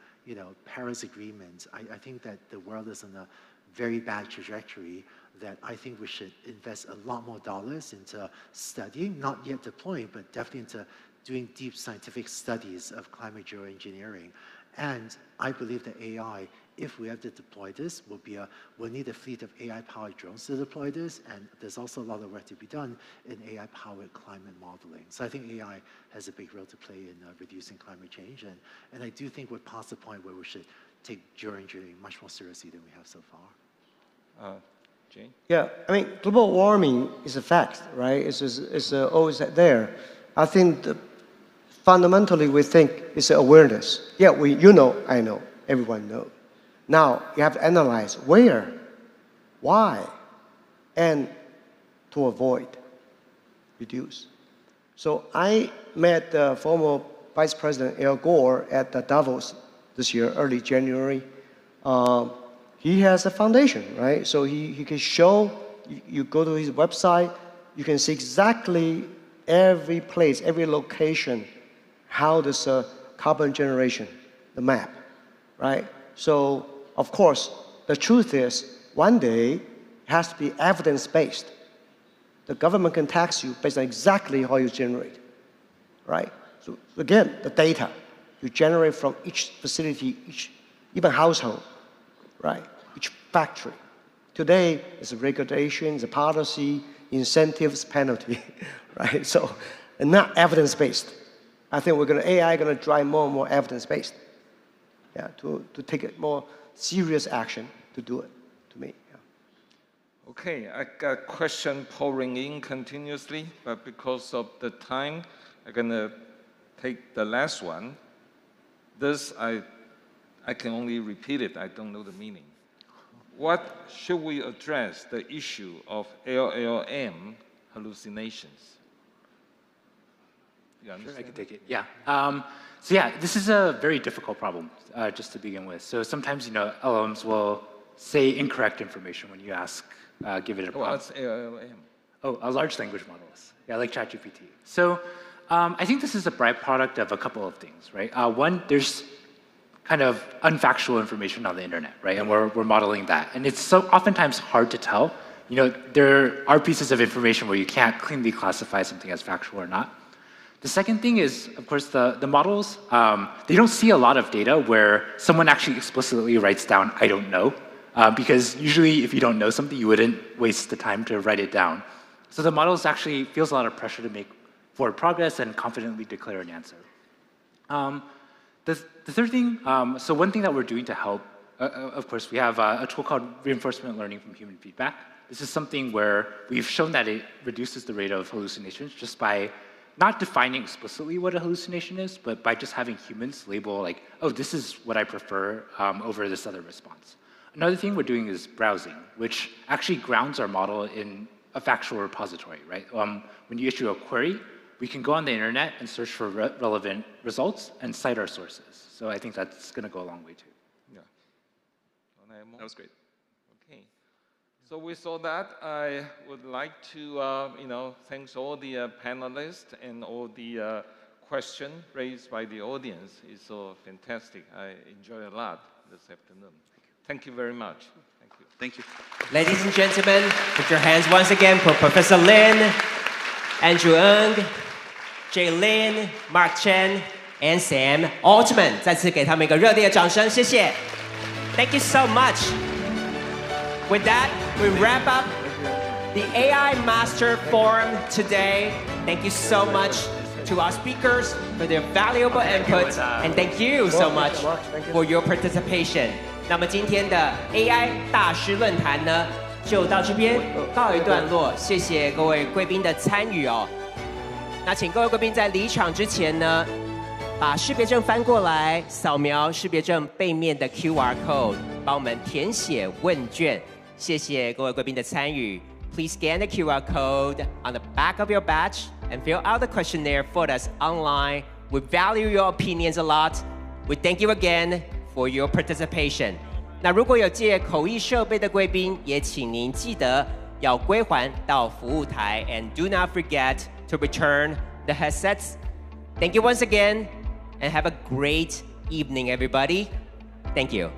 Paris Agreement, I think that the world is on a very bad trajectory that I think we should invest a lot more dollars into studying, not yet deploying, but definitely into doing deep scientific studies of climate geoengineering. And I believe that AI, if we have to deploy this, we'll need a fleet of AI-powered drones to deploy this, and there's also a lot of work to be done in AI-powered climate modeling. So I think AI has a big role to play in reducing climate change, and I do think we're past the point where we should take geoengineering much more seriously than we have so far. Jane? Yeah, I mean, global warming is a fact, right? It's always there. I think fundamentally we think it's awareness. Yeah, I know, everyone knows. Now you have to analyze where, why, and to avoid, reduce. So I met former Vice President Al Gore at Davos this year, early January. He has a foundation, right? So he can show, you go to his website, you can see exactly every place, every location, how this carbon generation, the map, right? So, of course, the truth is, one day, it has to be evidence-based. The government can tax you based on exactly how you generate, right? So again, the data you generate from each facility, even household, right? Each factory. Today, it's a regulation, it's a policy, incentives, penalty, right? So, and not evidence-based. I think AI going to drive more and more evidence-based. Yeah, to take a more serious action to do it, to me. Yeah. Okay, I got question pouring in continuously, but because of the time, I'm going to take the last one. This, I I can only repeat it. I don't know the meaning. What should we address the issue of LLM hallucinations? You understand? Sure, I can take it. Yeah. So yeah, this is a very difficult problem, just to begin with. So sometimes, LLMs will say incorrect information when you ask, give it a prompt. What's LLM? Oh, large language models. Yeah, like ChatGPT. So I think this is a byproduct of a couple of things, right? One, there's kind of unfactual information on the internet, right? And we're modeling that. And it's so oftentimes hard to tell. There are pieces of information where you can't cleanly classify something as factual or not. The second thing is, of course, the models, they don't see a lot of data where someone actually explicitly writes down, I don't know. Because usually if you don't know something, you wouldn't waste the time to write it down. So the models actually feels a lot of pressure to make forward progress and confidently declare an answer. The third thing, so one thing that we're doing to help, of course, we have a tool called reinforcement learning from human feedback. This is something where we've shown that it reduces the rate of hallucinations just by not defining explicitly what a hallucination is, but by just having humans label like, oh, this is what I prefer over this other response. Another thing we're doing is browsing, which actually grounds our model in a factual repository, right? When you issue a query, we can go on the internet and search for relevant results and cite our sources. So I think that's going to go a long way too. Yeah. That was great. Okay. So with all that, I would like to, thanks all the panelists and all the questions raised by the audience. It's so fantastic. I enjoy a lot this afternoon. Thank you very much. Thank you. Thank you. Ladies and gentlemen, put your hands once again for Professor Lin, Andrew Ng, Jay Lin, Mark Chen, and Sam Altman. 再次给他们一个热烈的掌声，谢谢。Thank you so much. With that, we wrap up the AI Master Forum today. Thank you so much to our speakers for their valuable input, and thank you so much for your participation. 那么今天的 AI 大师论坛呢，就到这边告一段落。谢谢各位贵宾的参与哦。那请各位贵宾在离场之前呢，把识别证翻过来，扫描识别证背面的 QR code， 帮我们填写问卷。谢谢各位贵宾的参与。Please scan the QR code on the back of your badge and fill out the questionnaire for us online. We value your opinions a lot. We thank you again for your participation. 那如果有借口译设备的贵宾，也请您记得要归还到服务台 and do not forget to return the headsets. Thank you once again and have a great evening, everybody. Thank you.